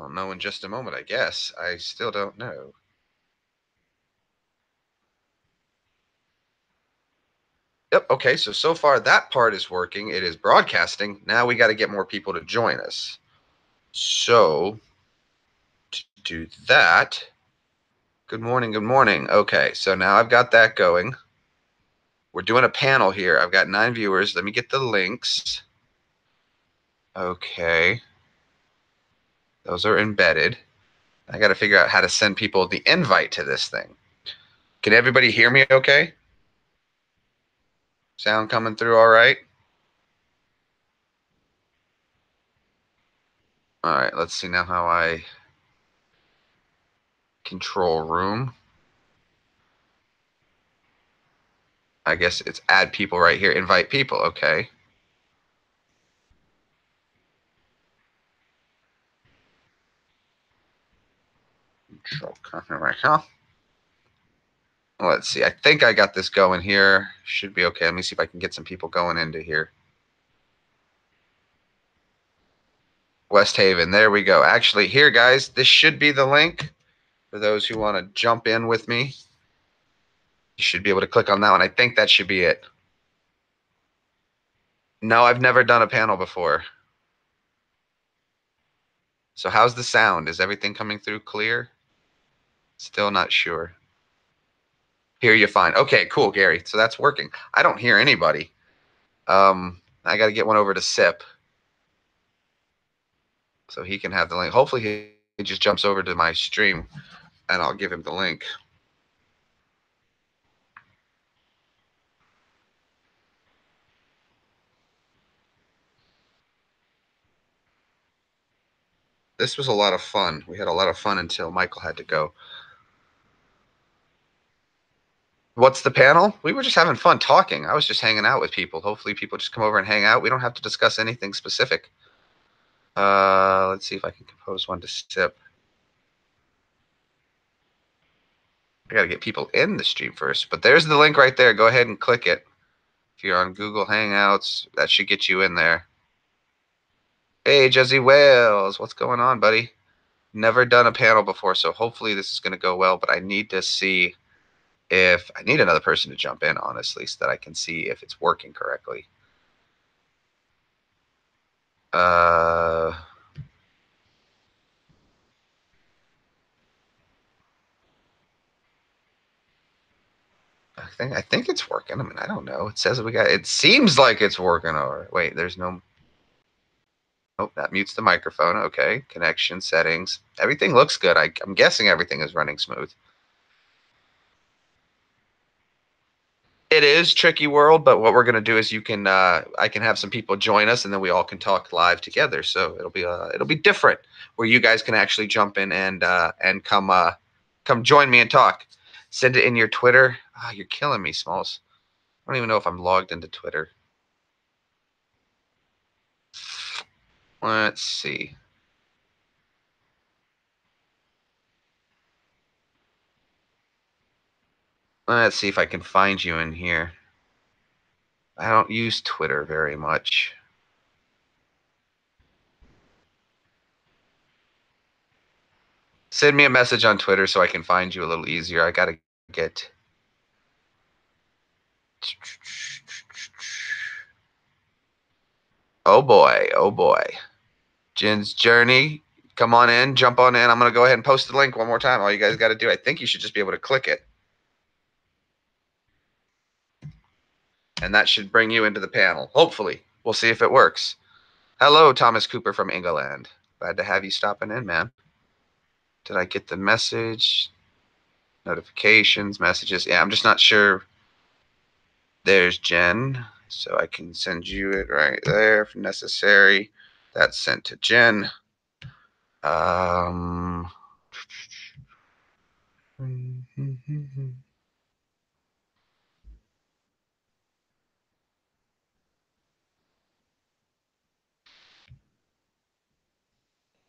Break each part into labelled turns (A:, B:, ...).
A: I'll know in just a moment, I guess. I still don't know. Yep, okay, so far that part is working. It is broadcasting. Now we got to get more people to join us. So, to do that, good morning, good morning. Okay, so now I've got that going. We're doing a panel here. I've got 9 viewers. Let me get the links. Okay. Those are embedded. I got to figure out how to send people the invite to this thing. Can everybody hear me okay? Sound coming through all right? All right, let's see now how I control room. I guess it's add people right here, invite people. Okay. Let's see. I think I got this going here. Should be okay. Let me see if I can get some people going into here. West Haven. There we go. Actually, here, guys, this should be the link for those who want to jump in with me. You should be able to click on that one. I think that should be it. No, I've never done a panel before. So how's the sound? Is everything coming through clear? Still not sure. Hear you fine. Okay, cool, Gary. So that's working. I don't hear anybody. I got to get one over to Sip so he can have the link. Hopefully he just jumps over to my stream and I'll give him the link. This was a lot of fun. We had a lot of fun until Michael had to go. What's the panel? We were just having fun talking. I was just hanging out with people. Hopefully people just come over and hang out. We don't have to discuss anything specific. Let's see if I can compose one to Sip. I got to get people in the stream first. But there's the link right there. Go ahead and click it. If you're on Google Hangouts, that should get you in there. Hey, Jesse Wales. What's going on, buddy? Never done a panel before, so hopefully this is going to go well. But I need to see if I need another person to jump in, honestly, so that I can see if it's working correctly. I think it's working. I mean, I don't know. It says we got. It seems like it's working. Or wait, there's no. Oh, that mutes the microphone. Okay, connection settings. Everything looks good. I'm guessing everything is running smooth. It is tricky world, but what we're gonna do is I can have some people join us, and then we all can talk live together. So it'll be different, where you guys can actually jump in and come join me and talk. Send it in your Twitter. Oh, you're killing me, Smalls. I don't even know if I'm logged into Twitter. Let's see. Let's see if I can find you in here. I don't use Twitter very much. Send me a message on Twitter so I can find you a little easier. I gotta get. Oh boy, oh boy. Jen's Journey. Come on in, jump on in. I'm gonna go ahead and post the link one more time. All you guys got to do, I think you should just be able to click it. And that should bring you into the panel. Hopefully. We'll see if it works. Hello, Thomas Cooper from England. Glad to have you stopping in, man. Did I get the message? Notifications, messages. Yeah, I'm just not sure. There's Jen. So I can send you it right there if necessary. That's sent to Jen.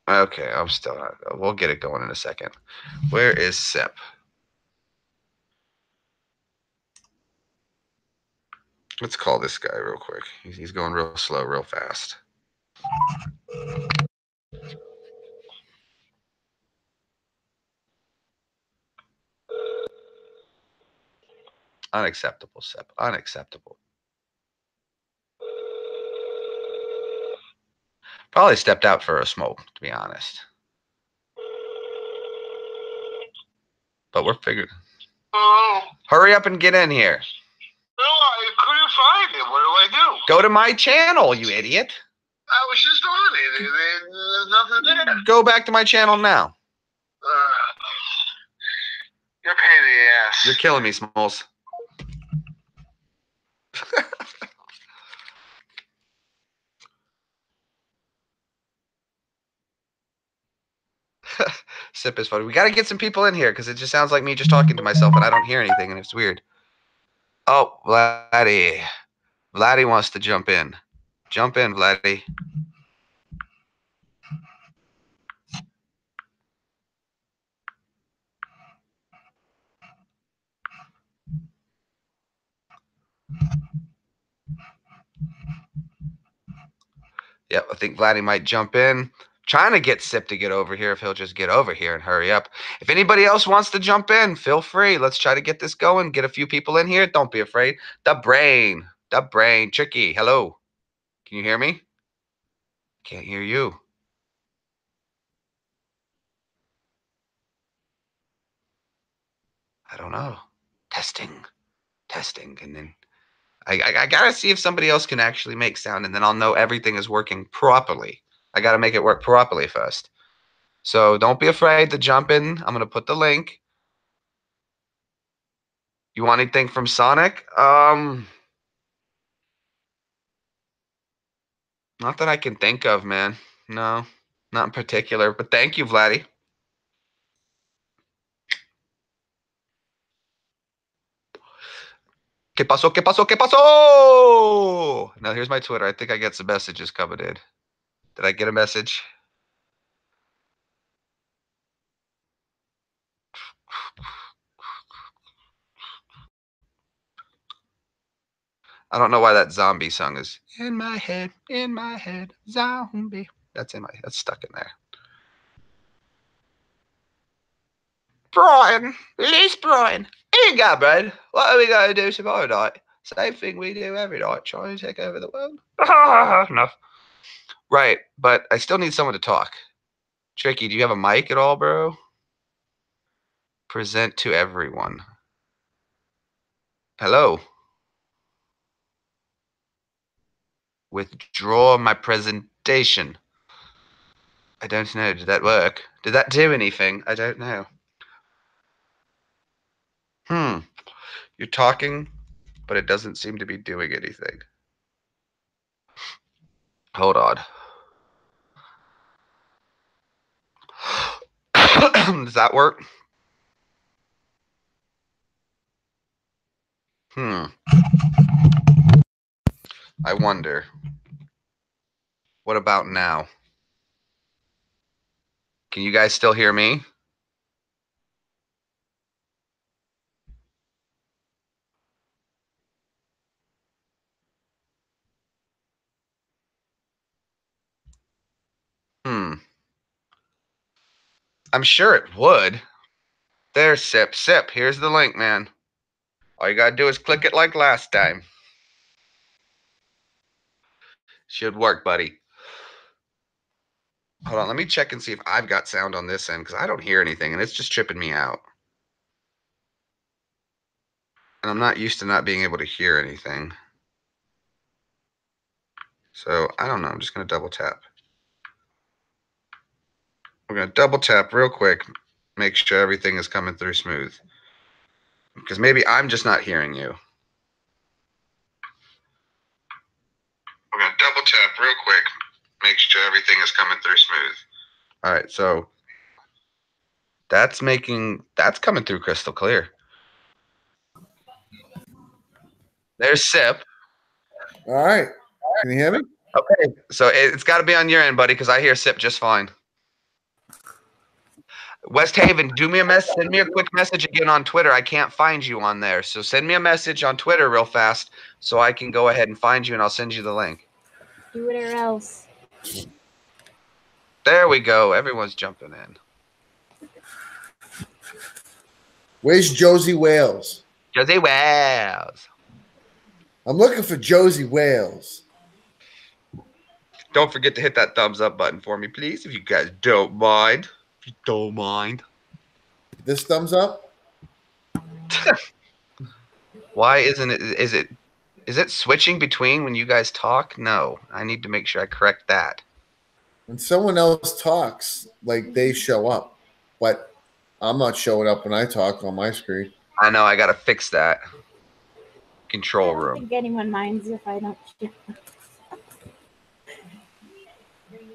A: Okay, I'm still not. We'll get it going in a second. Where is Sip? Let's call this guy real quick. He's going real slow, real fast. Unacceptable, Sip. Unacceptable. Probably stepped out for a smoke, to be honest. But we're figuring.
B: Oh.
A: Hurry up and get in here.
B: No, I couldn't find it. What do I do?
A: Go to my channel, you idiot.
B: I was just on it. There's nothing there.
A: Go back to my channel now.
B: You're a pain in the ass.
A: You're killing me, Smalls. Sip is funny. We got to get some people in here because it just sounds like me just talking to myself and I don't hear anything and it's weird. Oh, Vladdy. Vladdy wants to jump in. Jump in, Vladdy. Yep, I think Vladdy might jump in. Trying to get Sip to get over here if he'll just get over here and hurry up. If anybody else wants to jump in, feel free. Let's try to get this going. Get a few people in here. Don't be afraid. The brain. Tricky. Hello. Can you hear me? Can't hear you. I don't know. Testing. And then I got to see if somebody else can actually make sound, and then I'll know everything is working properly. I got to make it work properly first. So don't be afraid to jump in. I'm going to put the link. You want anything from Sonic? Not that I can think of, man. No, not in particular. But thank you, Vladdy. ¿Qué pasó? ¿Qué pasó? ¿Qué pasó? Now here's my Twitter. I think I get some messages coming in. Did I get a message? I don't know why that zombie song is in my head, zombie. That's stuck in there. Brian, release Brian. Here you go, Brian. What are we going to do tomorrow night? Same thing we do every night, try and take over the world. Enough. Right, but I still need someone to talk. Tricky, do you have a mic at all, bro? Present to everyone. Hello. Withdraw my presentation. I don't know. Did that work? Did that do anything? I don't know. You're talking, but it doesn't seem to be doing anything. Hold on. Does that work? I wonder. What about now? Can you guys still hear me? I'm sure it would. There's Sip. Sip, here's the link, man. All you gotta do is click it like last time. Should work, buddy. Hold on, let me check and see if I've got sound on this end, because I don't hear anything, and it's just tripping me out. And I'm not used to not being able to hear anything. So, I don't know. I'm just going to double tap. We're going to double tap real quick. Make sure everything is coming through smooth. Because maybe I'm just not hearing you. We're going to double tap real quick. Make sure everything is coming through smooth. All right, so that's coming through crystal clear. There's Sip.
C: All right. Can you hear me?
A: Okay, so it's got to be on your end, buddy, because I hear Sip just fine. West Haven, do me a message. Send me a quick message again on Twitter. I can't find you on there, so send me a message on Twitter real fast so I can go ahead and find you, and I'll send you the link.
D: Do it or else.
A: There we go. Everyone's jumping in.
C: Where's Josie Wales?
A: Josie Wells.
C: I'm looking for Josie Wales.
A: Don't forget to hit that thumbs up button for me, please, if you guys don't mind. If you don't mind.
C: This thumbs up?
A: Why isn't it? Is it switching between when you guys talk? No, I need to make sure I correct that.
C: When someone else talks, like they show up, but I'm not showing up when I talk on my screen.
A: I know I gotta fix that.
D: I
A: Control
D: don't
A: room.
D: think anyone minds if I don't share.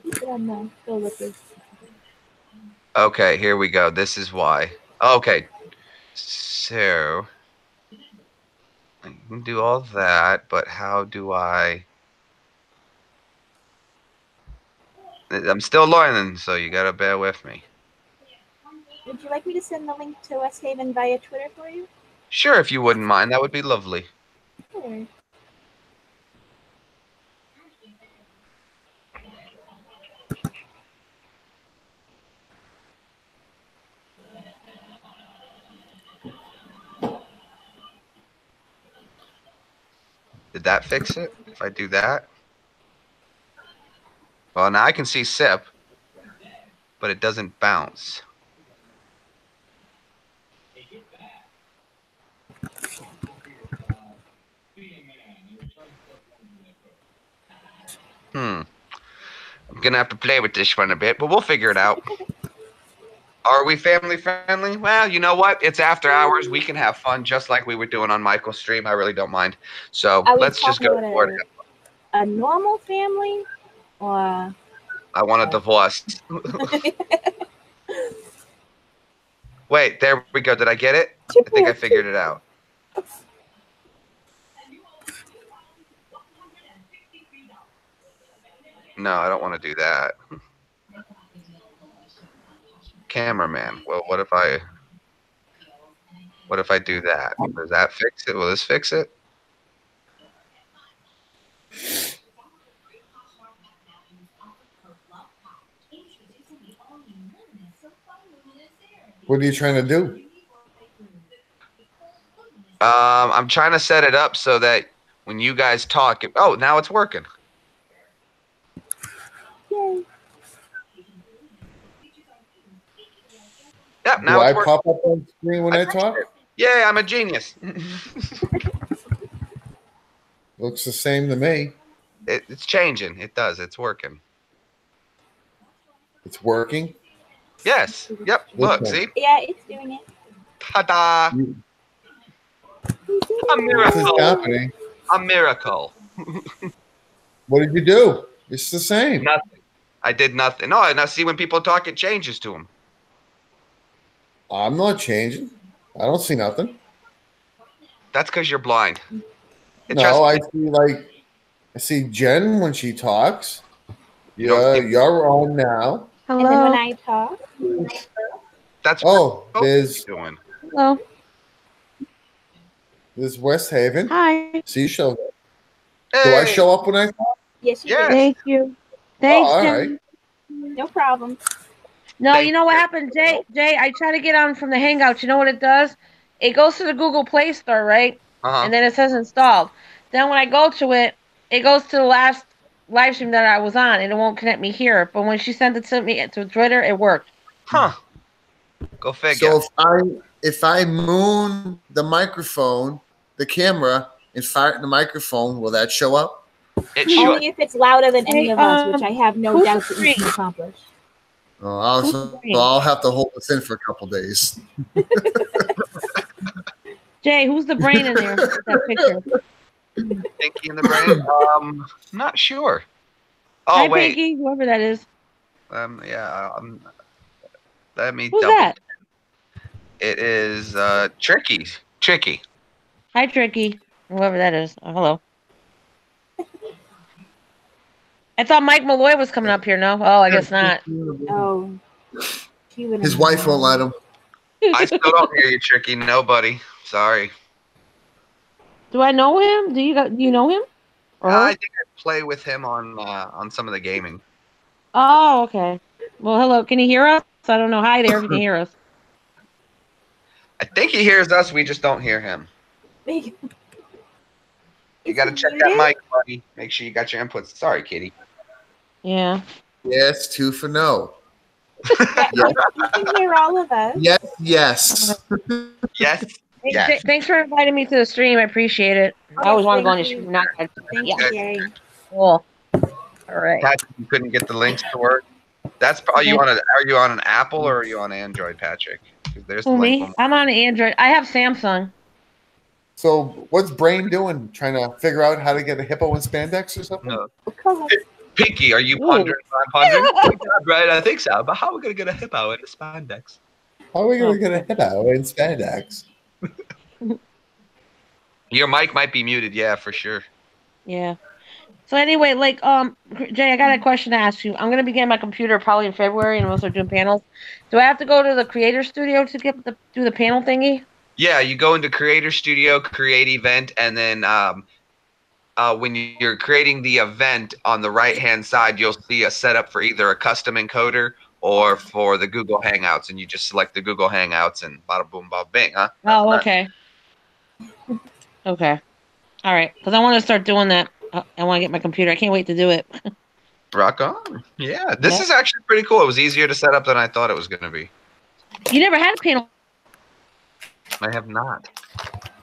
D: Keep it on the go with this.
A: Okay, here we go. This is why. Okay, so I can do all that, but how do I? I'm still learning, so you gotta bear with me.
D: Would you like me to send the link to West Haven via Twitter for you?
A: Sure, if you wouldn't mind, that would be lovely.
D: Sure.
A: Did that fix it? If I do that? Well, now I can see SIP, but it doesn't bounce. I'm gonna have to play with this one a bit, but we'll figure it out. Are we family friendly? Well, you know what? It's after hours. We can have fun just like we were doing on Michael's stream. I really don't mind. So
D: Are we
A: let's just go
D: talking
A: for it.
D: about a normal family or
A: I want a divorce. Wait, there we go. Did I get it? I think I figured it out. No, I don't want to do that. Cameraman. Well, what if I do that? Does that fix it? Will this fix it?
C: What are you trying to do?
A: I'm trying to set it up so that when you guys talk, oh, now it's working.
D: yay?
A: Yep,
C: Do
A: now
C: I
A: it's working.
C: pop up on screen when I talk?
A: Yeah, I'm a genius.
C: Looks the same to me.
A: It's changing. It does. It's working.
C: It's working.
A: Yes. Yep. Look.
C: Which one?
A: See?
D: Yeah, it's doing it.
A: Ta-da! A
C: This is
A: miracle.
C: happening.
A: A miracle.
C: What did you do? It's the same.
A: Nothing. I did nothing. No, now see when people talk, it changes to them.
C: I'm not changing. I don't see nothing.
A: That's because you're blind.
C: No, I see Jen when she talks.
A: You don't
C: Yeah,
A: see-
C: you're on now.
D: And then when
E: Hello.
D: I talk,
A: That's
C: Oh,
A: what
C: there's
A: you're doing.
E: Hello.
C: West Haven.
E: Hi.
C: See, you showed up. Do I
A: Hey.
C: show up when I talk?
D: yes, you
A: Yes.
D: do.
E: Thank you. Thanks,
C: all
E: Jen.
C: right.
D: No problem.
E: No,
A: Thank
E: you know what
A: you.
E: happened, Jay? Jay, I try to get on from the Hangouts. You know what it does? It goes to the Google Play Store, right?
A: Uh-huh.
E: And then it says installed. Then when I go to it, it goes to the last live stream that I was on, and it won't connect me here. But when she sent it to me to Twitter, it worked.
A: Huh. Go figure.
C: So if I moon the microphone, the camera, and fire it in the microphone, will that show up?
A: It should.
D: Only if it's louder than any of us, which I have no
E: who's
D: doubt that you can
E: free?
D: accomplish.
C: So I'll have to hold this in for a couple days.
E: Jay, who's the brain in there? That picture.
A: Pinky in the brain? Not sure. Oh,
E: Hi,
A: wait.
E: Pinky, whoever that is.
A: Yeah. Let me
E: Who's
A: double.
E: that?
A: It is Tricky. Tricky.
E: Hi, Tricky, whoever that is. Oh, hello. I thought Mike Malloy was coming up here. No? Oh, I guess not.
D: Oh, she would.
C: His wife won't let him.
A: I still don't hear you, Tricky. Nobody. Sorry.
E: Do I know him? Do you know him? Or her?
A: I think I play with him on some of the gaming.
E: Oh, okay. Well, hello. Can you hear us? I don't know. Hi there. If you can hear us.
A: I think he hears us. We just don't hear him. You
D: Is
A: got to
D: he
A: check that
D: muted?
A: mic, buddy. Make sure you got your inputs. Sorry, Kitty.
E: Yeah.
C: Yes, 2 for no.
D: Yeah, you can hear all of us.
C: Yes, yes.
A: Yes.
E: Hey,
A: Yes.
E: thanks for inviting me to the stream. I appreciate it. I always want to go on your
D: Thank you.
E: stream. Not
D: Thank
E: yeah.
D: you, Jerry.
E: Cool. All right.
A: Patrick, you couldn't get the links to work. Are you on an Apple or are you on Android, Patrick? 'Cause there's the
E: Who,
A: link.
E: me? I'm on Android. I have Samsung.
C: So what's Brain doing? Trying to figure out how to get a hippo in spandex or something?
A: No.
D: Come on.
A: Pinky, are you
E: Ooh.
A: pondering? I'm pondering. Right, I think so. But how are we gonna get a hippo into spandex?
C: How are we
E: Oh.
C: going to get a hippo in spandex?
A: Your mic might be muted. Yeah, for sure.
E: Yeah. So anyway, like, Jay, I got a question to ask you. I'm gonna be getting my computer probably in February, and I'm also doing panels. Do I have to go to the Creator Studio to do the panel thingy?
A: Yeah, you go into Creator Studio, create event, and then when you're creating the event on the right-hand side, you'll see a setup for either a custom encoder or for the Google Hangouts, and you just select the Google Hangouts and bada boom, bada bing, huh?
E: Oh, okay. Okay. All right. Because I want to start doing that. I want to get my computer. I can't wait to do it.
A: Rock on. Yeah, this
E: Yeah.
A: is actually pretty cool. It was easier to set up than I thought it was going to be.
E: You never had a panel,
A: I have not.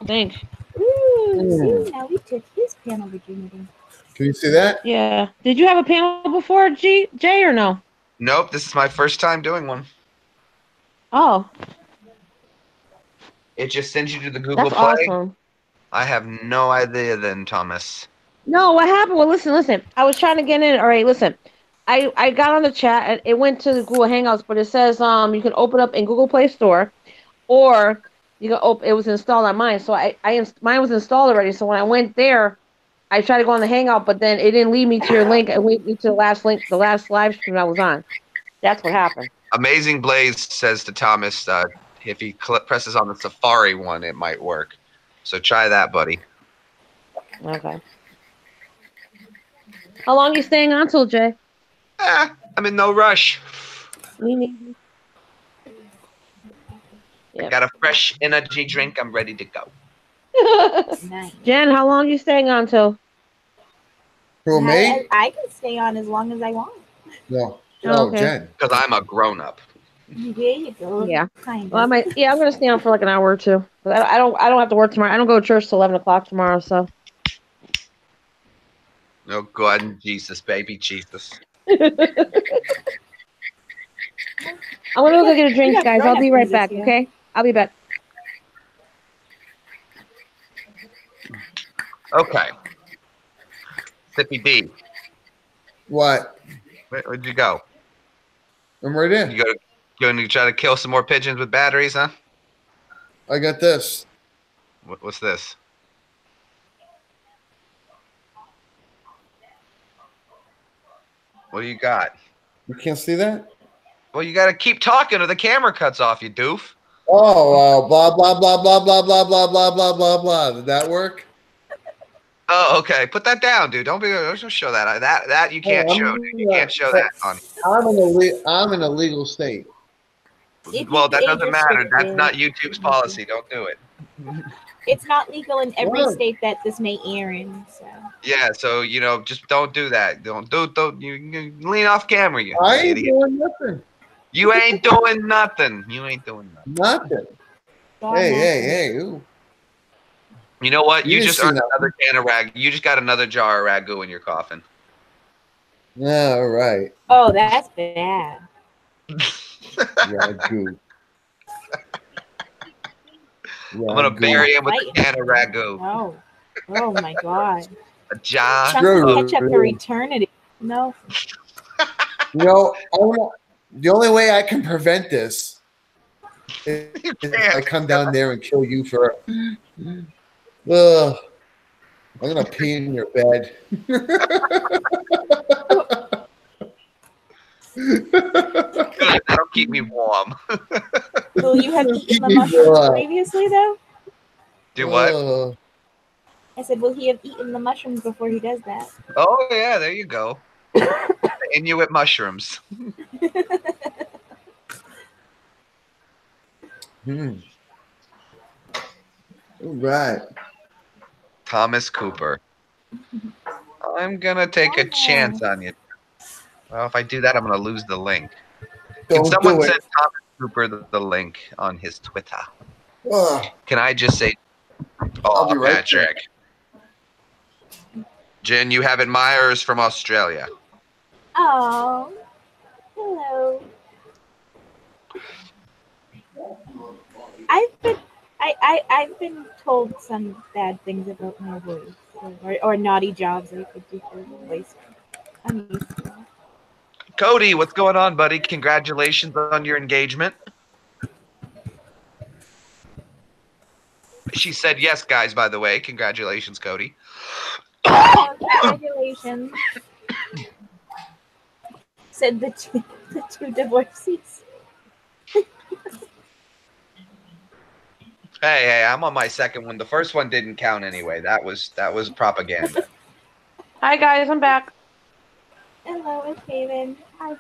E: I think.
D: Ooh, see, now we took his panel virginity.
C: Can you see that?
E: Yeah. Did you have a panel before, Jay, or no?
A: Nope, this is my first time doing one.
E: Oh,
A: It just sends you to the Google
E: that's
A: Play.
E: awesome.
A: I have no idea then, Thomas.
E: No, what happened? Well, listen. I was trying to get in. All right, listen. I got on the chat and it went to the Google Hangouts, but it says you can open up in Google Play Store, or you can open. It was installed on mine, so mine was installed already. So when I went there, I tried to go on the Hangout, but then it didn't lead me to your link. It lead me to the last link, the last live stream I was on. That's what happened.
A: Amazing Blaze says to Thomas, if he presses on the Safari one, it might work. So try that, buddy.
E: Okay. How long you staying on till, Jay?
A: I'm in no rush.
E: Me neither.
A: I got a fresh energy drink. I'm ready to go.
D: Nice.
E: Jen, how long you staying on till?
C: Who, me?
D: I can stay on as long as I want.
C: No.
E: Oh,
C: Oh,
E: okay.
C: Jen.
A: Because I'm a grown-up.
D: There you go.
E: Yeah.
D: Kind of.
E: Well, I'm gonna stay on for like an hour or two. But I don't have to work tomorrow. I don't go to church till 11 o'clock tomorrow. So.
A: Oh, God, Jesus, baby, Jesus.
E: I'm gonna go get a drink, guys. I'll be right back. Okay? I'll be back.
A: Okay. Sippy D.
C: What?
A: Where'd you go?
C: I'm right in.
A: You going to try to kill some more pigeons with batteries, huh?
C: I got this.
A: What's this? What do you got?
C: You can't see that?
A: Well, you got to keep talking or the camera cuts off, you doof.
C: Oh, blah, blah, blah, blah, blah, blah, blah, blah, blah, blah, blah. Did that work?
A: Oh, okay. Put that down, dude. Don't show that. That you can't show. Dude. You can't show that on.
C: I'm in a legal state.
A: Well, that doesn't matter. That's not YouTube's policy. Don't do it.
D: It's not legal in every
C: What?
D: state that this may air in. So.
A: Yeah, so just don't do that. Don't you lean off camera, you
C: I ain't
A: idiot.
C: doing nothing.
A: You ain't doing nothing. You ain't doing nothing.
C: Nothing. Hey. Ooh.
A: You know what?
C: You
A: You
C: didn't
A: just
C: see
A: earned
C: nothing.
A: another can of rag. You just got another jar of ragu in your coffin.
C: Yeah, all right.
D: Oh, that's bad.
C: Ragu.
A: I'm gonna bury him with a
D: Right.
A: can of ragu.
D: No. Oh my God.
A: A jar.
D: Chunks
C: Sure.
D: of ketchup for eternity. No.
C: You know, the only way I can prevent this is if I come down there and kill you for. Ugh. I'm gonna pee in your bed.
A: Good. That'll keep me warm.
D: Will you have eaten the
C: Keep
D: mushrooms
C: going.
D: previously, though?
A: Do what?
C: Ugh.
D: I said, will he have eaten the mushrooms before he does that?
A: Oh yeah, there you go. The Inuit mushrooms.
C: Hmm. All right.
A: Thomas Cooper. I'm gonna take a chance on you. Well, if I do that, I'm gonna lose the link. Can
C: Don't
A: someone
C: do
A: send
C: it.
A: Thomas Cooper the link on his Twitter?
C: Ugh,
A: Can I just say,
C: I'll
A: oh,
C: be right
A: Patrick. Jen, you have admirers from Australia.
D: Oh, hello. I've been told some bad things about my voice, or naughty jobs I could do for the voice. I'm used to that.
A: Cody, what's going on, buddy? Congratulations on your engagement. She said yes, guys, by the way. Congratulations, Cody.
D: Oh, congratulations. Said the two divorcees.
A: Hey, I'm on my second one. The first one didn't count anyway. That was propaganda.
E: Hi guys, I'm back.
D: Hello, it's Haven. Hi.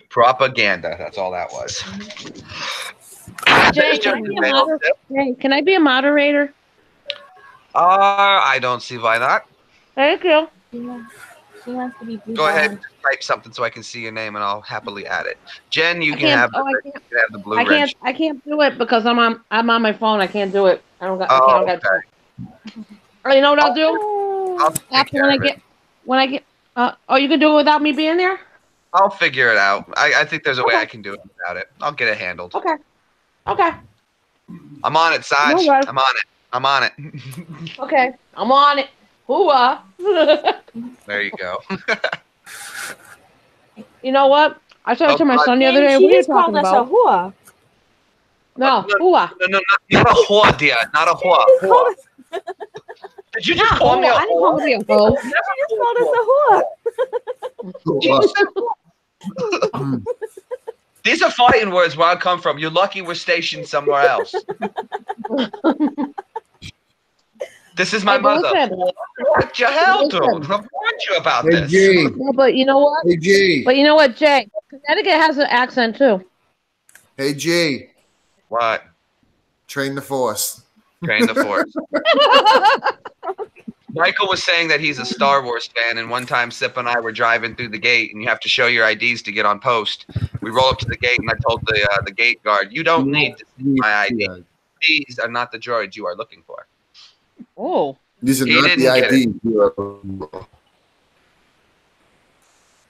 A: Propaganda. That's all that was.
E: Jay, can I be a moderator? Jay, can I be a moderator?
A: I don't see why not.
E: Thank you.
D: She wants to be blue.
A: Go ahead and type something so I can see your name and I'll happily add it. Jen, you
E: I
A: can
E: can't.
A: have
E: Oh, I
A: you
E: can't.
A: can have the blue
E: I
A: wrench.
E: can't. I can't do it because I'm on my phone. I can't do it. I don't got. I
A: Oh,
E: can't.
A: okay.
E: Oh, you know what I'll do?
A: I'll take
E: After
A: care of it.
E: when I get. Oh, you can do it without me being there.
A: I'll figure it out. I think there's a way
E: Okay.
A: I can do it without it. I'll get it handled.
E: Okay. Okay.
A: I'm on it, Saj.
E: No rush.
A: I'm on it. I'm on it.
E: Okay. I'm on it. Hooah.
A: There you go.
E: You know what? I said it to my
A: God.
E: son the other
D: And
E: day.
D: she
E: What are you
D: just called
E: talking
D: us a
E: about?
D: whore.
E: No. Hooah.
A: No, not a whore, dear. Not a whore.
D: She called us,
A: Did you just call me a
E: I didn't call
A: whore?
E: you a hoe.
D: she just called us a whore.
A: These are fighting words where I come from. You're lucky we're stationed somewhere else. This is my
E: Hey, but
A: mother.
E: listen.
A: What the hell, dude?
E: Listen.
A: I've warned you about
C: Hey,
A: this.
C: G.
E: No, but you know what?
C: Hey, G.
E: But you know what, Jay? Connecticut has an accent too.
C: Hey, G.
A: What?
C: Train the force.
A: Train the force. Michael was saying that he's a Star Wars fan, and one time Sip and I were driving through the gate, and you have to show your IDs to get on post. We roll up to the gate, and I told the gate guard, "You don't need to see my ID. These are not the droids you are looking for."
E: Oh.
C: These are
A: He
C: not the
A: didn't get
C: IDs.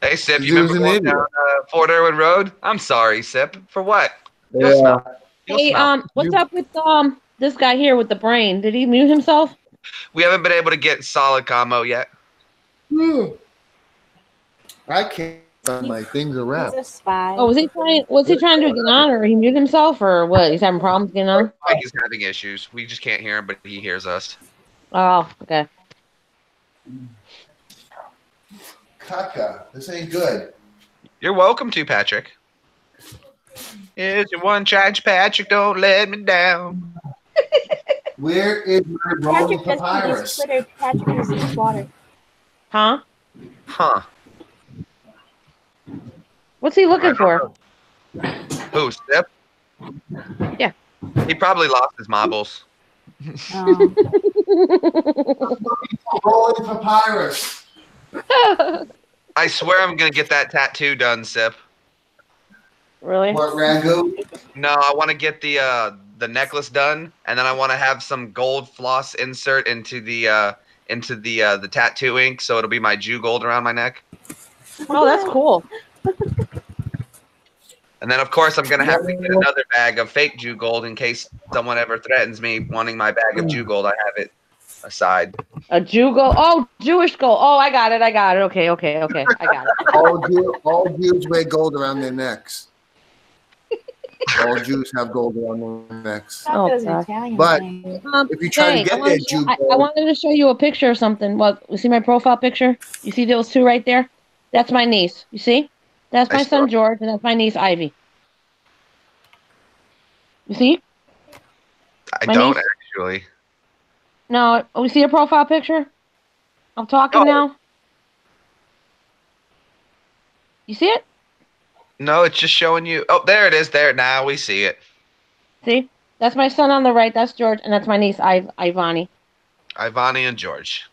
A: Hey, Sip, you
C: He was
A: remember
C: an
A: going down Fort Irwin Road? I'm sorry, Sip. For what? You'll
C: Yeah.
A: smell. You'll
E: Hey,
A: smell.
E: what's up with this guy here with the brain? Did he mute himself?
A: We haven't been able to get solid combo yet.
C: I can't find my things around.
D: He's a spy.
E: Oh, was he trying to get on, or he muted himself, or what? He's having problems getting on?
A: Mike is having issues. We just can't hear him, but he hears us.
E: Oh, okay.
C: Caca. This ain't good.
A: You're welcome to, Patrick. Here's your one charge, Patrick. Don't let me down.
C: Where is my rolling
D: Patrick does
C: papyrus?
D: Twitter. Patrick uses water.
E: Huh?
A: Huh.
E: What's he looking for?
A: Who, Sip?
E: Yeah.
A: He probably lost his marbles.
C: Rolling papyrus.
A: I swear I'm going to get that tattoo done, Sip.
E: Really?
C: What, ragu?
A: No, I want to get the necklace done, and then I want to have some gold floss insert into the tattoo ink, so it'll be my Jew gold around my neck.
E: Oh, that's cool.
A: And then, of course, I'm going to have to get another bag of fake Jew gold in case someone ever threatens me wanting my bag of Jew gold. I have it aside.
E: A Jew gold? Oh, Jewish gold. Oh, I got it. Okay. I got it.
C: All Jews wear gold around their necks. All Jews have gold around their necks.
E: Oh,
D: Those
E: God.
D: Italian
C: But
D: things.
C: if you try
E: Jay,
C: to get
E: I
C: that Jew
E: I
C: gold,
E: wanted to show you a picture of something. Well, you see my profile picture? You see those two right there? That's my niece. You see? That's my son George, and that's my niece Ivy. You see?
A: I
E: My
A: don't
E: niece?
A: actually.
E: No, we see a profile picture? I'm talking now. You see it?
A: No, it's just showing you. Oh, there it is. There now we see it.
E: See? That's my son on the right. That's George, and that's my niece, Ivani.
A: Ivani and George.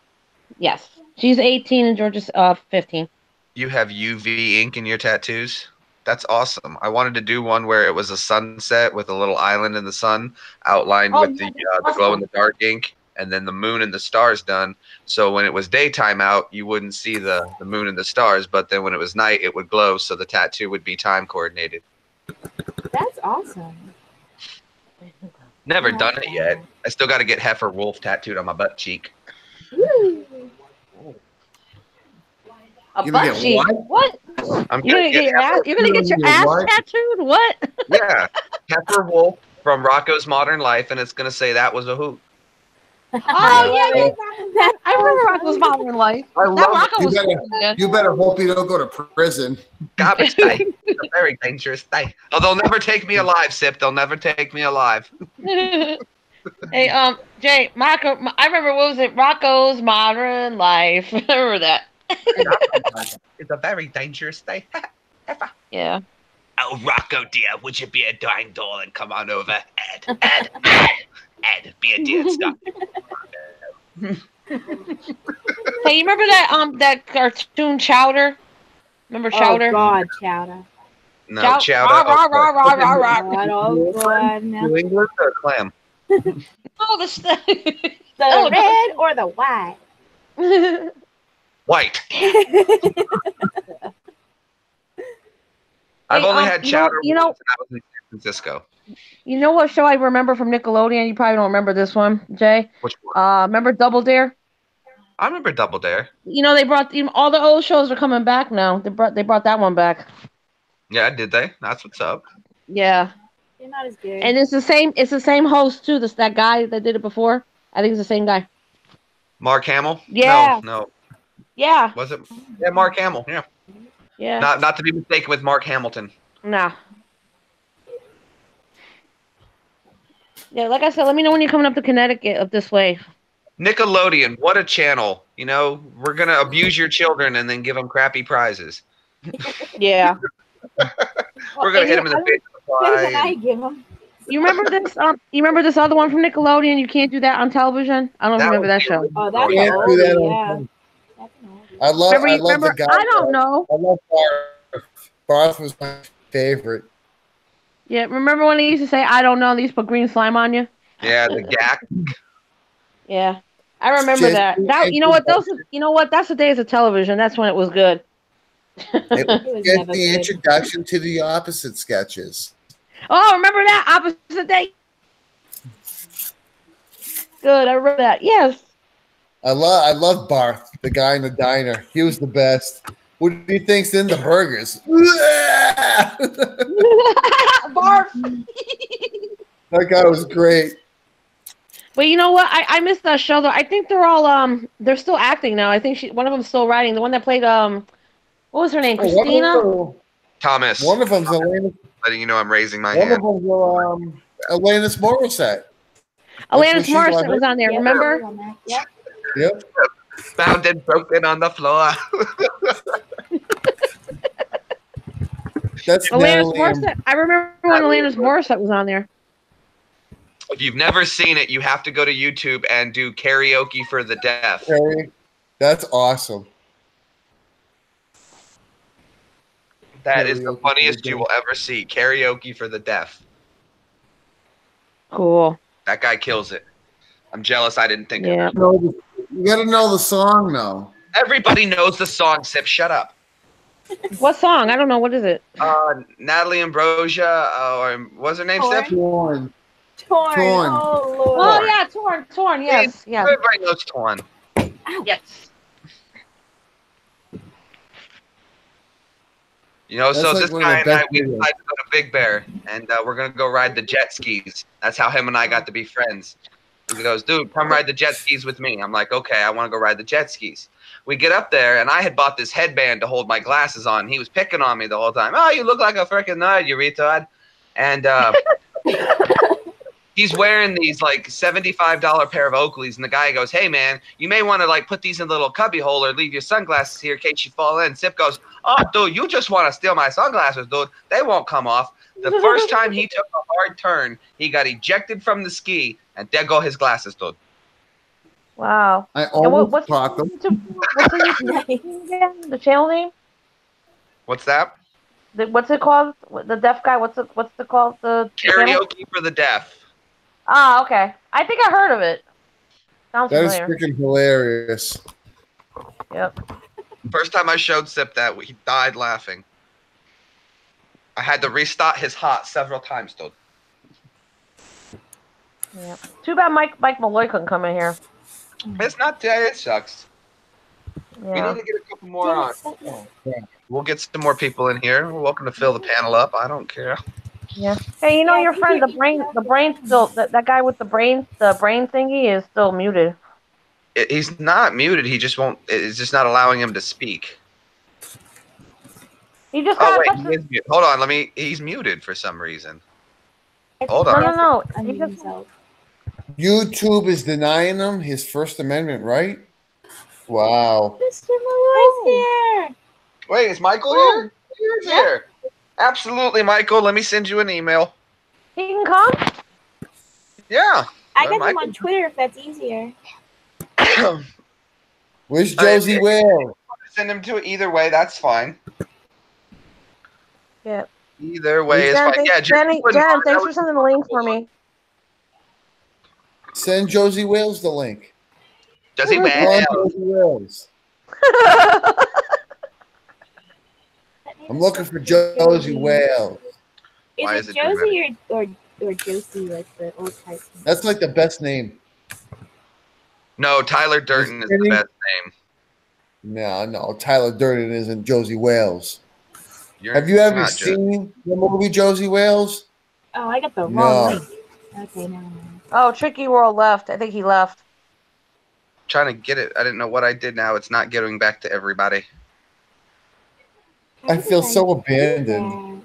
E: Yes, she's 18 and George is 15.
A: You have UV ink in your tattoos? That's awesome. I wanted to do one where it was a sunset with a little island in the sun outlined with
E: Yeah,
A: the glow in the dark ink, and then the moon and the stars done. So when it was daytime out, you wouldn't see the moon and the stars, but then when it was night, it would glow, so the tattoo would be time coordinated.
D: That's awesome.
A: Never done it yet. I still got to get Heifer Wolf tattooed on my butt cheek.
D: Woo.
E: A
C: You
E: butt
C: get
E: cheek. What?
A: I'm
E: You're gonna get your ass? You're gonna get your ass tattooed? What?
A: Yeah, Heifer Wolf from Rocco's Modern Life, and it's gonna say that was a hoot.
E: Oh yeah. I remember Rocco's Modern Life.
A: I
E: That
A: love
E: Rocco
C: You
E: was
C: better,
E: cool, man.
C: you better hope you don't go to prison.
A: Garbage day. It's a very dangerous day. Oh, they'll never take me alive, Sip. They'll never take me alive.
E: Hey, Jay, Rocco. I remember what was it? Rocco's Modern Life. I remember that.
A: It's a very dangerous day.
E: Yeah.
A: Oh, Rocco, dear, would you be a dying doll and come on over? Ed, be a dear stop.
E: Hey, you remember that cartoon Chowder? Remember Chowder?
D: Oh God, Chowder.
A: No, Chowder.
E: Rah, rah, rah, rah, rah, rah.
D: God, oh God, no.
A: New England or clam?
E: Oh, the
D: The red or the white?
A: White. I've
E: Hey,
A: only had Chowder
E: you know-
A: once, and I was in San Francisco.
E: You know what show I remember from Nickelodeon? You probably don't remember this one, Jay.
A: Which one?
E: Remember Double Dare?
A: I remember Double Dare.
E: You know they brought all the old shows are coming back now. They brought that one back.
A: Yeah, did they? That's what's up.
E: Yeah,
D: They're not as good.
E: and it's the same host too. That guy that did it before. I think it's the same guy.
A: Mark Hamill?
E: Yeah.
A: No.
E: Yeah,
A: Was it? Yeah, Mark Hamill. Yeah.
E: yeah.
A: Not to be mistaken with Mark Hamilton.
E: Nah. Yeah, like I said, let me know when you're coming up to Connecticut up this way.
A: Nickelodeon, what a channel. You know, we're going to abuse your children and then give them crappy prizes.
E: Yeah.
A: We're going to hit them in the face with a
D: Better than
A: fly.
D: I give them.
E: You remember this? You remember this other one from Nickelodeon? You can't do that on television. I don't remember that show.
D: Oh, that's
C: Can't
D: an
C: do that
D: oldie,
C: on-
D: yeah. That's an oldie.
C: I love
E: Remember?
C: the guy.
E: I don't know.
C: I love Barth. Barth was my favorite.
E: Yeah, remember when they used to say, "I don't know"? They used to put green slime on you.
A: Yeah, the gack.
E: Yeah, I remember that. You know what? You know what? That's the days of television. That's when it was good.
C: It was
D: was
C: just
D: never
C: the
D: good.
C: introduction to the opposite sketches.
E: Oh, remember that opposite day? Good, I remember that. Yes.
C: I love Barth, the guy in the diner. He was the best. What do you think's in the burgers?
E: Barf.
C: That guy was great.
E: But you know what? I missed that show though. I think they're all they're still acting now. I think one of them's still writing. The one that played what was her name? Christina?
A: Thomas.
C: One of them's Alanis.
A: Letting you know I'm raising my
C: One
A: hand.
C: of them's Alanis Morissette.
E: Alanis
C: That's what she's
E: Morissette
C: on
E: was on there.
D: Yeah,
E: Remember?
D: Yep.
C: Yep.
A: Found and broken on the floor.
C: That's
E: Alanis
C: Natalie
E: Morissette. I remember when Alanis Morissette was on there.
A: If you've never seen it, you have to go to YouTube and do karaoke for the deaf.
C: Carey. That's awesome.
A: That is the
C: Karaoke for
A: funniest
C: the
A: you
C: deaf.
A: will ever see. Karaoke for the deaf.
E: Cool.
A: That guy kills it. I'm jealous I didn't think of
E: Yeah.
A: it.
C: You got to know the song, though.
A: Everybody knows the song, Sip. Shut up.
E: What song? I don't know. What is it?
A: Natalie Ambrosia, or what's her name,
D: Torn.
A: Sip?
C: Torn.
D: Torn.
C: Torn.
D: Oh, Lord.
E: Oh yeah, Torn. Yes, yes,
A: Everybody knows Torn.
E: yes.
A: You know,
C: That's
A: so
C: like
A: this
C: one of
A: guy
C: the
A: and I,
C: best
A: we
C: videos.
A: decided to go to Big Bear, and we're going to go ride the jet skis. That's how him and I got to be friends. He goes, dude, come ride the jet skis with me. I'm like, okay, I want to go ride the jet skis. We get up there, and I had bought this headband to hold my glasses on. He was picking on me the whole time. Oh, you look like a freaking nerd, you retard. And he's wearing these like $75 pair of Oakleys, and the guy goes, hey, man, you may want to like put these in a little cubby hole or leave your sunglasses here in case you fall in. Sip goes, oh, dude, you just want to steal my sunglasses, dude. They won't come off. The first time he took a hard turn, he got ejected from the ski, and there go his glasses, dude.
E: Wow.
C: I
E: And
C: almost caught them.
E: what's the YouTube name again? The channel name?
A: What's that?
E: What's it called? The deaf guy. What's it called? The channel?
A: Karaoke for the deaf.
E: Ah, okay. I think I heard of it. Sounds
C: That is
E: familiar.
C: freaking hilarious.
E: Yep.
A: First time I showed Sip that, he died laughing. I had to restart his heart several times, dude.
E: Yep. Too bad Mike Malloy couldn't come in here.
A: It's not dead. It sucks. We
E: Yeah.
A: need to get a couple more on. We'll get some more people in here. We're welcome to fill the panel up. I don't care.
E: Yeah. Hey, you know
D: Yeah, I
E: your
D: think
E: friend,
D: you're
E: the brain still that guy with the brain thingy is still muted.
A: He's not muted. He just won't. It's just not allowing him to speak.
E: He just
A: Oh
E: got
A: wait,
E: touch
A: he is muted. Hold on. He's muted for some reason. Hold
E: No,
A: on.
E: no. He
D: Unmute
E: just
D: himself.
C: YouTube is denying him his First Amendment right. Wow.
D: Mr. Malloy's here.
A: Wait, is Michael here? He's here. Absolutely, Michael. Let me send you an email.
E: he can come.
A: Yeah.
D: I got him
A: Michael.
D: on Twitter if that's easier.
C: Where's Josie Whale?
A: Send him to either way. That's fine.
E: Yeah.
A: Either way is
E: Jen,
A: fine. Yeah,
E: Jen,
A: that
E: thanks for
A: was-
E: sending the link for me.
C: Send Josie Wales the link.
A: Josie
C: Come on,
A: Wales.
C: Josie Wales. I'm looking for Josie Wales.
A: Why
D: Is
A: is
D: it
A: it
D: Josie or Josie, like the old type?
C: That's like the best name.
A: No, Tyler Durden is the
C: kidding?
A: best name.
C: No, Tyler Durden isn't Josie Wales.
A: You're
C: Have you ever
A: not Josie.
C: seen the movie Josie Wales?
D: Oh, I got the
C: No.
D: wrong link. Okay, no.
E: Oh, Tricky World left. I think he left.
A: Trying to get it. I didn't know what I did now. It's not getting back to everybody.
C: I feel so abandoned.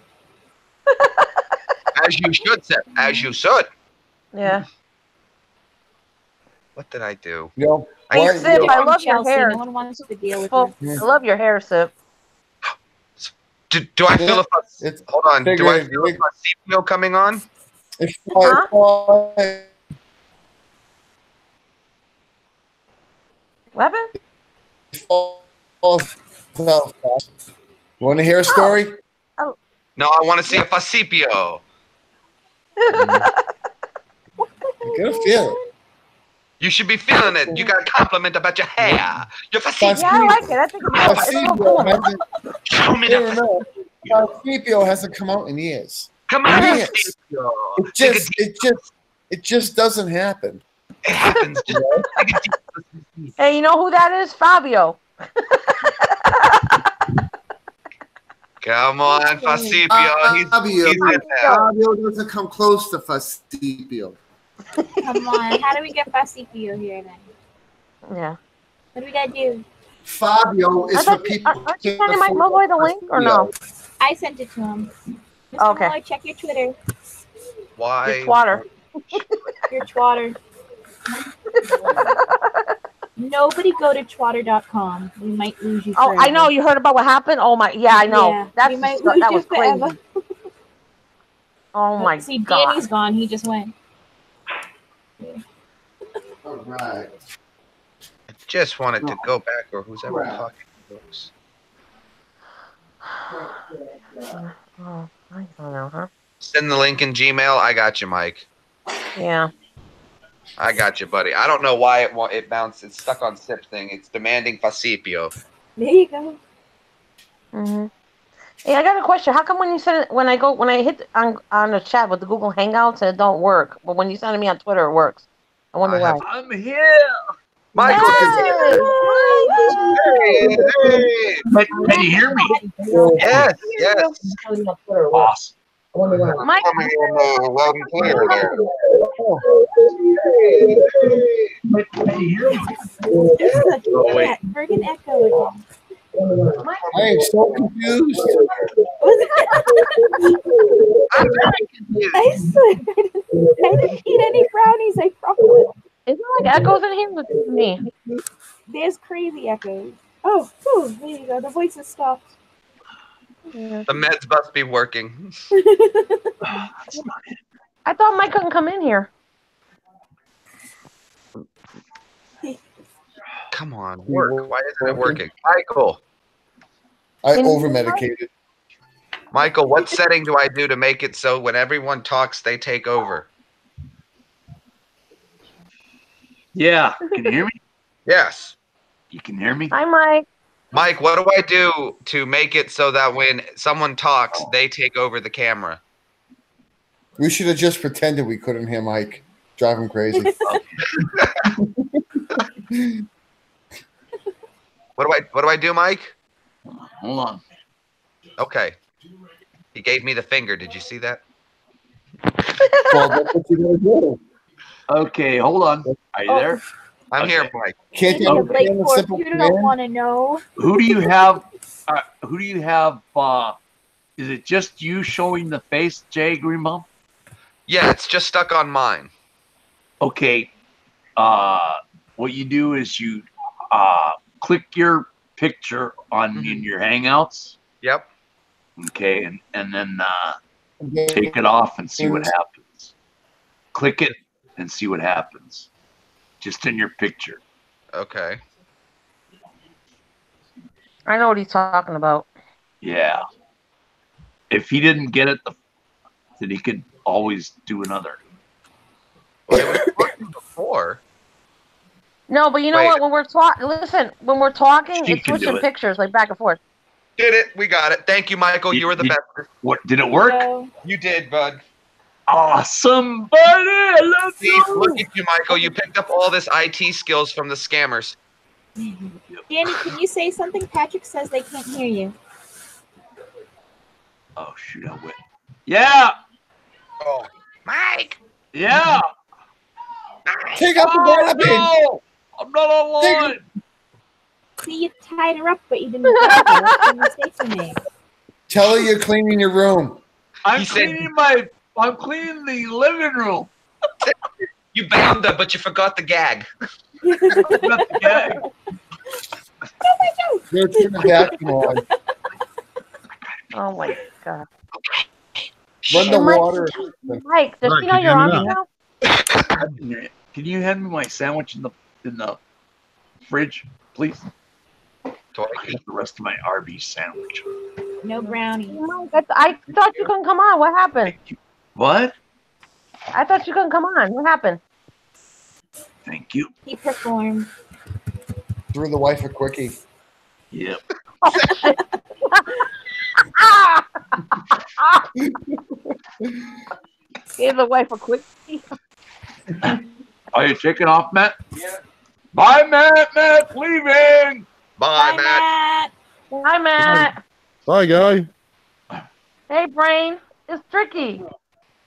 A: As you should, Seth. As you should.
E: Yeah.
A: What did I do?
C: Yo,
E: Hey,
C: why-
E: Sip,
C: yo,
E: I love your
D: Chelsea.
E: hair.
D: No one wants to deal with
E: Well,
D: you.
E: I love your hair, Sip.
A: Do I feel
C: It's
A: hold on? Do I
C: figured
A: feel a CPO coming on?
C: It's
E: Huh?
C: You
E: What happened?
C: want to hear a story?
A: No, I want to see a Facipio.
C: You're gonna feel it.
A: You should be feeling it. You got a compliment about your hair. Your Facipio.
E: Yeah, I like it. I think it's so cool.
A: Show me
C: Hear
A: the
C: him out. Facipio hasn't come out in years.
A: Come on,
C: Yes.
A: Facipio.
C: It just doesn't happen.
A: It happens. Just
E: Hey, you know who that is? Fabio.
A: come on, Facipio.
C: Fabio
A: He's in there.
C: Fabio doesn't come close to Facipio.
D: Come on. How do we get Facipio here then?
E: Yeah.
D: What do we gotta do?
C: Fabio is for people.
E: Aren't you sending Mike Malloy the link or no?
D: I sent it to him. Mr.
E: Okay.
D: Malloy, check your Twitter.
A: Why?
E: Your twatter.
D: Your twatter. Nobody go to twatter.com. We might lose you
E: Oh,
D: forever.
E: I know. You heard about what happened? Oh my, yeah, I know.
D: Yeah,
E: That's
D: we might
E: that
D: lose
E: was
D: you
E: crazy.
D: forever.
E: Oh my
D: See,
E: god.
D: Danny's gone. He just went.
C: All right.
A: I just wanted to go back, or who's ever talking to us.
E: Oh, I don't know, huh?
A: Send the link in Gmail. I got you, Mike.
E: Yeah.
A: I got you, buddy. I don't know why it bounced. It's stuck on SIP thing. It's demanding Facipio.
D: There you go.
E: Mhm. Hey, I got a question. How come when you send it, when I hit on the chat with the Google Hangouts, it don't work, but when you send it me on Twitter, it works? I wonder why.
A: I'm here. Michael,
E: Hey!
A: hey.
B: Can you hear me?
A: Yes, yes.
B: Awesome.
E: Mike,
A: I'm here loud and clear there.
B: Can you hear me?
A: Oh, wait.
D: That friggin' echo again.
C: I am so confused.
A: I'm very confused.
D: I swear, I didn't eat any brownies. I promise.
E: isn't it like echoes in here with me?
D: There's crazy echoes. Oh, there you go. The voice has stopped.
E: Yeah.
A: The meds must be working.
F: That's not it.
E: I thought Mike couldn't come in here.
A: Come on, work. Why isn't it working? Michael.
C: I
E: Can you-
C: over medicated.
A: Michael, what setting do I do to make it so when everyone talks, they take over?
F: Yeah. Can you hear me?
A: Yes.
F: You can hear me?
E: Hi, Mike.
A: Mike, what do I do to make it so that when someone talks, they take over the camera?
C: We should have just pretended we couldn't hear Mike. Drive him crazy.
A: What do I do, Mike?
F: Hold on.
A: Okay. He gave me the finger. Did you see that?
C: Well, that's what you gotta do.
F: Okay, hold on. Are you there?
A: I'm
F: Okay.
A: here, Mike.
C: Can't you
D: Maybe a
C: understand
D: Blake
C: the
D: Force,
C: simple
D: you don't
C: command?
D: want to know.
F: Who do you have? Who do you have? Is it just you showing the face, Jay Greenbaum?
A: Yeah, it's just stuck on mine.
F: Okay. What you do is you click your picture on in your Hangouts.
A: Yep.
F: Okay, and then take it off and see what happens. Click it and see what happens. Just in your picture.
A: Okay.
E: I know what he's talking about.
F: Yeah. If he didn't get it, then he could always do another.
A: Well, it was working before.
E: No, but you know
A: Wait.
E: what? When we're talking, listen. When we're talking,
F: She
E: it's
F: can do
E: switching
F: it.
E: pictures like back and forth.
A: Did it. We got it. Thank you, Michael. You were the best.
F: What did it work?
D: So,
A: You did, bud.
F: Awesome, buddy! I love
A: See,
F: you.
A: look at you, Michael. You picked up all this IT skills from the scammers.
D: Danny, can you say something? Patrick says they can't hear you.
F: Oh shoot! I went. Yeah,
A: Oh, Mike.
F: yeah.
C: Take out the garbage.
F: No, I'm not online.
D: See, you tied her up, but you didn't grab her. That's the mistake you made.
C: Tell her you're cleaning your room.
F: I'm
A: He said-
F: cleaning the living room.
A: You bound her, but you forgot the gag.
F: Not the gag.
C: Go turn the vacuum on.
E: Oh my god.
C: Run the
E: Hey, Mike,
C: water.
E: Mike, does
G: Right,
E: she know
G: can you
E: you're
G: hand
E: on
G: me
E: me now?
F: Can you hand me my sandwich in the fridge, please?
A: Toy.
F: I got the rest of my Arby's sandwich.
D: No brownies.
E: Mike, I thought you couldn't come on. What happened?
F: Thank you. What?
E: I thought you couldn't come on. What happened?
F: Thank you.
D: He performed.
C: Threw the wife a quickie.
F: Yep.
E: Gave the wife a quick.
F: Are you taking off, Matt? Yeah. Bye, Matt. Matt's leaving.
A: Bye,
D: Bye,
A: Matt.
D: Matt.
E: Hi, Matt.
G: Bye, guy.
E: Hey, Brain. It's tricky.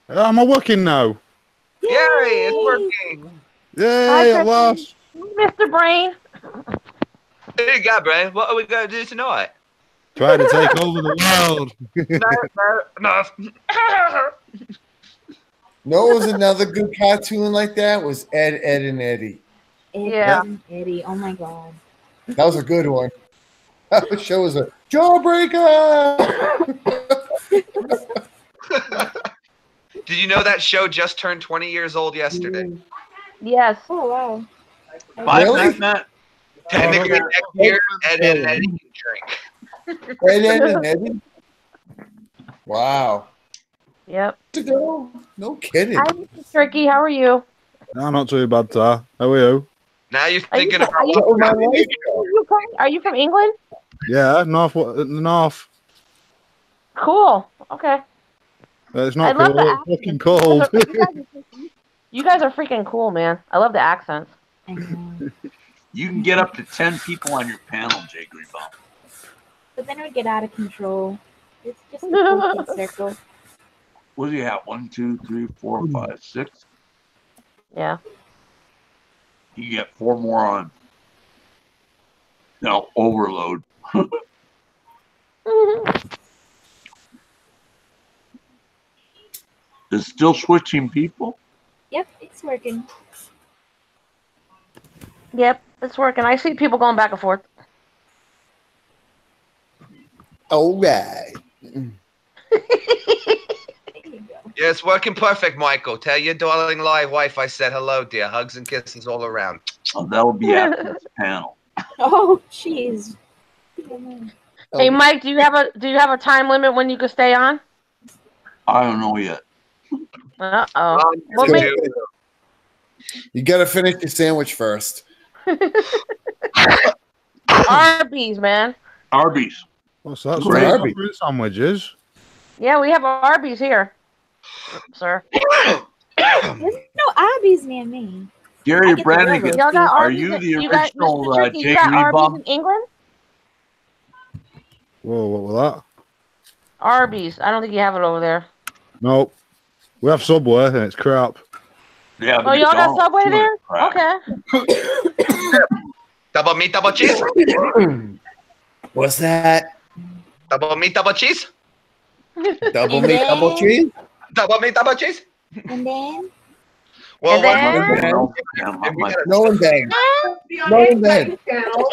G: Am I working now?
A: Yay, it's working.
G: Yay,
E: Hi,
G: at last.
E: Mr. Brain.
A: Hey, you go, Brian. What are we going to do tonight?
G: Try to take over the world.
A: No.
C: No, it was another good cartoon like that. Was Ed, Ed, and Eddie.
E: Yeah.
D: Eddie. Oh my god.
C: That was a good one. That show was a jawbreaker.
A: Did you know that show just turned 20 years old yesterday?
E: Yes.
D: Oh wow.
F: Bye,
C: Really?
F: Matt.
A: Technically, next year, Ed, Ed, and Eddie can drink.
C: Ed, Ed, and Eddie. Wow.
E: Yep.
C: To go? No kidding.
E: Hi, Mr. Tricky. How are you?
G: No, not too bad, Tar. How are you?
A: Now you're
E: Are you,
A: thinking
E: are, you,
C: What was my life?
E: are you from England?
G: Yeah, the north.
E: Cool. Okay.
G: It's
E: I
G: not
E: love
G: cool.
E: the
G: It's fucking cold.
E: You guys are freaking cool, man. I love the accents.
D: I know.
F: You can get up to 10 people on your panel, Jay Greenbaum.
D: But then it would get out of control. It's just a cool kid circle.
F: What do you have? 1, 2, 3, 4, 5, 6.
E: Yeah.
F: You get 4 more on. Now overload. Is still switching people?
D: Yep, it's working.
E: Yep, it's working. I see people going back and forth.
C: All right.
A: Yeah, it's working perfect, Michael. Tell your darling live wife I said hello, dear. Hugs and kisses all around.
F: Oh, that'll be after this panel.
D: Oh, jeez.
E: Hey, Mike, do you have a time limit when you can stay on?
F: I don't know yet.
E: Uh-oh. Well, maybe.
C: You got to finish your sandwich first.
E: Arby's, man.
F: Arby's.
G: What's that?
F: Great.
C: Arby's.
G: Fruit sandwiches.
E: Yeah, we have Arby's here, sir.
D: There's no Arby's near me.
F: Gary
D: I get the
F: Brannigan,
D: railroad
E: Y'all got
F: are
E: Arby's
F: you
E: in-
F: the
E: you got,
F: original
E: Mr. Turkey,
F: Jay
E: you got Arby's
F: Greenbaum?
E: in England?
G: Whoa, what was that?
E: Arby's. I don't think you have it over there.
G: Nope. We have Subway and it's crap.
F: Yeah,
E: Oh, y'all got Subway there?
F: Crap.
E: Okay.
A: Double meat, double cheese.
C: What's that?
A: Double meat, double cheese.
C: Double
D: And
C: meat,
D: then-
C: double cheese?
A: Double meat, double cheese.
D: And then
A: Well,
E: And then-
C: No one bang.
H: Be on
C: No,
H: any
C: then.
H: type of channel.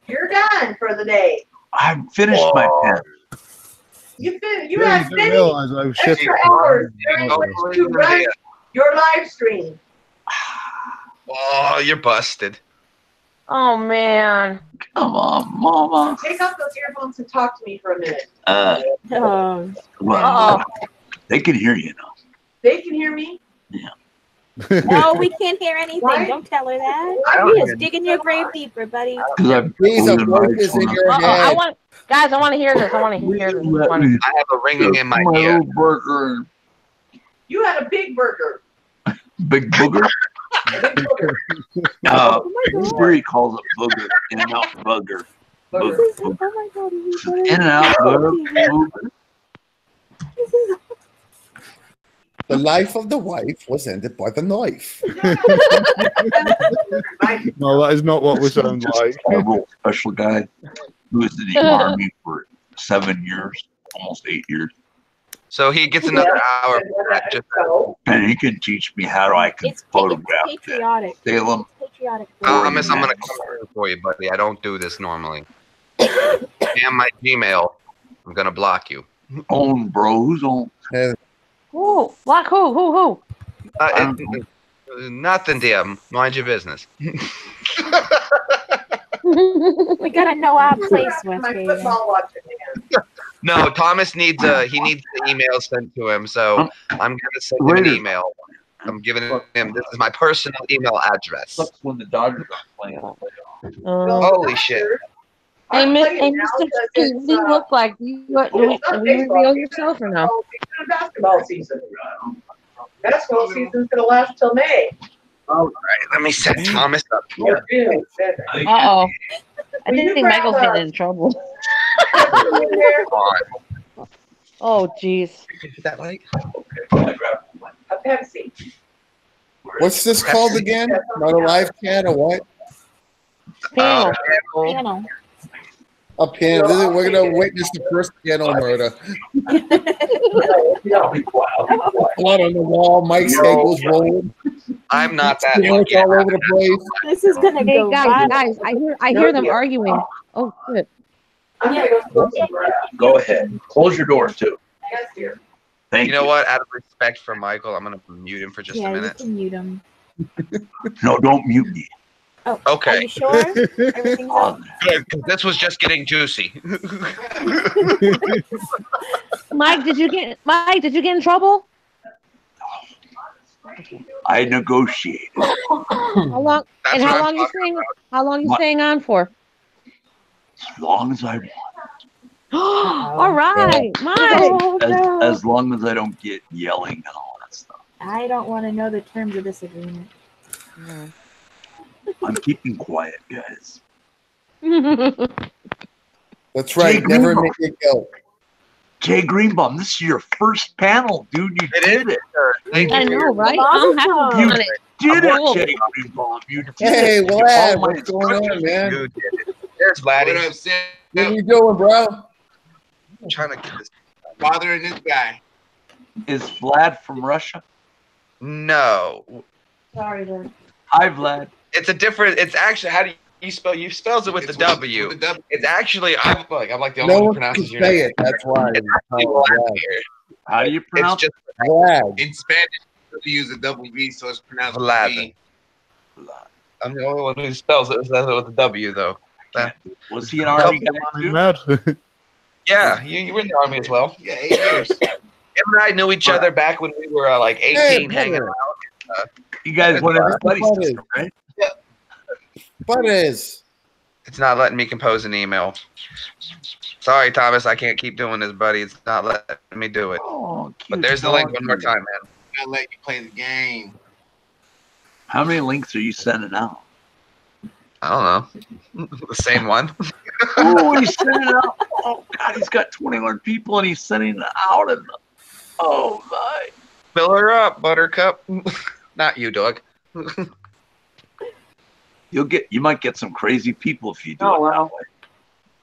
H: You're done for the day.
F: I've finished my pen.
H: You
G: Yeah,
H: have
G: you didn't
H: many
G: realise how shit
H: extra
G: it
H: hours during
A: Oh,
H: which to run your live stream.
A: Oh, you're busted.
E: Oh, man.
F: Come on, Mama.
H: Take off those earphones and talk to me for a minute.
D: oh,
F: Well, they can hear you now.
H: They can hear me.
D: no, we can't hear anything.
H: Why?
D: Don't tell her that.
A: I don't
D: You're
A: hear
D: just digging your grave deeper, buddy.
F: Because I've
C: These are
F: glued my
C: voices in
F: phone
C: your
F: up.
E: I
C: head.
E: want, guys, I want to hear this. I want to hear this. I wanna-
A: I have a ringing in my ear.
F: little burger.
H: You had a big burger.
F: Big booger?
H: A big burger.
D: Oh my God.
F: Gary calls it booger. In and out booger.
H: Burger.
D: This is, oh my God, this is better.
F: In and out booger.
D: This is-
C: The life of the wife was ended by the knife.
G: No, that is not what we sound like.
F: A real special guy who was in the Army for 7 years, almost 8 years.
A: So he gets another hour. Just
H: So,
F: And he can teach me how I can
D: It's
F: photograph that.
D: patriotic.
F: Salem.
D: It's patriotic.
A: Thomas, I'm gonna come through for you, buddy. I don't do this normally. And my Gmail, I'm gonna block you.
F: Own bro. Who's on?
E: Who? Black who?
A: Nothing, dear. Mind your business.
D: We gotta know our place,
H: my
D: Westgate.
H: football watching again.
A: No, Thomas needs the email sent to him, so I'm gonna send him an email. I'm giving him this is my personal email address.
F: Sucks when the Dodgers are playing.
A: Holy shit.
E: Hey,
H: I'm
E: Mr.
H: playing now
E: Mr.
H: because
E: Turkey,
H: it's,
E: what do you look like? Do you reveal yourself or no?
H: It's been a basketball season. Basketball season's gonna last till May.
A: All right, let me set Thomas up
H: Or
A: here.
H: June.
E: Uh-oh. I
H: Will you
E: think Michael's
H: grab
E: getting in trouble.
A: On.
E: Oh, jeez.
A: Is that light?
H: A Pepsi.
C: What's this called again? Not a live chat or what?
E: Panel.
D: Panel.
C: A panel. We're gonna witness the first piano murder. Blood on the wall. Mike's head goes rolling.
A: I'm not that
C: Sandwich
A: lucky.
C: all over the place.
D: This is gonna
E: Hey,
D: go viral.
E: guys, I hear them arguing. Oh, shit.
H: I'm gonna go smoke some grass.
F: Go ahead. Close your door too.
H: Yes, dear.
F: Thank
A: You know what? Out of respect for Michael, I'm gonna mute him for just a
D: Yeah, you
A: minute.
D: can mute him.
F: No, don't mute me.
D: Oh, are
A: Okay.
D: you sure? Everything's up?
A: Good, 'cause this was just getting juicy.
E: Mike, did you get in trouble?
F: I negotiate.
E: How long?
A: That's
E: And
A: what
E: how
A: I'm
E: long you
A: talking
E: staying?
A: about.
E: How long you
F: What?
E: staying on for?
F: As long as I want.
E: All right, Mike.
D: Oh,
F: As,
D: no.
F: as long as I don't get yelling and all that stuff.
D: I don't want to know the terms of this agreement.
F: I'm keeping quiet, guys.
C: That's right.
F: Jay
C: Never
F: Greenbaum.
C: make it go.
F: Jay Greenbaum, this is your first panel, dude. You did it.
A: Thank
E: I
A: you for
E: know,
A: your
E: right?
D: Awesome.
E: I'm happy
F: You
E: on it.
F: did
E: Cool.
F: it, Jay Greenbaum. You did
C: Hey,
F: it. You
C: Vlad,
F: followed my
C: what's going on,
F: instructions.
C: man?
A: You did it. There's Vladdy.
I: What up, Sam?
C: What are you doing, bro?
A: I'm trying to get this.
I: Bothering this guy.
F: Is Vlad from Russia?
A: No,
H: Sorry, Lord.
F: Hi, Vlad.
A: it's a different. It's actually how do you spells it with the W.
I: With the W.
A: It's actually I'm like the only
C: No
A: one who
C: one can
A: pronounces your
C: say
A: name.
C: it. That's why.
A: It's actually Vladimir.
F: How do you
A: It's
F: pronounce
A: just
C: Vlad.
I: In Spanish, you use a double V, so it's pronounced
A: Vlad.
I: V.
A: I'm the only one who spells it with the W though.
F: Was he an army guy too?
G: Mad.
A: Yeah, you were in the army as well.
I: Yeah, 8 years.
A: Him and I knew each other back when we were like 18, hanging
C: brother.
A: out.
F: You guys went everybody's
C: What is-
F: system, right?
C: Butters.
A: It's not letting me compose an email. Sorry, Thomas, I can't keep doing this, buddy. It's not letting me do it.
F: Oh,
A: But
F: cute
A: there's the link
F: dog.
A: one more time, man.
I: I'll let you play the game.
F: How many links are you sending out?
A: I don't know. The same one.
F: Oh, he's sending out. Oh God, he's got 21 people and he's sending it out. And oh my!
A: Fill her up, Buttercup. Not you, dog.
F: You might get some crazy people if you do
E: Oh,
F: it
E: wow.
F: that way.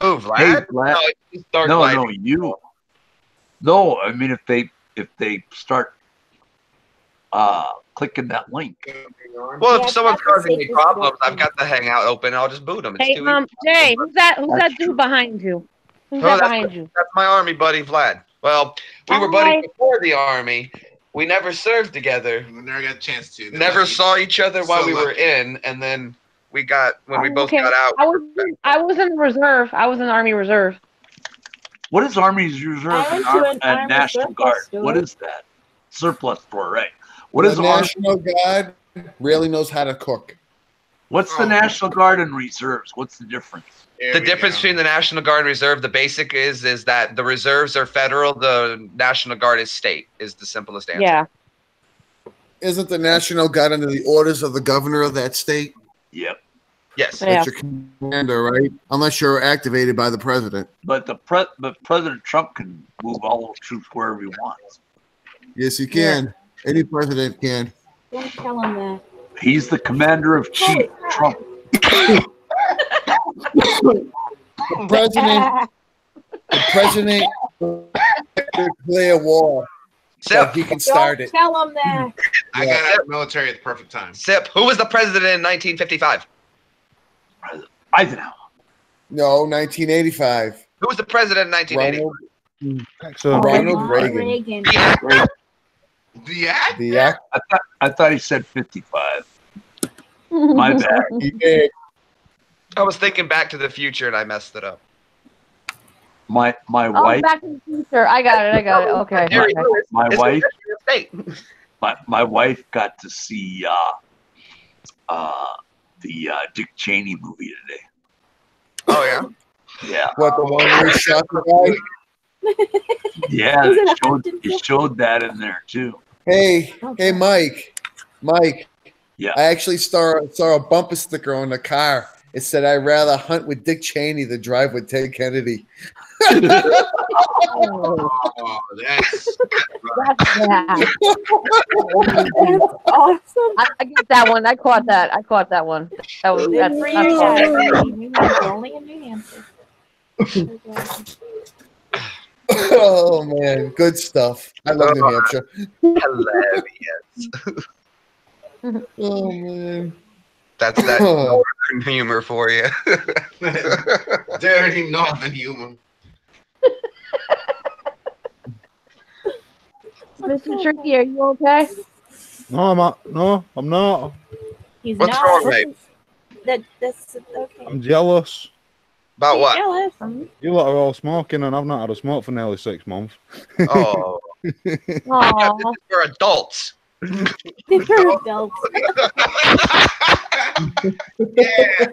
A: Oh, Vlad?
F: Hey, Vlad.
A: No, it's just Dark
F: No,
A: Vlad.
F: no, you. No, I mean if they start clicking that link.
A: Well,
D: Yeah,
A: if someone's
D: that's the
A: causing me
D: safest
A: problems,
D: way.
A: I've got the Hangout open. I'll just boot them. It's
E: Hey,
A: too easy.
E: Jay, who's that
F: That's
E: dude
F: true.
E: behind you? Who's
A: Oh,
E: that
A: that's-
E: behind you?
A: That's my army buddy, Vlad. Well, we were
E: Hi.
A: buddies before the army. We never served together.
I: We never got a chance to.
A: Never saw each other while
I: So
A: we were
I: lucky.
A: in, and then when we both
E: Okay.
A: got out.
E: I was in reserve. I was in Army Reserve.
F: What is Army's Reserve
D: I
F: and,
D: went to an
F: and
D: Army
F: National
D: surplus
F: Guard?
D: store.
F: What is that? Surplus store, right? What
C: The
F: is Army?
C: National Guard really knows how to cook.
F: What's the
I: Oh.
F: National Guard and reserves? What's the difference?
I: There
A: The
I: we
A: difference
I: go.
A: between the National Guard and Reserve, the basic is that the reserves are federal, the National Guard is state, is the simplest answer.
E: Yeah.
C: Isn't the National Guard under the orders of the governor of that state?
F: Yep.
A: Yes.
E: Yeah.
C: That's your commander, right? Unless you're activated by the president.
F: But but President Trump can move all those troops wherever he wants.
C: Yes, he can. Any president can.
D: Don't tell him that.
F: He's the commander of chief, Trump.
C: The president declare war. So
A: Sip,
C: he can start
D: Don't
C: it.
D: tell him that.
I: I got out of the military at the perfect time.
A: Sip. Who was the president in 1955?
F: Eisenhower.
C: No, 1985.
A: Who was the president in 1980?
G: Excellent.
C: Ronald Reagan.
D: Reagan.
I: The act?
C: The act.
F: I thought he said 55. My bad.
C: He did.
A: I was thinking Back to the Future and I messed it up.
F: My
E: Oh,
F: wife
E: Back to the Future. I got it. Okay.
A: Jerry
E: Okay.
A: Lewis
F: my
A: is the
F: wife
A: Secretary of State.
F: my wife got to see the Dick Cheney movie today.
A: Oh yeah.
F: Yeah.
C: What, the one where he shot the guy?
F: Yeah,
D: Is it a
F: it showed,
D: Huntington?
F: it showed that in there too.
C: Hey,
D: Okay.
C: Mike.
F: Yeah.
C: I actually saw a bumper sticker on the car. It said, "I'd rather hunt with Dick Cheney than drive with Ted Kennedy."
I: Oh, that's
E: Yeah.
D: That's awesome.
E: I get that one. I caught that one. That was
D: Good
E: that's
D: for
E: that's
D: you
E: awesome.
D: guys. New Hampshire, only in New Hampshire.
C: Oh man, good stuff. I love New Hampshire.
A: Hilarious.
C: Oh man.
A: That's that northern humor for you.
I: dirty northern humor.
E: Mr. Tricky, are you okay?
G: No, I'm not.
D: He's
A: What's
D: not.
A: wrong, mate?
D: That's okay.
G: I'm jealous.
A: About
D: Be
A: what?
D: jealous.
G: You lot are all smoking, and I've not had a smoke for nearly 6 months.
A: Oh.
E: Aw.
A: This is for adults.
D: They're adults.
I: Yeah.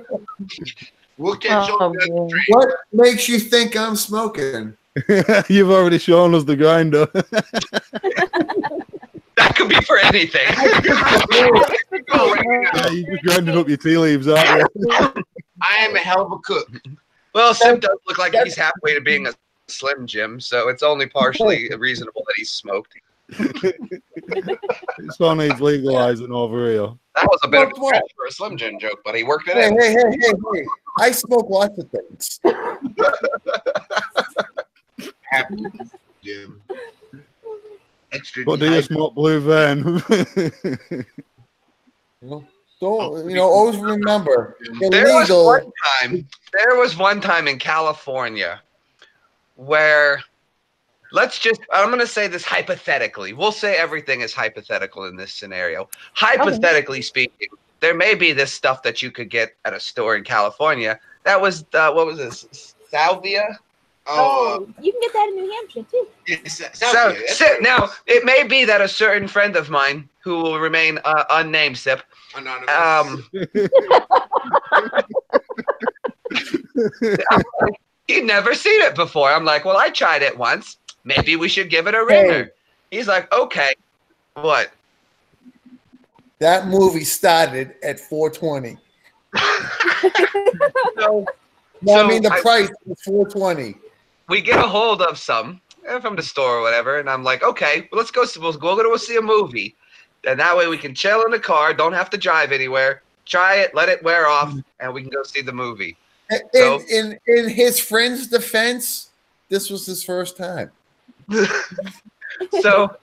I: We'll catch
E: Oh,
I: you on
E: boy.
C: What makes you think I'm smoking?
G: You've already shown us the grinder.
A: That could be for anything.
G: Yeah, you just grinding up your tea leaves, aren't you?
I: I am a hell of a cook.
A: Well, Sim does look like he's halfway to being a Slim Jim, so it's only partially reasonable that he's smoked.
G: It still needs legalizing over here.
A: That was a bit of a
C: What?
A: stretch for a Slim Jim joke, but he worked it
C: Hey,
A: in.
C: hey. I smoke lots of things.
I: Happy Jim. Extra.
G: But do you smoke blue vein?
C: Don't always remember
A: There
C: illegal.
A: was one time in California where I'm going to say this hypothetically. We'll say everything is hypothetical in this scenario. Hypothetically speaking, there may be this stuff that you could get at a store in California. That was, what was this? Salvia?
D: Oh, you can get that in New Hampshire too.
A: Now, it may be that a certain friend of mine who will remain unnamed, Sip, he'd never seen it before. I'm like, well, I tried it once. Maybe we should give it a ringer. He's like, okay. What?
C: That movie started at $4.20. The price was $4.20.
A: We get a hold of some from the store or whatever, and I'm like, okay, well, we'll go see a movie. And that way we can chill in the car, don't have to drive anywhere, try it, let it wear off, and we can go see the movie.
C: In his friend's defense, this was his first time.
A: So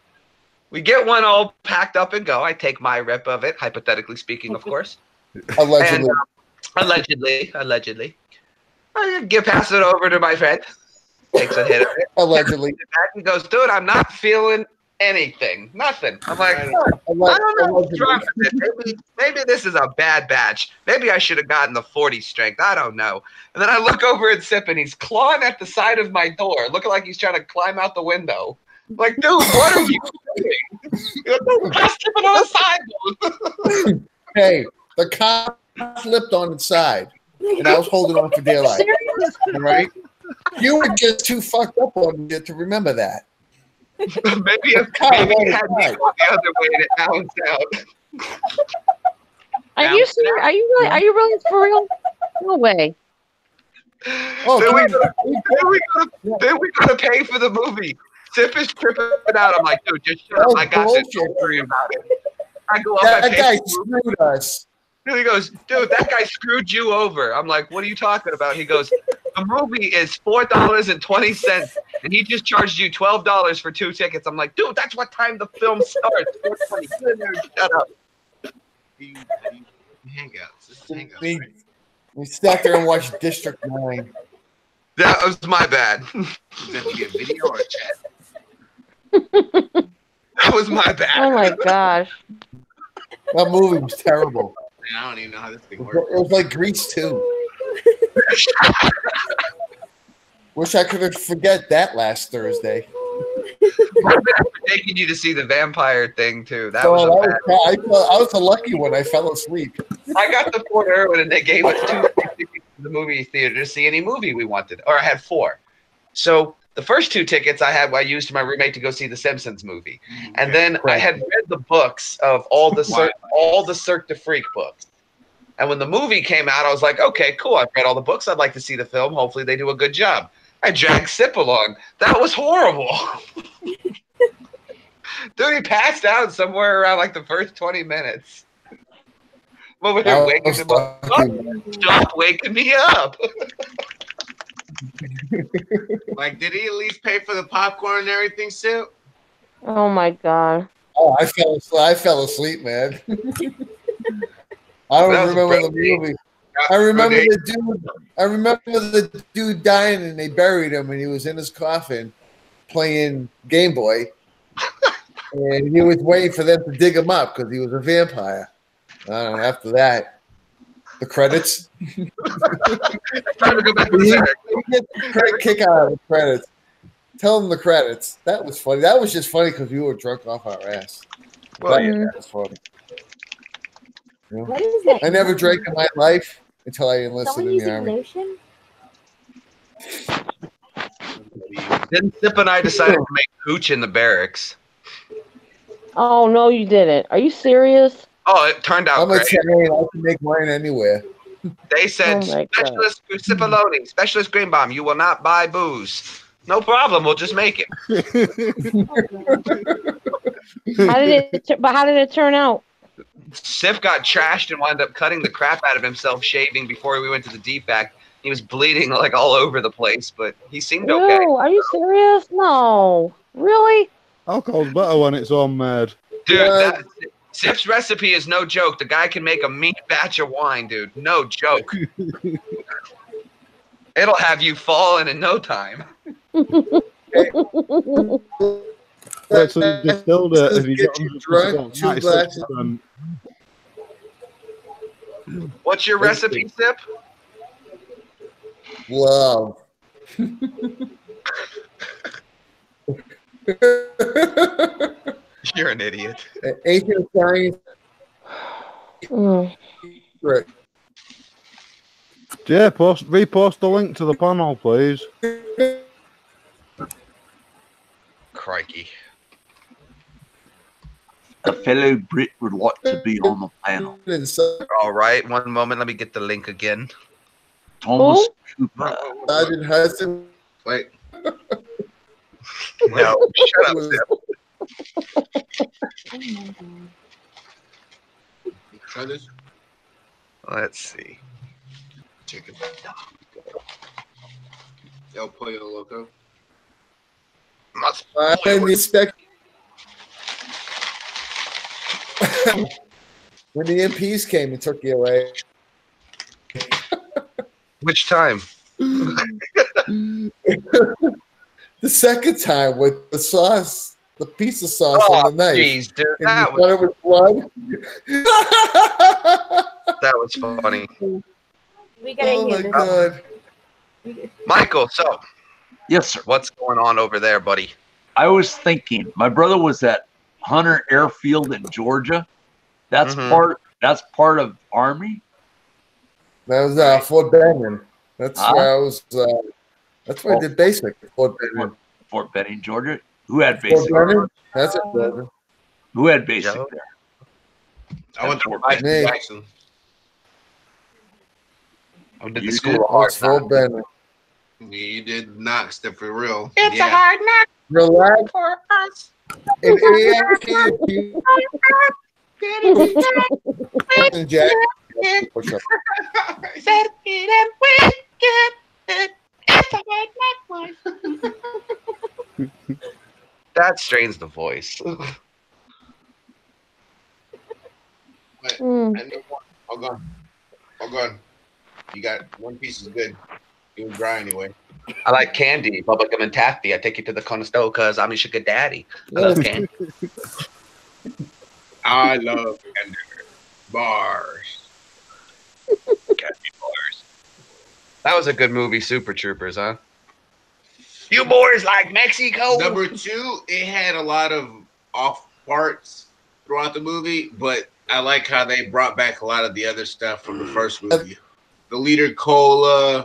A: we get one all packed up and go. I take my rip of it, hypothetically speaking, of course.
C: Allegedly.
A: And, allegedly. I pass it over to my friend. Takes a hit of it.
C: Allegedly.
A: He goes, dude, I'm not feeling anything. Nothing. I'm like, I don't know what's wrong with it. Maybe this is a bad batch. Maybe I should have gotten the 40 strength. I don't know. And then I look over at Sip, and he's clawing at the side of my door, looking like he's trying to climb out the window. I'm like, dude, what are you doing? You're slipping on the sidewalk.
C: Hey, the car flipped on its side, and I was holding on for dear life. Right? You were just too fucked up on it to remember that.
A: Maybe you had me go the other way and it balanced out.
E: Are you serious? Are you really for real? No way.
A: Oh, then we gotta pay for the movie. Sip is tripping out. I'm like, dude, just shut up. I got this. Don't worry about it. I go up.
C: That guy screwed us.
A: Dude, he goes, dude, that guy screwed you over. I'm like, what are you talking about? He goes, the movie is $4.20, and he just charged you $12 for 2 tickets. I'm like, dude, that's what time the film starts. Shut up.
I: Hangouts.
C: We sat there and watched District 9.
A: That was my bad.
I: Did you get video or chat?
A: That was my bad.
E: Oh my gosh.
C: That movie was terrible.
I: I don't even know how this thing works.
C: It was like Grease 2. Wish I could forget that last Thursday.
A: Taking you to see the vampire thing too. That
C: I
A: was
C: a lucky one. I fell asleep.
A: I got the Port Irwin, and they gave us 2 tickets to the movie theater to see any movie we wanted, or I had 4. So the first 2 tickets I used my roommate to go see the Simpsons movie, and then I had read the books of all the Cirque du Freak books. And when the movie came out, I was like, okay, cool. I've read all the books. I'd like to see the film. Hopefully they do a good job. I dragged Sip along. That was horrible. Dude, he passed out somewhere around like the first 20 minutes. I'm over here waking him up. Stop waking me up.
I: Like, did he at least pay for the popcorn and everything, Sue?
E: Oh my god.
C: Oh, I fell asleep, man. I don't remember the movie. I remember the dude dying, and they buried him, and he was in his coffin playing Game Boy, and he was waiting for them to dig him up because he was a vampire. I don't know. After that, the credits.
A: Time to go back to the
C: Get the kick out of the credits. Tell them the credits. That was funny. That was just funny because we were drunk off our ass.
A: Well,
C: That was funny. Yeah.
D: What is that?
C: I never drank in my life until I enlisted
D: Someone
C: in the
D: using
C: army.
D: lotion?
A: Then Sip and I decided to make hooch in the barracks.
E: Oh no, you didn't. Are you serious?
A: Oh, it turned out
C: I'm a
A: great.
C: Italian. I can make wine anywhere.
A: They said,
E: Oh my
A: Specialist Cipoloni, Specialist Greenbaum, you will not buy booze. No problem, we'll just make it.
E: How did it turn out?
A: Sip got trashed and wound up cutting the crap out of himself shaving before we went to the DFAC. He was bleeding like all over the place, but he seemed okay.
E: No, are you serious? No. Really?
G: Alcohol's better when it's on mad.
A: Dude, Zip's recipe is no joke. The guy can make a mean batch of wine, dude. No joke. It'll have you falling in no time.
G: Actually distilled it if you get
C: Get you drunk,
G: 100%,
C: 2 glasses.
G: 96%.
A: What's your recipe, Zip?
C: Love.
A: You're an idiot.
C: Ancient science. Right.
G: Yeah, repost the link to the panel, please.
A: Crikey.
F: A fellow Brit would like to be on the panel.
A: All right, one moment. Let me get the link again.
F: Thomas Cooper.
C: Sergeant Hudson.
I: Wait.
A: No, shut up, Zip.
D: Oh my god.
I: Try this.
A: Let's see.
I: Chicken. El Pollo Loco.
A: Must
C: I didn't expect. When the MPs came and took you away.
A: Which time?
C: The second time with the sauce, the pizza sauce on the knife.
A: Jeez, dude,
C: And
A: that
C: you thought it was blood?
A: That was funny.
D: We gotta
C: Oh
D: hear
C: my
D: this.
C: god.
A: Michael, so
F: Yes, sir.
A: what's going on over there, buddy?
F: I was thinking, my brother was at Hunter Airfield in Georgia. That's
A: Mhm.
F: That's part of Army.
C: That was Fort Benning. That's
F: Huh?
C: where I was. That's where I did basic. Fort Benning.
F: Fort Benning, Georgia. Who had
C: Fort
F: basic?
C: Benning? That's it, Georgia.
F: Who had basic
A: Joe?
F: there?
I: I went to
F: Fort
I: Mike
C: Benning.
I: Jackson.
A: I did
F: You
A: the
F: did?
A: school of
C: Oh,
A: hard
C: it's Fort Benning.
I: You did not step for real.
A: It's
I: yeah.
A: a hard knock
C: Relax.
A: for us.
C: And Jack. Push up.
A: Said it and we get it. It's a hard knock life. That strains the voice.
I: Wait,
E: Mm.
I: I know one. Hold on. Hold on. You got one piece is good. It was dry anyway.
A: I like candy, bubblegum, and taffy. I take you to the corner store because I'm your sugar daddy. I love candy.
I: I love candy bars.
A: Candy bars. That was a good movie, Super Troopers, huh? You boys like Mexico?
I: Number 2, it had a lot of off parts throughout the movie, but I like how they brought back a lot of the other stuff from the first movie. The Leader Cola,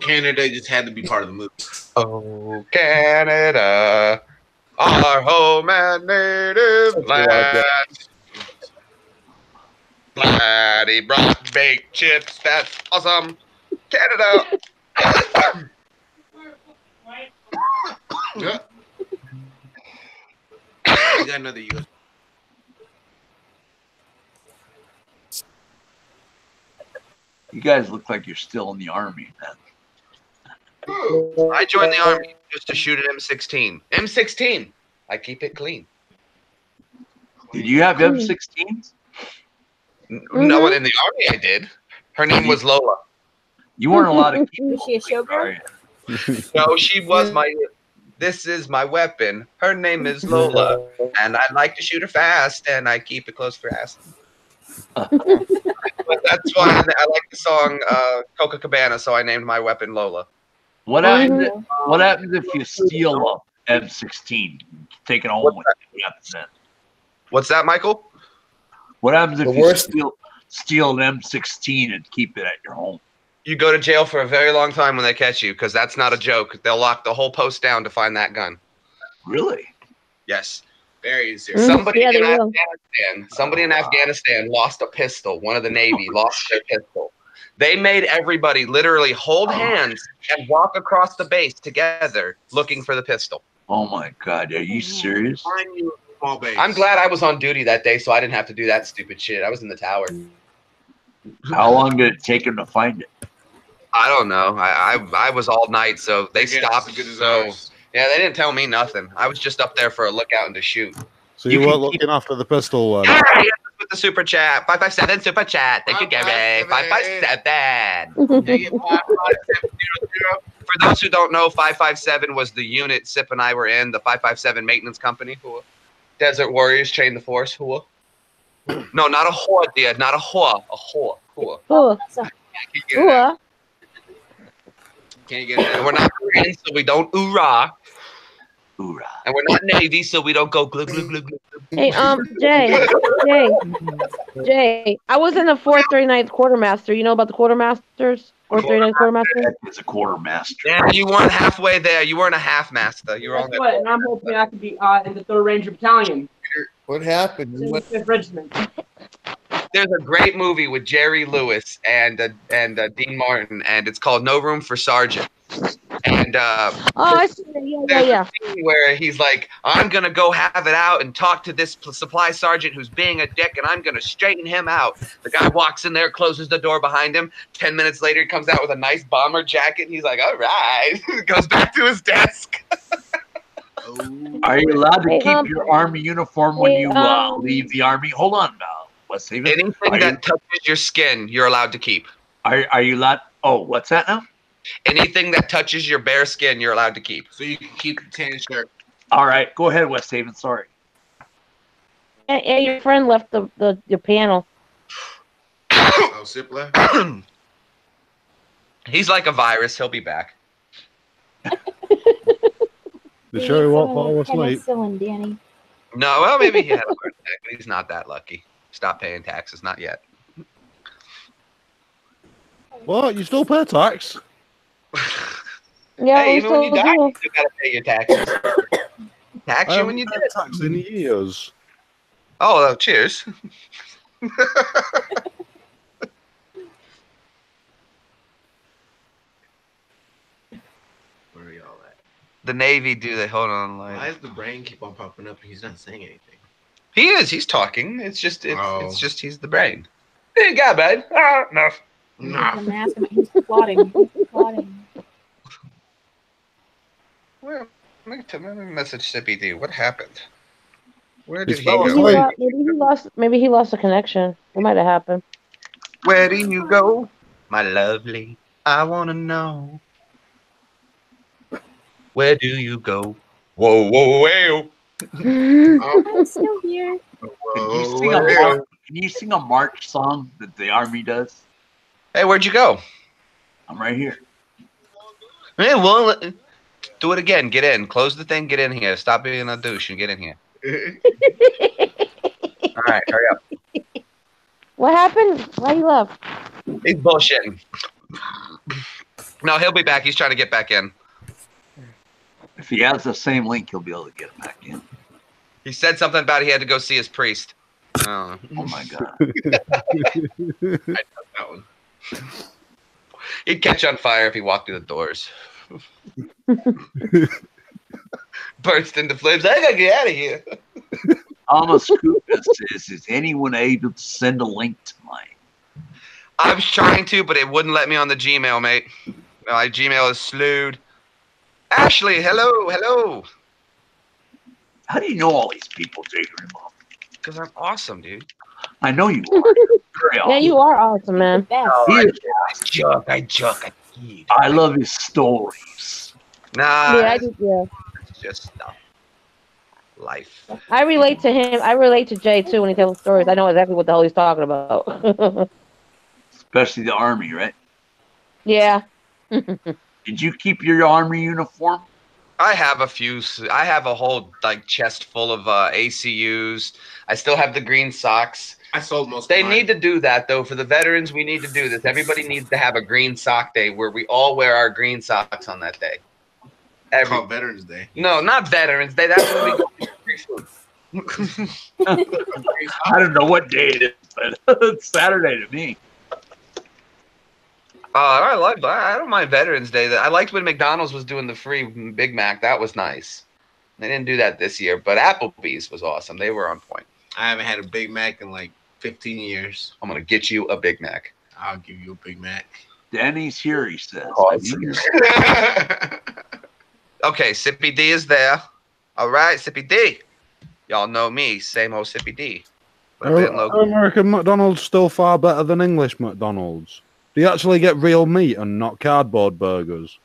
I: Canada just had to be part of the movie.
A: Oh, Canada, our home and native land. Bloody brought baked chips, that's awesome. Canada.
I: Yeah. You got another US.
F: You guys look like you're still in the Army, man.
A: I joined the Army just to shoot an M16. M16. I keep it clean.
F: Did you have M16s?
A: No one in the Army I did. Her name was Lola.
F: You weren't allowed to keep
D: Was she a showgirl?
A: No, she was my. This is my weapon. Her name is Lola, and I like to shoot her fast, and I keep it close for ass. But that's why I like the song Coca Cabana, so I named my weapon Lola.
F: What happens? What happens if you steal a M16? Take it home with you. What happens then?
A: What's that, Michael?
F: What happens if
C: The
F: you
C: worst-
F: steal an M16 and keep it at your home?
A: You go to jail for a very long time when they catch you, because that's not a joke. They'll lock the whole post down to find that gun.
F: Really?
A: Yes.
I: Very serious.
A: Somebody
E: Yeah, they
A: in
E: will.
A: Afghanistan lost a pistol. One of the Navy lost their pistol. They made everybody literally hold hands and walk across the base together looking for the pistol.
F: Oh my God! Are you serious?
I: Find you a small base.
A: I'm glad I was on duty that day, so I didn't have to do that stupid shit. I was in the tower.
F: How long did it take him to find it?
A: I don't know. I was all night, so they
I: Yeah,
A: stopped.
I: it's as good as
A: So
I: ours.
A: yeah, they didn't tell me nothing. I was just up there for a lookout and to shoot.
G: So you weren't looking after the pistol one.
A: With the super chat, 557 super chat. Thank you, Gary. 557. For those who don't know, 557 was the unit Sip and I were in. The 557 maintenance company. Who? Desert Warriors train the force. Who? No, not a whore, dear. Not a whore. A whore. Whore. Can't get it. And we're not Marines, so we don't oorah.
F: Hoorah.
A: And we're not Navy, so we don't go glug glug glug glug.
E: Hey, Jay, I was in the 439th quartermaster. You know about the quartermasters? 439th quartermaster?
F: It's a quartermaster.
A: Yeah, you weren't halfway there. You weren't a half master. You were
J: Guess
A: only.
J: what? And I'm hoping I could be in the 3rd Ranger Battalion.
C: What happened? You went-
J: 5th Regiment.
A: There's a great movie with Jerry Lewis and Dean Martin, and it's called No Room for Sergeant. And
E: I see. Yeah.
A: a scene where he's like, I'm going to go have it out and talk to this supply sergeant who's being a dick, and I'm going to straighten him out. The guy walks in there, closes the door behind him. 10 minutes later, he comes out with a nice bomber jacket, and he's like, all right. Goes back to his desk.
F: Are you allowed to keep your Army uniform when you leave the Army? Hold on now. Let's save it.
A: Anything that touches your skin, you're allowed to keep.
F: Are you allowed? Oh, what's that now?
A: Anything that touches your bare skin, you're allowed to keep.
I: So you can keep the tan shirt.
F: All right, go ahead, West Haven. Sorry.
E: Yeah, your friend left your panel.
I: Oh, Sipler?
A: He's like a virus. He'll be back.
G: The cherry won't fall asleep.
D: Penicillin, Danny.
A: No, well, maybe he had a heart attack, but he's not that lucky. Stop paying taxes. Not yet.
G: What? You still pay tax?
E: Yeah,
A: Hey,
E: we
A: even when you
E: still
A: die,
E: do.
A: you still gotta pay your taxes. Tax you when you
G: paid
A: did.
G: tax in years.
A: Oh, cheers.
I: Where are y'all at?
A: The Navy do they? Hold on,
I: Why
A: like
I: does the brain keep on popping up and he's not saying anything?
A: he is. He's talking. It's just
I: Oh.
A: it's just he's the brain. Hey, got bad. Ah, no.
D: The mastermind. He's plotting. He's plotting.
A: Well, let me message Sippy D. What happened? Where did
G: He's
A: he
G: fell
A: go?
G: asleep.
E: Maybe he lost the connection. It might have happened.
A: Where do you go, my lovely? I wanna know. Where do you go? Whoa, whoa, whoa.
D: I'm still here.
F: Can you sing a march song that the Army does?
A: Hey, where'd you go?
F: I'm right here.
A: Hey, well, do it again. Get in. Close the thing. Get in here. Stop being a douche and get in here. All right, hurry up.
E: What happened? Why you left?
A: He's bullshitting. No, he'll be back. He's trying to get back in.
F: If he has the same link, he'll be able to get him back in.
A: He said something about he had to go see his priest. Oh,
F: my God.
A: I took that one. He'd catch on fire if he walked through the doors. Burst into flames. I gotta get out of here.
F: Thomas Cooper says, is anyone able to send a link to mine?
A: I was trying to, but it wouldn't let me on the Gmail, mate. My Gmail is slewed. Ashley, hello.
F: How do you know all these people, Jgreenbaum?
A: Because I'm awesome, dude.
F: I know you are. Very
E: Yeah,
F: awesome.
E: you are awesome, man.
A: I joke.
F: I love his stories.
A: Nah,
E: Yeah, I do. Yeah.
A: it's just stuff. Life.
E: I relate to him. I relate to Jay too when he tells stories. I know exactly what the hell he's talking about.
F: Especially the Army, right?
E: Yeah.
F: Did you keep your Army uniform?
A: I have a few. I have a whole chest full of ACUs. I still have the green socks.
I: I sold most.
A: They
I: of mine.
A: need to do that though for the veterans. We need to do this. Everybody needs to have a green sock day where we all wear our green socks on that day.
I: Called Veterans Day.
A: No, not Veterans Day. That's when we go to free food.
F: I don't know what day it is, but it's Saturday to me.
A: I don't mind Veterans Day. I liked when McDonald's was doing the free Big Mac. That was nice. They didn't do that this year, but Applebee's was awesome. They were on point.
I: I haven't had a Big Mac in like 15 years.
A: I'm gonna get you a Big Mac.
I: I'll give you a Big Mac.
F: Danny's here, he says.
A: Okay, Sippy D is there. All right, Sippy D. Y'all know me, same old Sippy D. But then
G: Are American McDonald's still far better than English McDonald's? Do you actually get real meat and not cardboard burgers?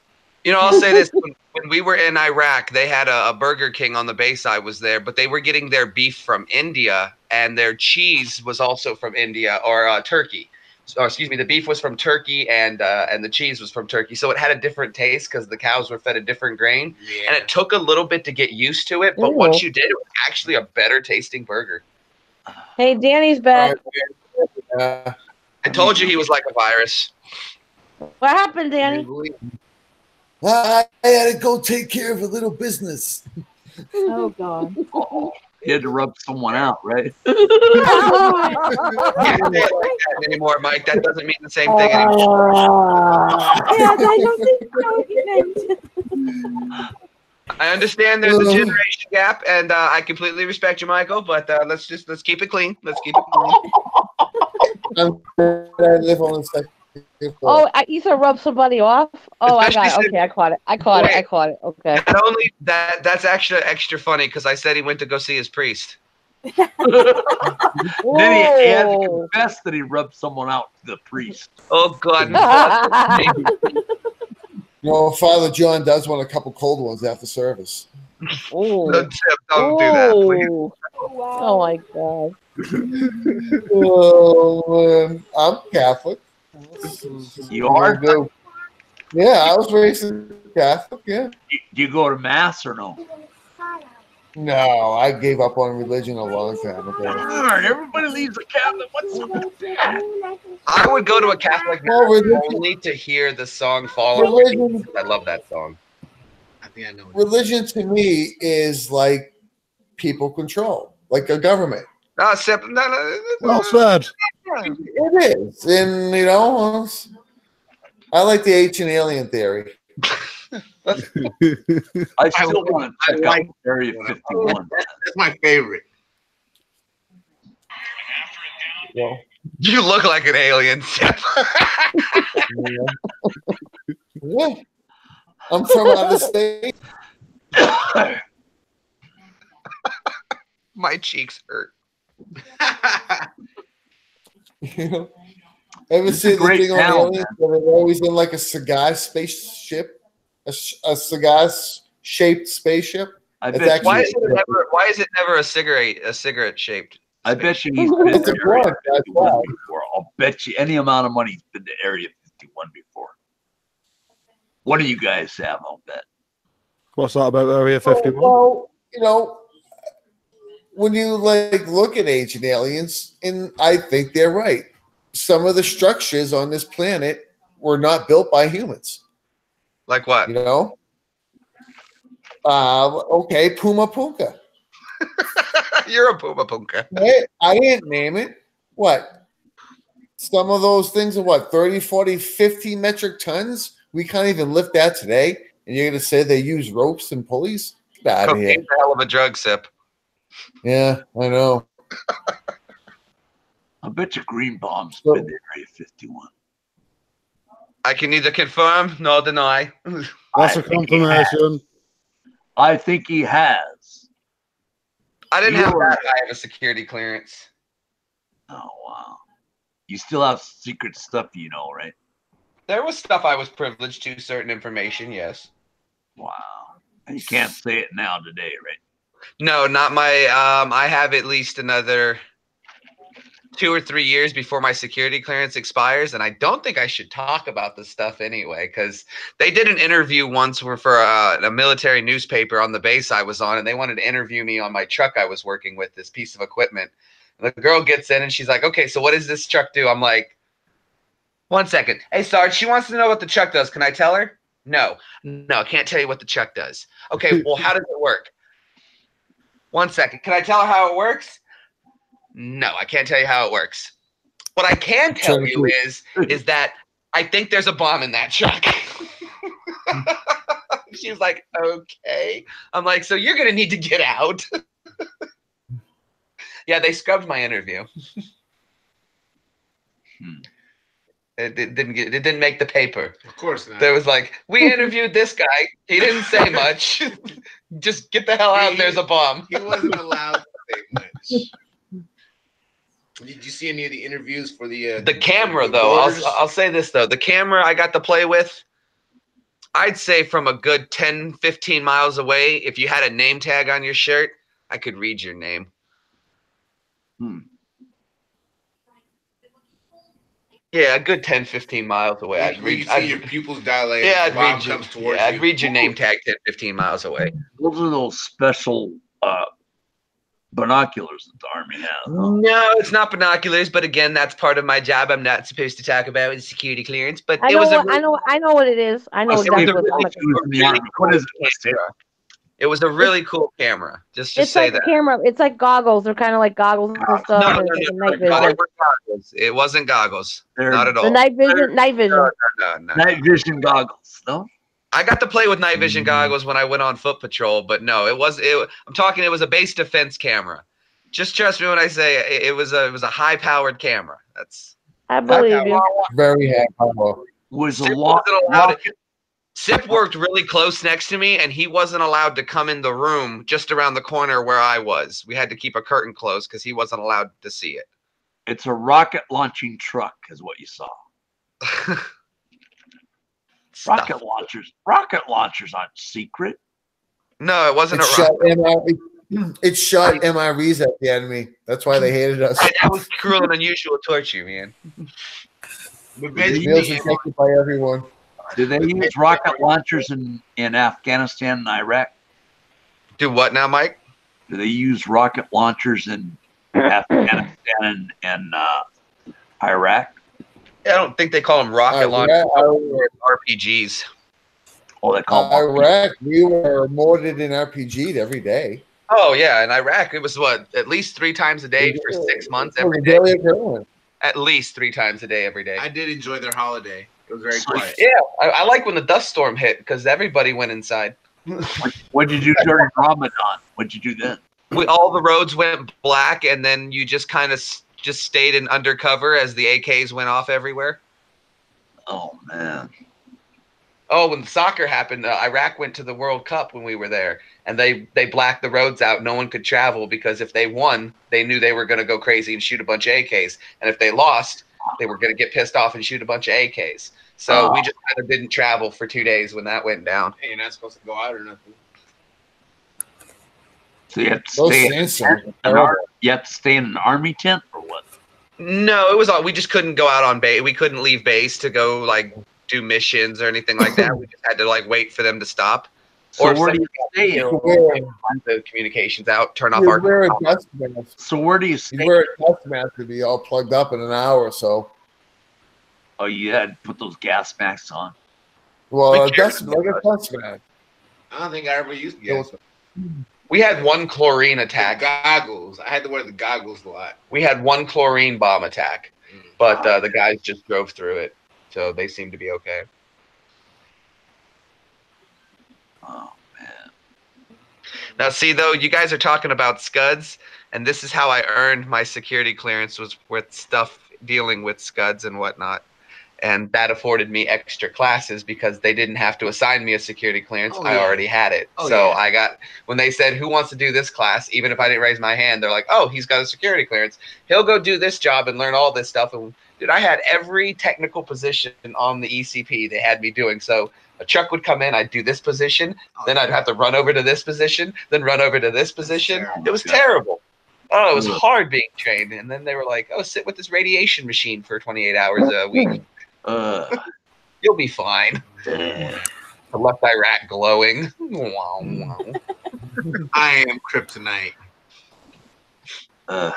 A: You know, I'll say this. When we were in Iraq, they had a Burger King on the base. I was there, but they were getting their beef from India, and their cheese was also from India or Turkey. Or excuse me, the beef was from Turkey, and the cheese was from Turkey. So it had a different taste because the cows were fed a different grain, and it took a little bit to get used to it. But once you did, it was actually a better tasting burger.
E: Hey, Danny's back.
A: I told you he was like a virus.
E: What happened, Danny?
C: I had to go take care of a little business.
D: Oh God.
F: You had to rub someone out, right?
A: Can't say it like that anymore, Mike. That doesn't mean the same thing anymore.
D: Yeah, I don't think so. He meant.
A: I understand there's a generation gap, and I completely respect you, Michael. But let's keep it clean. Let's keep it clean.
C: I live on the second
E: Oh, you said rub somebody off? Oh, I got it. Okay, I caught it. I caught it. Okay.
A: Not only that's actually extra funny because I said he went to go see his priest.
F: Then he had to confess that he rubbed someone out to the priest.
A: Oh God!
C: No, Father John does want a couple cold ones after service.
E: Oh,
A: don't do that, please.
E: Oh my God!
C: I'm Catholic.
F: You are?
C: Yeah, I was raised Catholic. Yeah.
F: Do you go to mass or no?
C: No, I gave up on religion a long time ago.
F: Darn, everybody leaves a Catholic. What's up with that?
A: I would go to a Catholic mass only to hear the song "Fall on Me." I love that song.
I: I think I know.
C: Religion to me is like people control, like a government.
G: Well said.
C: It is, and you know, I like the ancient alien theory.
F: I still want to check out Area 51.
I: That's my favorite.
C: Well,
A: you look like an alien.
C: Yeah. I'm from outer space.
A: My cheeks hurt.
C: You know, ever see the thing on aliens where they're always in like a cigar spaceship, a cigar-shaped spaceship?
F: I bet
A: why is it never a cigarette shaped?
F: I bet you he's been to Area 51 before. I'll bet you any amount of money he's been to Area 51 before. What do you guys have? I'll bet.
G: What's that about Area 51?
C: Well, you know, when you like look at ancient aliens, and I think they're right. Some of the structures on this planet were not built by humans.
A: Like what?
C: You know? Okay, Puma Punka.
A: You're a Puma Punka.
C: I didn't name it. What? Some of those things are what, 30, 40, 50 metric tons? We can't even lift that today. And you're going to say they use ropes and pulleys? Get out of here.
A: Cocaine's a hell of a drug, Sip.
C: Yeah, I know.
F: I bet you Greenbaum's been to Area 51.
A: I can neither confirm nor deny.
G: That's a confirmation.
F: I think he has.
A: I didn't have that high of a security clearance.
F: Oh, wow. You still have secret stuff, you know, right?
A: There was stuff I was privileged to, certain information, yes.
F: Wow. And you can't say it now today, right?
A: No, not my, I have at least another 2 or 3 years before my security clearance expires, and I don't think I should talk about this stuff anyway, because they did an interview once for a military newspaper on the base I was on, and they wanted to interview me on my truck I was working with, this piece of equipment. And the girl gets in, and she's like, okay, so what does this truck do? I'm like, 1 second. Hey, Sarge, she wants to know what the truck does. Can I tell her? No, I can't tell you what the truck does. Okay, well, how does it work? 1 second. Can I tell her how it works? No, I can't tell you how it works. What I can tell you is that I think there's a bomb in that truck. She was like, okay. I'm like, so you're going to need to get out. Yeah, they scrubbed my interview. It didn't make the paper.
I: Of course not.
A: There was like, we interviewed this guy. He didn't say much. Just get the hell out. There's a bomb.
I: He wasn't allowed. Did you see any of the interviews for the
A: camera though? I'll say this though. The camera I got to play with, I'd say from a good 10, 15 miles away, if you had a name tag on your shirt, I could read your name. Yeah, a good 10, 15 miles away. I'd read.
I: I'd see your pupils dilate.
A: Yeah,
I: I'd
A: read your name tag 10, 15 miles away.
F: Those are those special binoculars that the Army has.
A: No, it's not binoculars, but again, that's part of my job. I'm not supposed to talk about security clearance, but
E: I know what it is. I know exactly what
F: is it?
A: It was a really cool camera. Just say
E: like
A: that.
E: Camera. It's like goggles. They're kind of like goggles and stuff. Night vision.
A: It wasn't goggles. Not at all.
E: The night vision. Night vision.
A: No.
F: Night vision goggles. No.
A: I got to play with night vision goggles when I went on foot patrol, but no, it was a base defense camera. Just trust me when I say it was a high powered camera.
E: I believe you.
C: Very high power.
F: Was a lot.
A: Sip worked really close next to me, and he wasn't allowed to come in the room just around the corner where I was. We had to keep a curtain closed because he wasn't allowed to see it.
F: It's a rocket launching truck, is what you saw. Rocket launchers aren't secret.
A: No, it wasn't a rocket.
C: It shot MREs at the enemy. That's why they hated us.
A: That was cruel and unusual torture, man.
C: Meals are taken by everyone.
F: Do they use rocket launchers in Afghanistan and Iraq?
A: Do what now, Mike?
F: Do they use rocket launchers in Afghanistan and Iraq?
A: Yeah, I don't think they call them rocket launchers. RPGs.
F: Oh, they call them
C: Iraq. We were mortared and RPG'd every day.
A: Oh yeah, in Iraq it was at least 3 times a day for 6 months every day. At least 3 times a day every day.
I: I did enjoy their holiday. It was very quiet.
A: Yeah, I like when the dust storm hit because everybody went inside.
F: What did you do during Ramadan? What did you do then?
A: All the roads went black, and then you just kind of just stayed in undercover as the AKs went off everywhere.
F: Oh man.
A: Oh, when the soccer happened, Iraq went to the World Cup when we were there, and they blacked the roads out. No one could travel because if they won, they knew they were going to go crazy and shoot a bunch of AKs, and if they lost, they were going to get pissed off and shoot a bunch of AKs. So we just kind of didn't travel for 2 days when that went down.
I: Hey, you're not supposed to go out or nothing.
F: So you have to stay in an army tent or what?
A: No, it was all. We just couldn't go out on base. We couldn't leave base to go like do missions or anything like that. We just had to like wait for them to stop.
F: So where do you stay?
A: The communications out, turn off our.
F: So where do you stay?
C: You wear a dust mask to be all plugged up in an hour or so.
F: Oh, you had to put those gas masks on.
C: Well, that's like a dust mask.
I: I don't think I ever used gas.
A: We had one chlorine attack.
I: The goggles. I had to wear the goggles a lot.
A: We had one chlorine bomb attack, but the guys just drove through it, so they seemed to be okay.
F: Oh man!
A: Now, see though, you guys are talking about scuds, and this is how I earned my security clearance was with stuff dealing with scuds and whatnot. And that afforded me extra classes because they didn't have to assign me a security clearance. I already had it. I got, when they said, who wants to do this class? Even if I didn't raise my hand, they're like, oh, he's got a security clearance. He'll go do this job and learn all this stuff. And dude, I had every technical position on the ECP they had me doing. So a truck would come in, I'd do this position. Then I'd have to run over to this position, then run over to this position. It was terrible. Oh, it was hard being trained. And then they were like, oh, sit with this radiation machine for 28 hours a week. You'll be fine. I left Iraq glowing. Wow, wow.
I: I am kryptonite.
A: I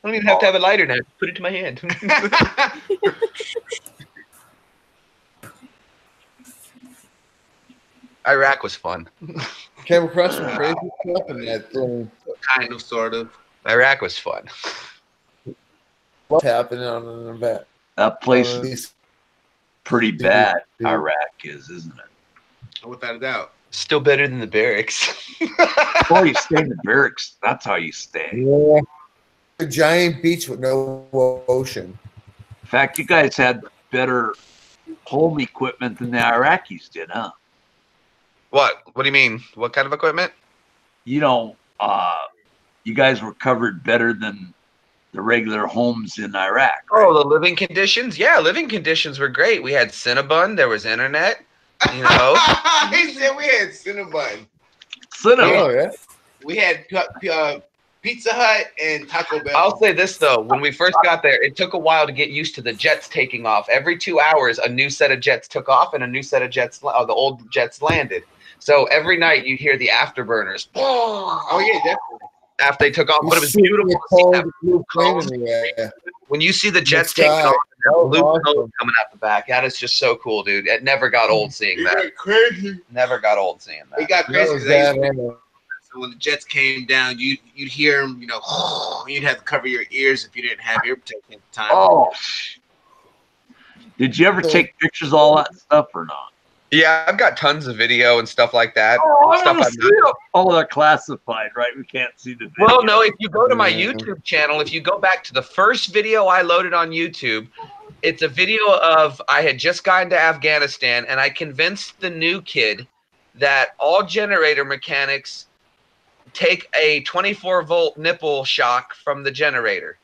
A: don't even have to have a lighter now. Put it to my hand. Iraq was fun.
C: Came across some crazy stuff in that
I: kind of, sort of.
A: Iraq was fun.
C: What's happening on an event?
F: That place is pretty bad. Iraq is, isn't it?
I: Without a doubt.
A: Still better than the barracks.
F: Oh, you stay in the barracks. That's how you stay.
C: Yeah. A giant beach with no ocean.
F: In fact, you guys had better home equipment than the Iraqis did, huh?
A: What? What do you mean? What kind of equipment?
F: You know, you guys were covered better than the regular homes in Iraq.
A: Oh, the living conditions? Yeah, living conditions were great. We had Cinnabon. There was internet. You know.
I: He said we had Cinnabon.
F: Cinnabon.
C: Yeah.
I: We had Pizza Hut and Taco Bell.
A: I'll say this though: when we first got there, it took a while to get used to the jets taking off. Every 2 hours, a new set of jets took off, and a new set of jets, the old jets landed. So every night you hear the afterburners.
I: Oh yeah, definitely.
A: After they took off, but it was
C: You see
A: beautiful
C: a
A: to see that
C: cold blue plane
A: cones.
C: in the air.
A: When you see the jets
C: sky.
A: taking off, and
C: Oh,
A: blue
C: awesome.
A: smoke coming out the back, that is just so cool, dude. It never got old seeing
I: It
A: that.
I: got crazy.
A: Never got old seeing
I: It
A: that.
I: got crazy
C: That was
I: because
C: that,
I: so when the jets came down, you'd hear them, you know, you'd have to cover your ears if you didn't have ear protection at the time.
F: Oh, did you ever take pictures of all that stuff or not?
A: Yeah, I've got tons of video and stuff like that.
F: Oh,
A: Stuff I've
F: they're classified, right? We can't see the video.
A: Well, no, if you go to my
C: Yeah.
A: YouTube channel, if you go back to the first video I loaded on YouTube, it's a video of I had just gotten to Afghanistan and I convinced the new kid that all generator mechanics take a 24-volt nipple shock from the generator.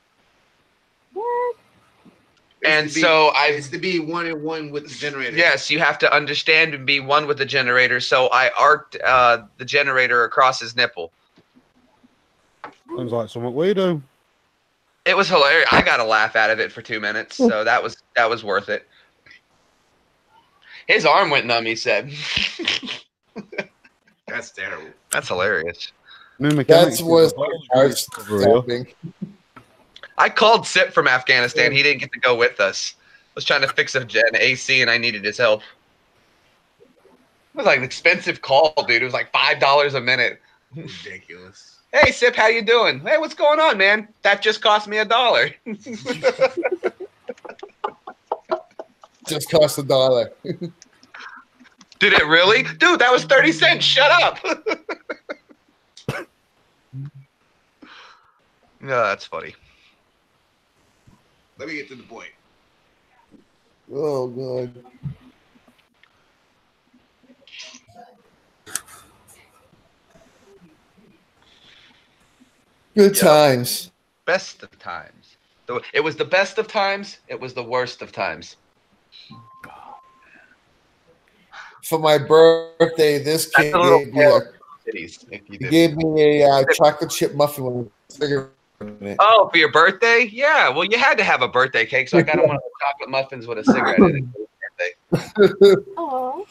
D: What?
A: And so
I: it's to be 1-in-1 with the generator.
A: Yes, you have to understand and be one with the generator. So I arced the generator across his nipple.
G: Sounds like something we do.
A: It was hilarious. I got a laugh out of it for 2 minutes, so that was worth it. His arm went numb, he said.
I: That's terrible.
A: That's hilarious.
C: That's was stopping.
A: I called Sip from Afghanistan. He didn't get to go with us. I was trying to fix an AC, and I needed his help. It was like an expensive call, dude. It was like $5 a minute.
I: Ridiculous.
A: Hey, Sip, how you doing? Hey, what's going on, man? That just cost me $1.
C: Just cost $1.
A: Did it really? Dude, that was 30 cents. Shut up. No, that's funny.
I: Let me get to the point.
C: Oh, God. Good times.
A: Best of times. It was the best of times. It was the worst of times.
C: For my birthday, this kid gave me a chocolate chip muffin with a cigarette in it.
A: Oh, for your birthday? Yeah. Well, you had to have a birthday cake, so I got him one of the chocolate muffins with a cigarette in it for his birthday.
D: Oh.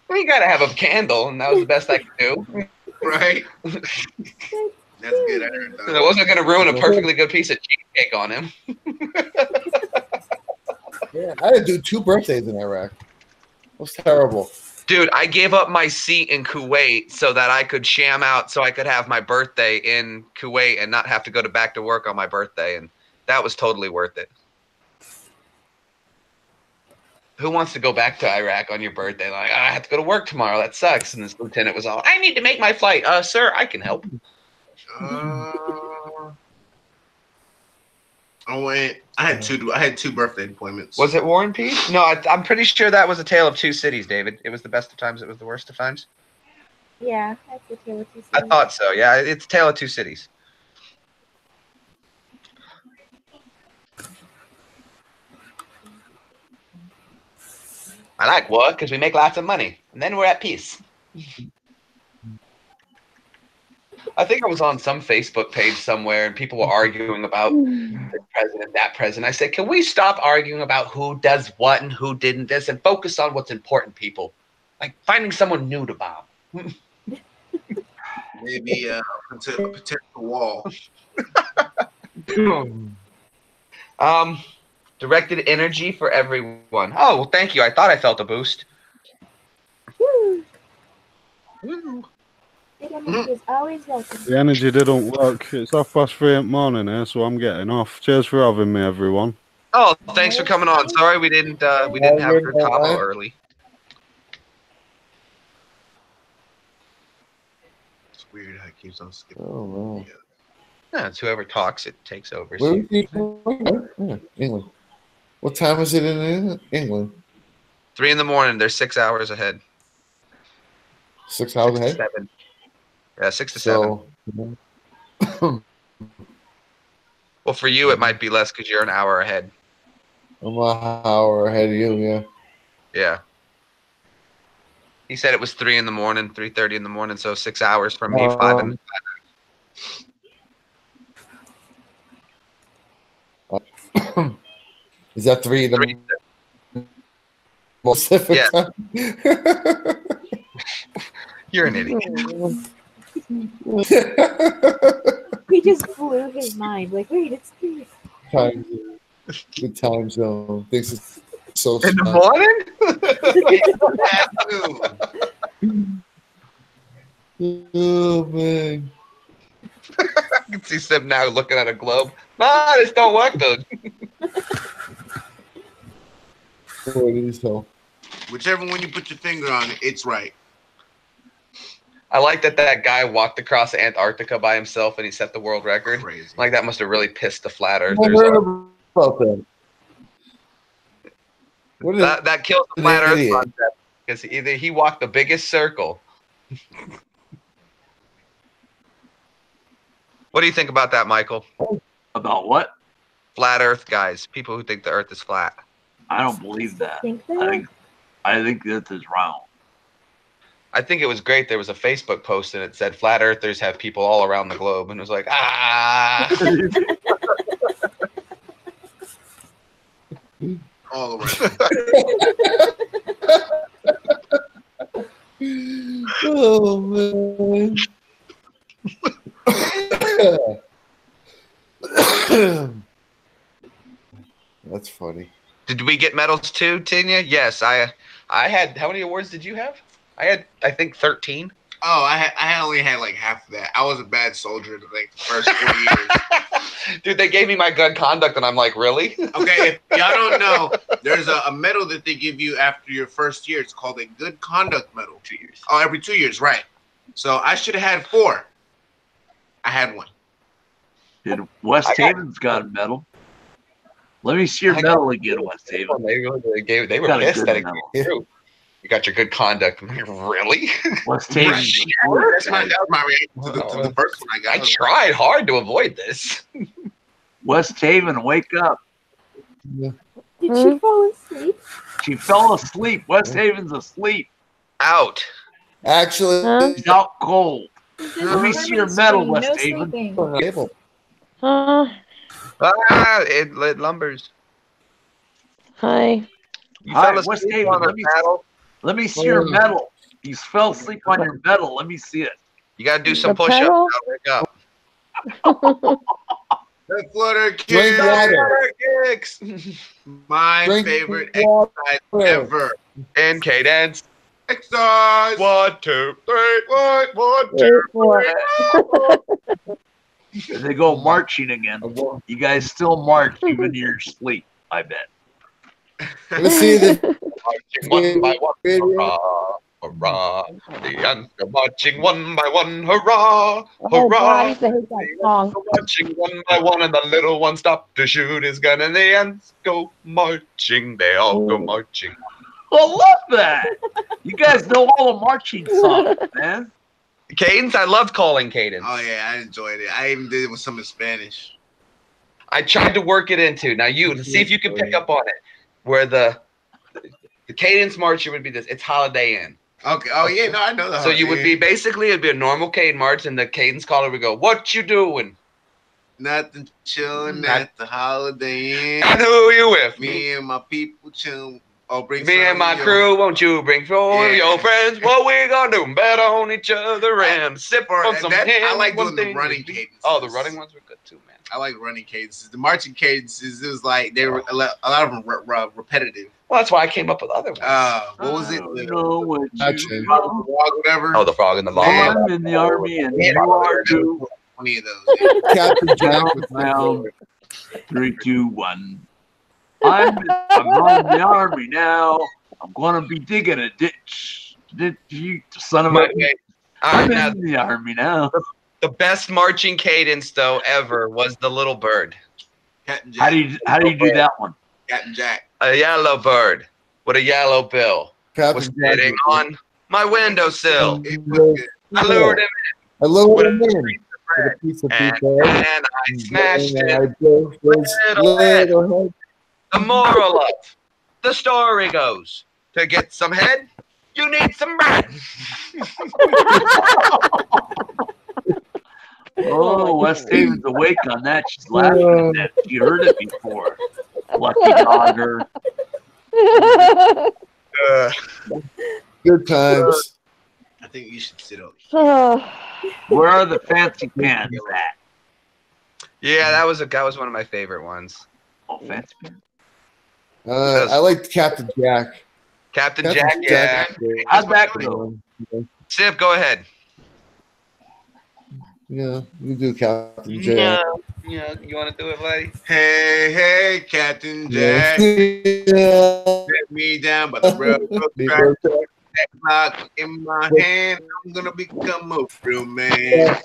A: Well, you got to have a candle, and that was the best I could do.
I: Right? That's good. I heard that.
A: I wasn't going to ruin a perfectly good piece of cheesecake on him.
C: Yeah, I had to do 2 birthdays in Iraq. It was terrible.
A: Dude, I gave up my seat in Kuwait so that I could sham out so I could have my birthday in Kuwait and not have to go back to work on my birthday. And that was totally worth it. Who wants to go back to Iraq on your birthday? Like, I have to go to work tomorrow. That sucks. And this lieutenant was all, I need to make my flight. Sir, I can help.
I: I had two birthday appointments.
A: Was it War and Peace? No, I'm pretty sure that was a tale of 2 cities, David. It was the best of times. It was the worst of times.
D: Yeah, that's the tale of 2 cities.
A: I thought so. Yeah, it's a tale of 2 cities. I like war because we make lots of money, and then we're at peace. I think I was on some Facebook page somewhere, and people were arguing about this president, that president. I said, can we stop arguing about who does what and who didn't this and focus on what's important, people? Like finding someone new to bomb.
I: Maybe a potential wall.
A: Directed energy for everyone. Oh, well, thank you. I thought I felt a boost.
D: Woo. Woo. Big energy is always welcome.
G: The energy didn't work. It's 3:30 in the morning here, so I'm getting off. Cheers for having me, everyone.
A: Oh, thanks for coming on. Sorry we didn't have your combo early.
I: It's weird how it keeps on skipping.
C: Oh, wow.
A: Yeah, it's whoever talks, it takes over.
C: Where are you from? England. What time is it in England?
A: 3 in the morning. They're 6 hours ahead.
C: 6 hours ahead?
A: 7. Yeah, 6 to 7. Well, for you, it might be less because you're an hour ahead.
C: I'm an hour ahead of you, yeah.
A: Yeah. He said it was 3 in the morning, 3:30 in the morning, so 6 hours from me, 5 in the
C: Is that 3 in the Pacific
A: Yeah.
C: time?
A: You're an idiot.
D: He just blew his mind. Like, wait, it's 3.
C: Time zone. The time zone. Thinks it's so
A: In the
C: smart.
A: morning?
C: Oh, man.
A: I can see Sim now looking at a globe. Nah, this don't work, dude.
C: Oh, it is hell.
I: Whichever one you put your finger on, it's right.
A: I like that guy walked across Antarctica by himself and he set the world record.
I: Crazy.
A: Like, that must have really pissed the flat
C: I
A: earthers
C: heard
A: off.
C: about that. What is
A: That kills the flat
C: an
A: earth
C: idiot.
A: concept. Because either he walked the biggest circle. What do you think about that, Michael?
F: About what?
A: Flat earth guys. People who think the earth is flat.
F: I don't believe that.
D: Think that?
F: I think that is round.
A: I think it was great. There was a Facebook post and it said flat earthers have people all around the globe. And it was like, ah.
I: All around.
C: Oh, man. That's funny.
A: Did we get medals too, Tinya? Yes, I had. How many awards did you have? I think 13.
I: Oh, I only had like half of that. I was a bad soldier in like the first 4 years.
A: Dude, they gave me my good conduct, and I'm like, really?
I: Okay, if y'all don't know, there's a medal that they give you after your first year. It's called a good conduct medal.
A: 2 years.
I: Oh, every 2 years, right? So I should have had 4. I had 1.
F: Did West Haven's got a medal? Let me see your medal again, West Haven.
A: They were
F: Got a
A: pissed
F: good
A: that it
F: medal.
A: came through. You got your good conduct. I'm like, really?
F: West Haven.
I: That was my reaction to the first one I got.
A: I tried hard to avoid this.
F: West Haven, wake up.
D: Did she fall asleep?
F: She fell asleep. West Haven's asleep.
A: Out.
C: Actually,
F: She's out cold. Let me see your medal, West
D: No
F: Haven.
D: sleeping.
C: table.
A: It lumbers.
E: Hi.
A: You
F: Hi,
A: fell
F: West
A: asleep
F: Haven.
A: on a paddle.
F: Let me see your medal. You fell asleep on your medal. Let me see it.
A: You got to do some
E: The
A: push-ups.
E: pedal?
A: Now, wake up.
I: The flutter
C: Drink
I: kick.
C: water.
A: Kicks.
I: My
C: Drink
I: favorite
C: water.
I: exercise ever.
A: And cadence.
I: Exercise.
A: 1, 2, 3. 1, 2.
F: They go marching again. You guys still march even in your sleep, I bet.
C: Let's see the
A: Marching one by one. Hurrah. Hurrah. The ants are marching one by one. Hurrah.
E: Oh, God, I
A: Hurrah.
E: used to hate that song.
A: Go marching one by one, and the little one stopped to shoot his gun, and the ants go marching. They all go marching.
F: I love that. You guys know all the marching songs, man.
A: Cadence, I loved calling cadence.
I: Oh yeah, I enjoyed it. I even did it with some in Spanish.
A: I tried to work it into. Now you see if you can pick up on it. Where the cadence march would be this. It's Holiday Inn.
I: Okay. Oh yeah, no, I know that.
A: So you would be basically it'd be a normal cadence march, and the cadence caller would go, "What you doing?
I: nothing chilling at the Holiday Inn.
A: And who you with?
I: Me and my people chilling. Oh, bring
A: Me and my crew, won't you bring four of your friends? What we gonna do? Bet on each other and sip on some
I: I
A: ham,
I: like
A: one
I: doing the
A: thing.
I: running cadences.
A: Oh, the running ones were good too, man.
I: I like running cadences. The marching cadences, it was like they were a lot of them repetitive.
A: Well, that's why I came up with other ones.
I: What was it?
F: You know what you
I: Frog, whatever.
A: Oh, the frog and the log.
F: I'm in the army and you are too.
I: 20 of those. Yeah.
C: Captain Jack with
F: Round 3, 2, 1. I'm in the army now. I'm gonna be digging a ditch. You son of a. I'm in the army now.
A: The best marching cadence though ever was the little bird.
I: Captain Jack.
F: How do you do that one?
I: Captain Jack.
A: A yellow bird with a yellow bill was
C: Captain
A: sitting on my windowsill.
I: It was good.
A: I lured him
C: I lured him in.
A: bread.
C: piece of
A: And
C: pizza.
A: I smashed
C: And I
A: it.
C: broke this
A: Little head.
C: little head.
A: The moral of the story goes, to get some head, you need some bread.
F: Oh, West Haven's awake on that. She's laughing at that. She heard it before. Lucky dogger.
C: Good times.
I: I think you should sit over here.
F: Where are the fancy pants at?
A: Yeah, that was one of my favorite ones.
F: Oh, fancy pants.
C: I liked Captain Jack.
A: Captain Jack, yeah.
F: How'd that go?
A: Sip, go ahead.
C: Yeah, you do Captain Jack.
A: Yeah, you want to do it, buddy?
I: Hey, hey, Captain Jack.
C: Yeah.
I: Let me down by the railroad track. That clock in my hand. I'm gonna become a real man.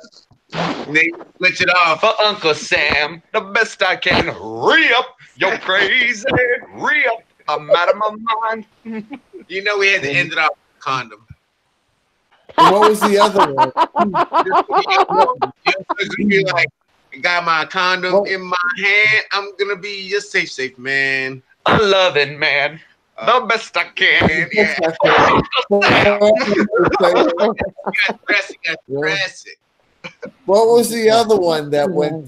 I: Nate, switch it off.
A: For Uncle Sam, the best I can. Re-up, you're crazy. Re-up, I'm out of my mind.
I: You know we had to end it off with a condom.
C: And what was the other one?
I: You're gonna be like, I got my condom in my hand. I'm gonna be your safe man.
A: A loving man. The best I can.
I: Yeah. You got to press it.
C: What was the other one that went?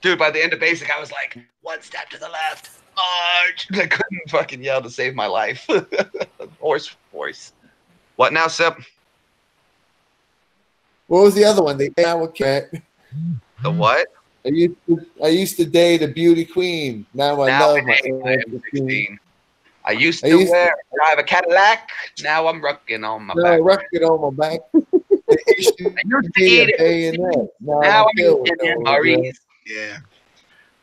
A: Dude, by the end of basic, I was like, one step to the left. March. I couldn't fucking yell to save my life. Horse voice. What now, Sip?
C: What was the other one? The Our Cat.
A: The what?
C: I used to date a beauty queen. Now I love my
A: am 16. I used to drive a Cadillac. Now I'm rocking on my back.
C: Rocking on my back. I used to eat a bayonet. Now I'm
A: eating MREs.
I: Yeah.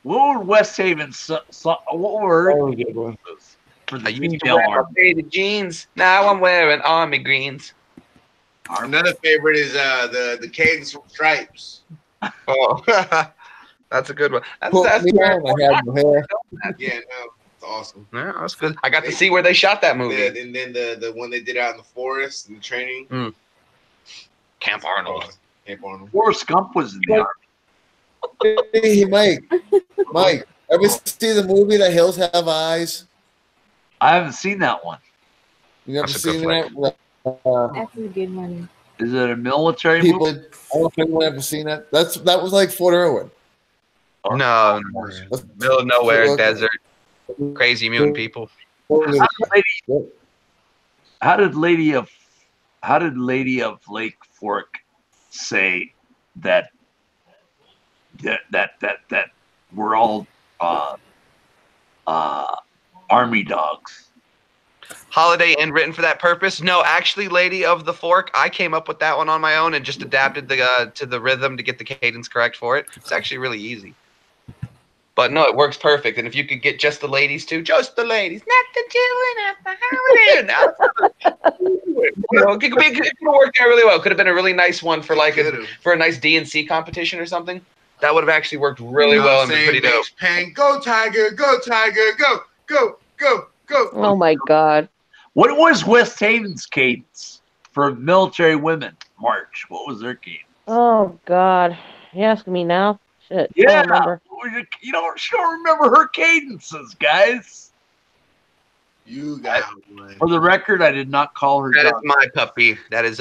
F: What were West Haven's? What were her for the
A: I used to wear my faded jeans. Now I'm wearing army greens.
I: Another favorite is the Kegs from Stripes.
A: Oh, that's a good one. That's
C: me on, I had no hair.
I: Yeah, no, it's awesome.
A: Yeah, that's good. I got to see where they shot that movie.
I: Yeah, and then the one they did out in the forest and the training.
A: Camp Arnold.
I: Camp Arnold.
F: Forrest Gump was in the army.
C: Hey, Mike, ever see the movie The Hills Have Eyes?
F: I haven't seen that one.
C: You never
A: That's a good
C: seen that?
D: That's a good one.
F: Is it a military
C: People,
F: movie?
C: I don't know if anyone ever seen that. That was like Fort Irwin.
A: No. Middle of nowhere, desert, crazy mutant people.
F: How did Lady of Lake Fork say that we're all army dogs?
A: Holiday Inn written for that purpose? No, actually, Lady of the Fork, I came up with that one on my own and just adapted to the rhythm to get the cadence correct for it. It's actually really easy. But no, it works perfect. And if you could get just the ladies too, just the ladies, not the children at the holiday. It could have worked out really well. Could have been a really nice one for like a nice DNC competition or something. That would have actually worked really well and been pretty dope.
I: Pain, go Tiger, go Tiger, go, go, go, go.
E: Oh my God.
F: What was West Haven's cadence for military women? March. What was their cadence?
E: Oh God. You asking me now? Shit.
F: Yeah.
E: I don't remember.
F: You don't remember her cadences, guys.
I: You got one.
F: For the record, I did not call her.
A: That
F: dog.
A: is my puppy. That is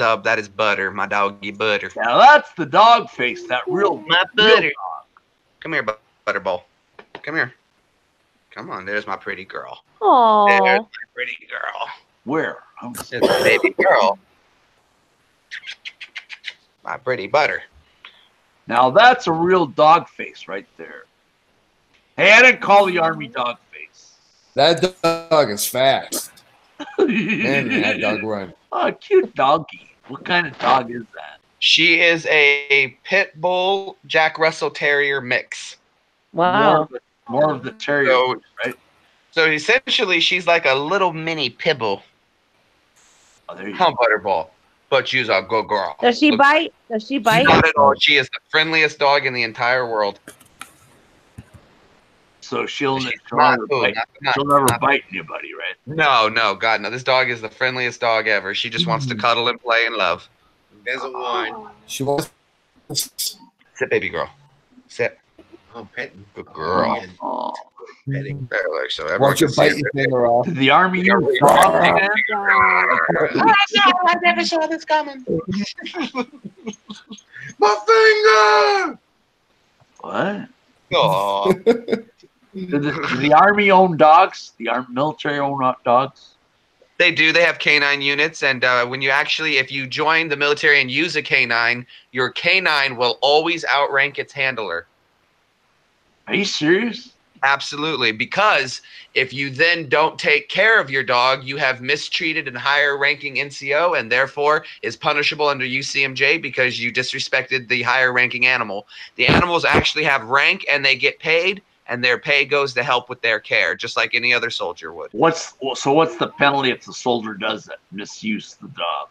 A: Butter, my doggy Butter.
F: Now that's the dog face. That real
A: my
F: real
A: Butter.
F: dog.
A: Come here, Butterball. Come here. Come on. There's my pretty girl.
E: Aww.
A: There's my pretty girl.
F: Where?
A: There's my baby girl. My pretty Butter.
F: Now that's a real dog face right there. Hey, I didn't call the army dog face.
C: That dog is fast. Man, that dog run.
F: Oh, cute doggy. What kind of dog is that?
A: She is a pit bull Jack Russell Terrier mix.
E: Wow.
F: More of the terrier,
A: So-
F: right?
A: So essentially, she's like a little mini pit bull.
F: Oh, there you
A: Huh,
F: go.
A: Butterball. But she's a good girl.
E: Does she bite? Does she bite?
A: Not at all. She is the friendliest dog in the entire world.
F: So she'll
A: She's
F: never
A: not-
F: bite.
A: not-
F: She'll never
A: not-
F: bite anybody, right?
A: No, God, no. This dog is the friendliest dog ever. She just wants to cuddle and play and love.
I: There's a one.
C: She wants
A: Sit, baby girl. Sit.
I: I'm petting.
A: Good girl.
F: Oh.
I: Petting.
A: There, like, so everyone
C: Watch you
A: can see
C: bite
A: it.
C: your finger off.
F: Did the army use frogs again?
A: I never saw this coming.
I: My finger!
F: What?
A: Aw.
F: Did the army own dogs? The military own dogs?
A: They do. They have canine units, and when you actually, if you join the military and use a canine, your canine will always outrank its handler.
F: Are you serious?
A: Absolutely, because if you then don't take care of your dog, you have mistreated a higher ranking NCO and therefore is punishable under UCMJ because you disrespected the higher ranking animal. The animals actually have rank and they get paid, and their pay goes to help with their care, just like any other soldier would.
F: What's the penalty if the soldier does that? Misuse the dog?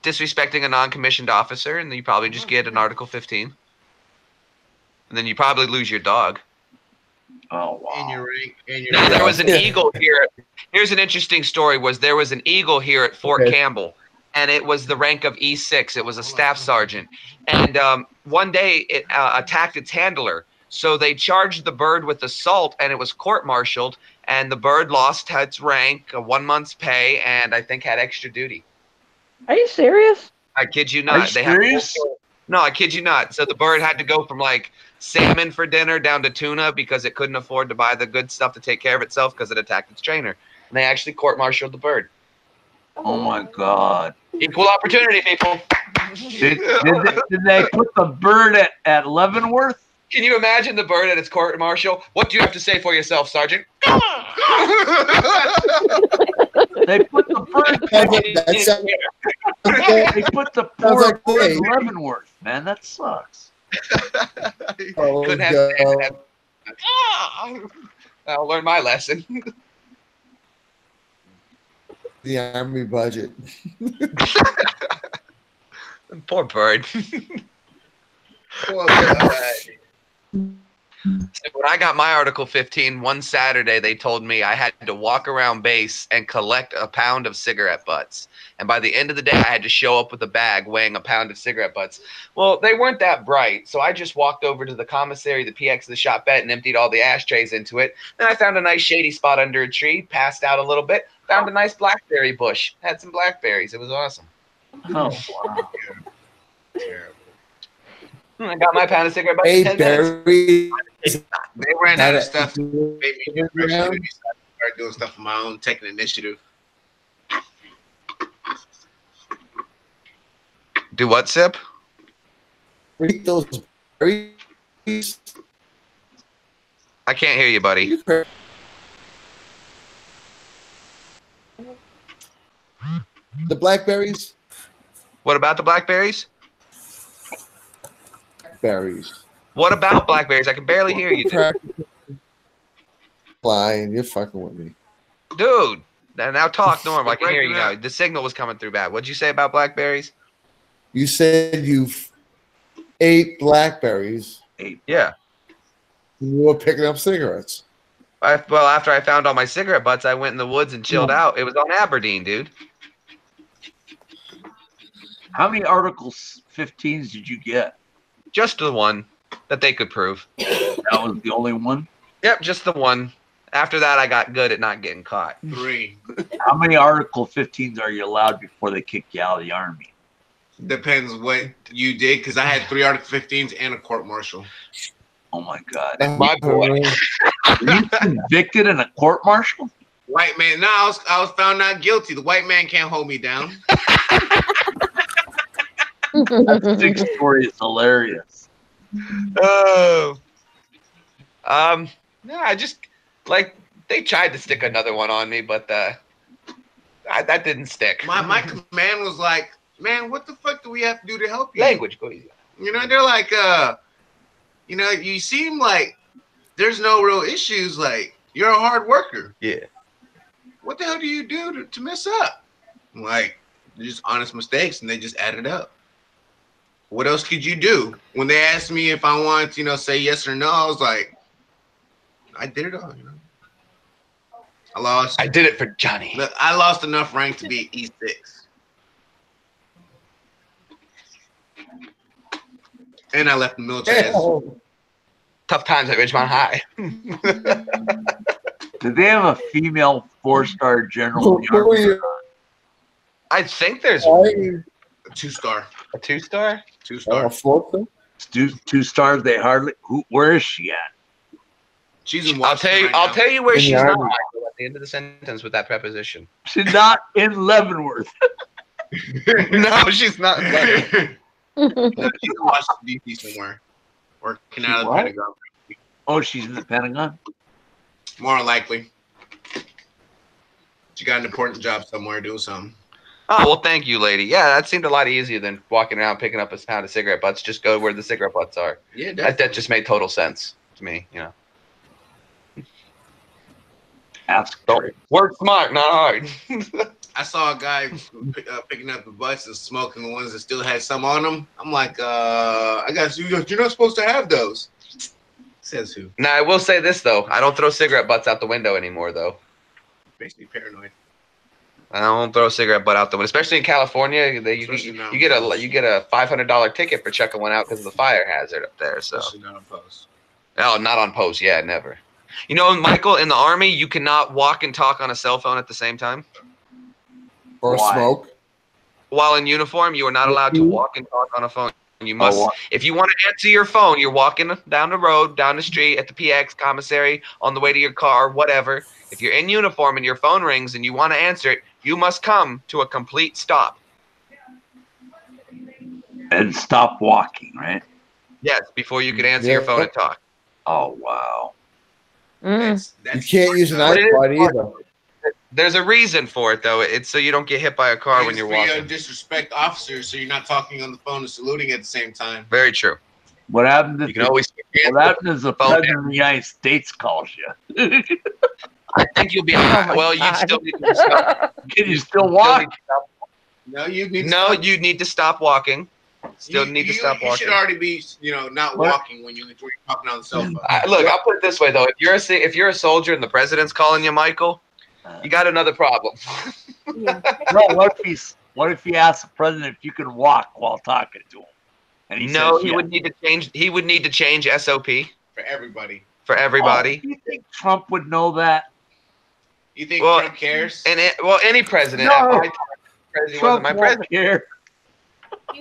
A: Disrespecting a non-commissioned officer, and then you probably just get an Article 15. And then you probably lose your dog.
F: Oh, wow.
I: And your rank. And your
A: Now, there was an eagle here. Here's an interesting story. There was an eagle here at Fort Campbell, and it was the rank of E6. It was a staff sergeant. And one day it attacked its handler. So they charged the bird with assault, and it was court-martialed, and the bird lost its rank, 1 month's pay, and I think had extra duty.
E: Are you serious?
A: I kid you
F: Are
A: not.
F: you serious?
A: No, I kid you not. So the bird had to go from like salmon for dinner down to tuna because it couldn't afford to buy the good stuff to take care of itself because it attacked its trainer. And they actually court-martialed the bird.
F: Oh my God!
A: Equal opportunity, people.
F: Did they put the bird at Leavenworth?
A: Can you imagine the bird at its court-martial? What do you have to say for yourself, Sergeant?
F: They put the bird. They put the poor bird in Leavenworth. Man, that sucks.
A: Couldn't have. I'll learn my lesson.
C: The army budget.
A: Poor bird.
I: Poor bird.
A: So when I got my Article 15, one Saturday they told me I had to walk around base and collect a pound of cigarette butts. And by the end of the day, I had to show up with a bag weighing a pound of cigarette butts. Well, they weren't that bright, so I just walked over to the commissary, the PX, the shop bet, and emptied all the ashtrays into it. Then I found a nice shady spot under a tree, passed out a little bit, found a nice blackberry bush, had some blackberries. It was awesome.
F: Oh, wow.
A: I got my pound of cigarette butts
C: Hey,
A: in 10 minutes.
C: Barry.
I: They ran out of stuff to make me get pressure. So I started doing stuff on my own, taking initiative.
A: Do what, Sip?
C: Read those berries.
A: I can't hear you, buddy.
C: The blackberries?
A: What about the blackberries?
C: Berries.
A: What about blackberries? I can barely hear you, dude.
C: Flying, you're fucking with me.
A: Dude, now talk normal. I can hear you now. The signal was coming through bad. What'd you say about blackberries?
C: You said you ate blackberries.
A: Yeah.
C: You were picking up cigarettes.
A: Well, after I found all my cigarette butts, I went in the woods and chilled out. It was on Aberdeen, dude.
F: How many Articles 15s did you get?
A: Just the one that they could prove.
F: That was the only one?
A: Yep, just the one. After that, I got good at not getting caught.
I: 3.
F: How many Article 15s are you allowed before they kick you out of the Army?
I: Depends what you did, because I had 3 Article 15s and a court-martial.
F: Oh, my God.
A: My boy.
F: Were you convicted in a court-martial?
I: White man. No, I was found not guilty. The white man can't hold me down.
F: That big story is hilarious.
A: Oh. No, I just, like, they tried to stick another one on me, but that didn't stick.
I: My command was like, man, what the fuck do we have to do to help you?
A: Language, go easy.
I: You know, they're like, you know, you seem like there's no real issues. Like, you're a hard worker.
A: Yeah.
I: What the hell do you do to mess up? I'm like, they're just honest mistakes, and they just added up. What else could you do? When they asked me if I wanted to, you know, say yes or no, I was like, I did it all, you know. I lost.
A: I did it for Johnny.
I: Look, I lost enough rank to be E6. And I left the military.
A: Tough times at Ridgemont High.
F: Do they have a female 4-star general in the Army? or not?
A: I think there's
I: A 2-star.
A: a 2-star.
I: 2-star.
F: Two stars. They hardly. Where is she at?
I: She's in
A: I'll
I: Washington.
A: I'll tell you where
C: In the
A: she's not
C: Army.
A: Michael, at the end of the sentence with that preposition.
F: She's not in Leavenworth.
A: No, she's not.
I: She's in Washington, D.C. somewhere. Working out of the
F: What?
I: Pentagon.
F: Oh, she's in the Pentagon.
I: More than likely. She got an important job somewhere doing something.
A: Oh, well, thank you, lady. Yeah, that seemed a lot easier than walking around picking up a pound of cigarette butts. Just go where the cigarette butts are.
I: Yeah,
A: That just made total sense to me, you know.
F: Ask
A: Don't work smart, not hard.
I: I saw a guy picking up the butts and smoking the ones that still had some on them. I'm like, I guess you're not supposed to have those. Says who?
A: Now, I will say this, though. I don't throw cigarette butts out the window anymore, though.
I: Makes me paranoid.
A: I don't throw a cigarette butt out the window, especially in California. You get a $500 ticket for checking one out because of the fire hazard up there. So,
I: Especially not on post.
A: no, not on post. Yeah, never. You know, Michael, in the Army, you cannot walk and talk on a cell phone at the same time.
C: Or
F: Why?
C: smoke.
A: While in uniform, you are not allowed to walk and talk on a phone. You must, if you want to answer your phone, you're walking down the road, down the street, at the PX commissary, on the way to your car, whatever. If you're in uniform and your phone rings and you want to answer it, you must come to a complete stop.
F: And stop walking, right?
A: Yes, before you can answer your phone and talk.
F: Oh, wow.
I: That's
C: You can't use an
A: But it is
C: iPod
A: smart.
C: either.
A: There's a reason for it, though. It's so you don't get hit by a car when you're
I: for you to
A: walking.
I: disrespect officers, so you're not talking on the phone and saluting at the same time.
A: Very true.
F: What happened?
A: You can always.
F: What happened is the president of the United States calls you.
A: I think you'll be alright. Well, you still need to stop.
F: Can you still walk?
I: No, you need.
A: No, you need to stop walking. Still need to stop
I: You
A: walking.
I: should already be, not walking when you're talking on the cell phone.
A: Look, I'll put it this way though: if you're a soldier and the president's calling you, Michael, you got another problem.
F: No, what if he asks the president if you can walk while talking to him? And he says,
A: he would need to change. He would need to change SOP
I: for everybody.
A: for everybody.
F: Oh, you think Trump would know that?
I: You think Trump cares?
A: And any president.
F: No.
A: At my time, president wasn't my
F: won't
A: president.
F: care.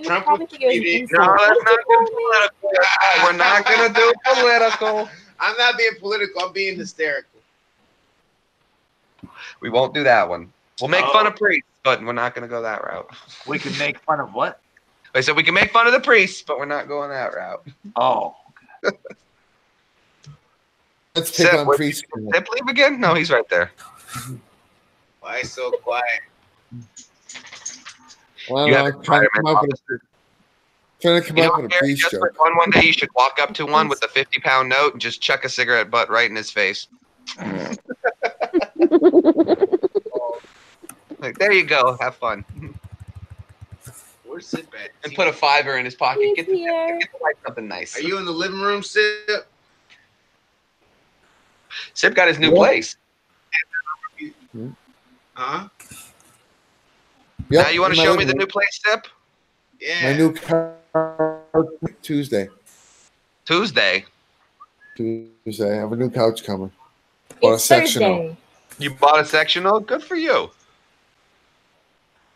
I: Trump
D: probably think it was an insult.
A: No, that's not political. We're not gonna do political.
I: I'm not being political. I'm being hysterical.
A: We won't do that one. We'll make fun of priests, but we're not gonna go that route.
F: We can make fun of what?
A: I said we can make fun of the priests, but we're not going that route.
F: Oh.
C: Let's pick on priests.
A: Zip leave again? No, he's right there.
I: Why so quiet?
C: Well,
A: You
C: I'm
A: have
C: trying to come up with a
A: Gary,
C: priest
A: just
C: joke.
A: for one day you should walk up to one with a 50-pound note and just chuck a cigarette butt right in his face. Like, there you go. Have fun.
I: Where's Sip at?
A: And put a $5 in his pocket.
D: He's
A: Get
D: here.
A: something nice.
I: Are you in the living room, Sip?
A: Sip got his new place.
I: Huh?
C: Yep,
A: Now you want to
C: in my
A: show me
C: living
A: the
C: room.
A: new place, Sip?
I: Yeah.
C: My new car Tuesday.
A: Tuesday.
C: I have a new couch coming. Bought a
D: It's
C: sectional.
D: Thursday.
A: You bought a sectional? Good for you.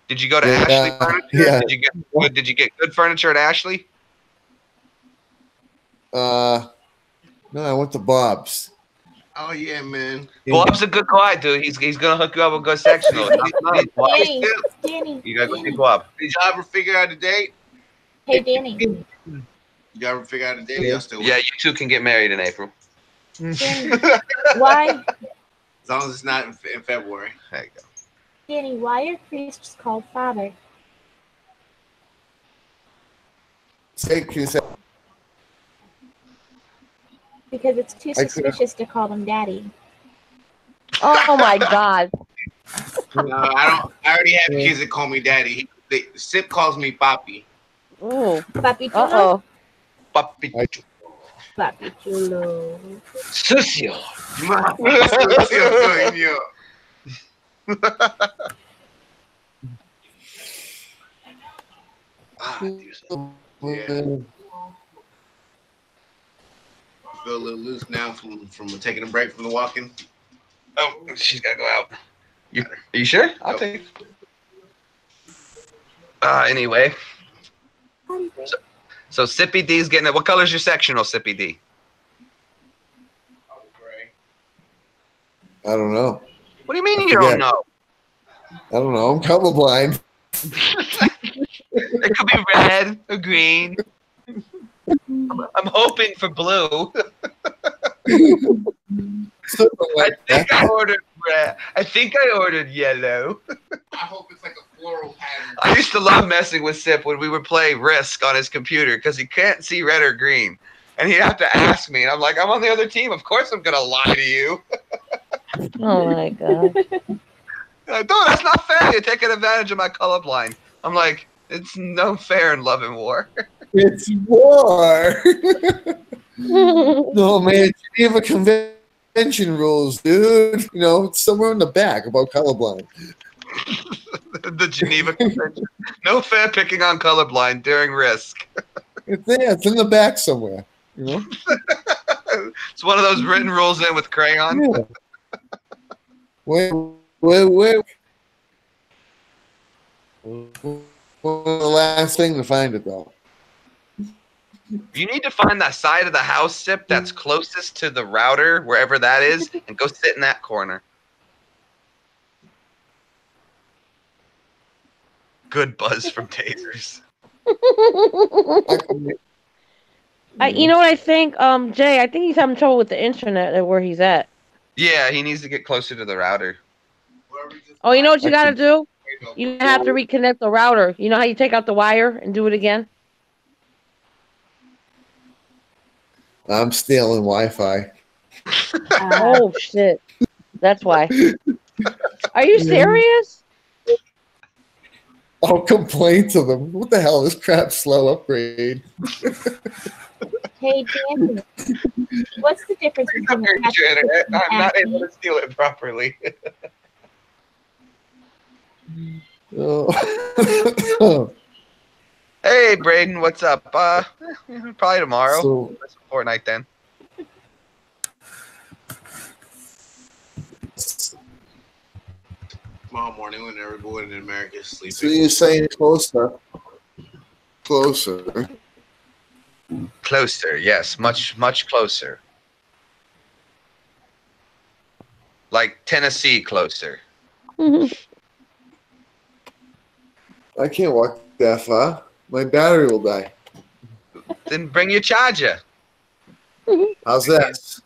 A: Did you go to
C: Yeah,
A: Ashley Furniture?
C: yeah.
A: Did you get good furniture at Ashley?
C: No, I went to Bob's.
I: Oh yeah, man.
A: Bob's a good guy, dude. He's gonna hook you up with a good sectional.
D: Danny, Danny,
A: You gotta go see Bob.
I: Did y'all ever figure out a date?
D: hey Danny,
I: Did y'all ever figure out a date? Y'all still
A: Yeah, you two can get married in April.
D: Danny, why,
I: as long as it's not in February.
A: There you go.
D: Danny, why are priests called father?
C: Can you say?
D: Because it's too
C: I could've-
D: suspicious to call them daddy.
E: Oh my God.
I: No, I don't. I already have kids that call me daddy. Sip calls me papi.
E: Ooh.
D: Papi chulo.
E: Uh-oh.
A: Papi.
D: Papi chulo.
A: Sucio.
I: feel a little loose now from taking a break from the walking.
A: Oh, she's gotta go out. Are you sure? I'll take. Anyway. So Sippy D's getting it. What color's your sectional, Sippy D?
C: I don't know.
A: What do you mean you don't know?
C: I don't know. I'm colorblind.
A: It could be red or green. I'm hoping for blue. I think I ordered red. I think I ordered yellow.
I: I hope it's like a floral pattern.
A: I used to love messing with Sip when we would play Risk on his computer because he can't see red or green. And he'd have to ask me. And I'm like, I'm on the other team. Of course I'm going to lie to you.
E: Oh, my God.
A: Like, no, that's not fair. You're taking advantage of my colorblind. I'm like, it's no fair in love and war.
C: It's war. No, man. Geneva Convention rules, dude. You know, it's somewhere in the back about colorblind.
A: The Geneva Convention. No fair picking on colorblind during Risk.
C: It's there. It's in the back somewhere. You know?
A: It's one of those written rules in with crayon.
C: Yeah. Wait. One of the last thing to find it, though.
A: You need to find that side of the house, Sip, that's closest to the router, wherever that is, and go sit in that corner. Good buzz from tasers.
E: You know what I think, Jay? I think he's having trouble with the internet at where he's at.
A: Yeah, he needs to get closer to the router.
E: Oh, you know what you got to do? You have to reconnect the router. You know how you take out the wire and do it again?
C: I'm stealing Wi-Fi.
E: Oh, shit. That's why. Are you serious?
C: I'll complain to them. What the hell? This crap's slow upgrade.
D: Hey, Dan, what's the difference between
A: Your internet. I'm not able to steal it properly.
C: Oh.
A: Hey, Braden, what's up? Probably tomorrow.
C: So-
A: That's Fortnite then.
I: Tomorrow morning when everyone in America is sleeping.
C: So you're saying closer. Closer.
A: Closer, yes, much closer. Like Tennessee closer.
C: I can't walk that far. My battery will die.
A: Then bring your charger.
C: How's that?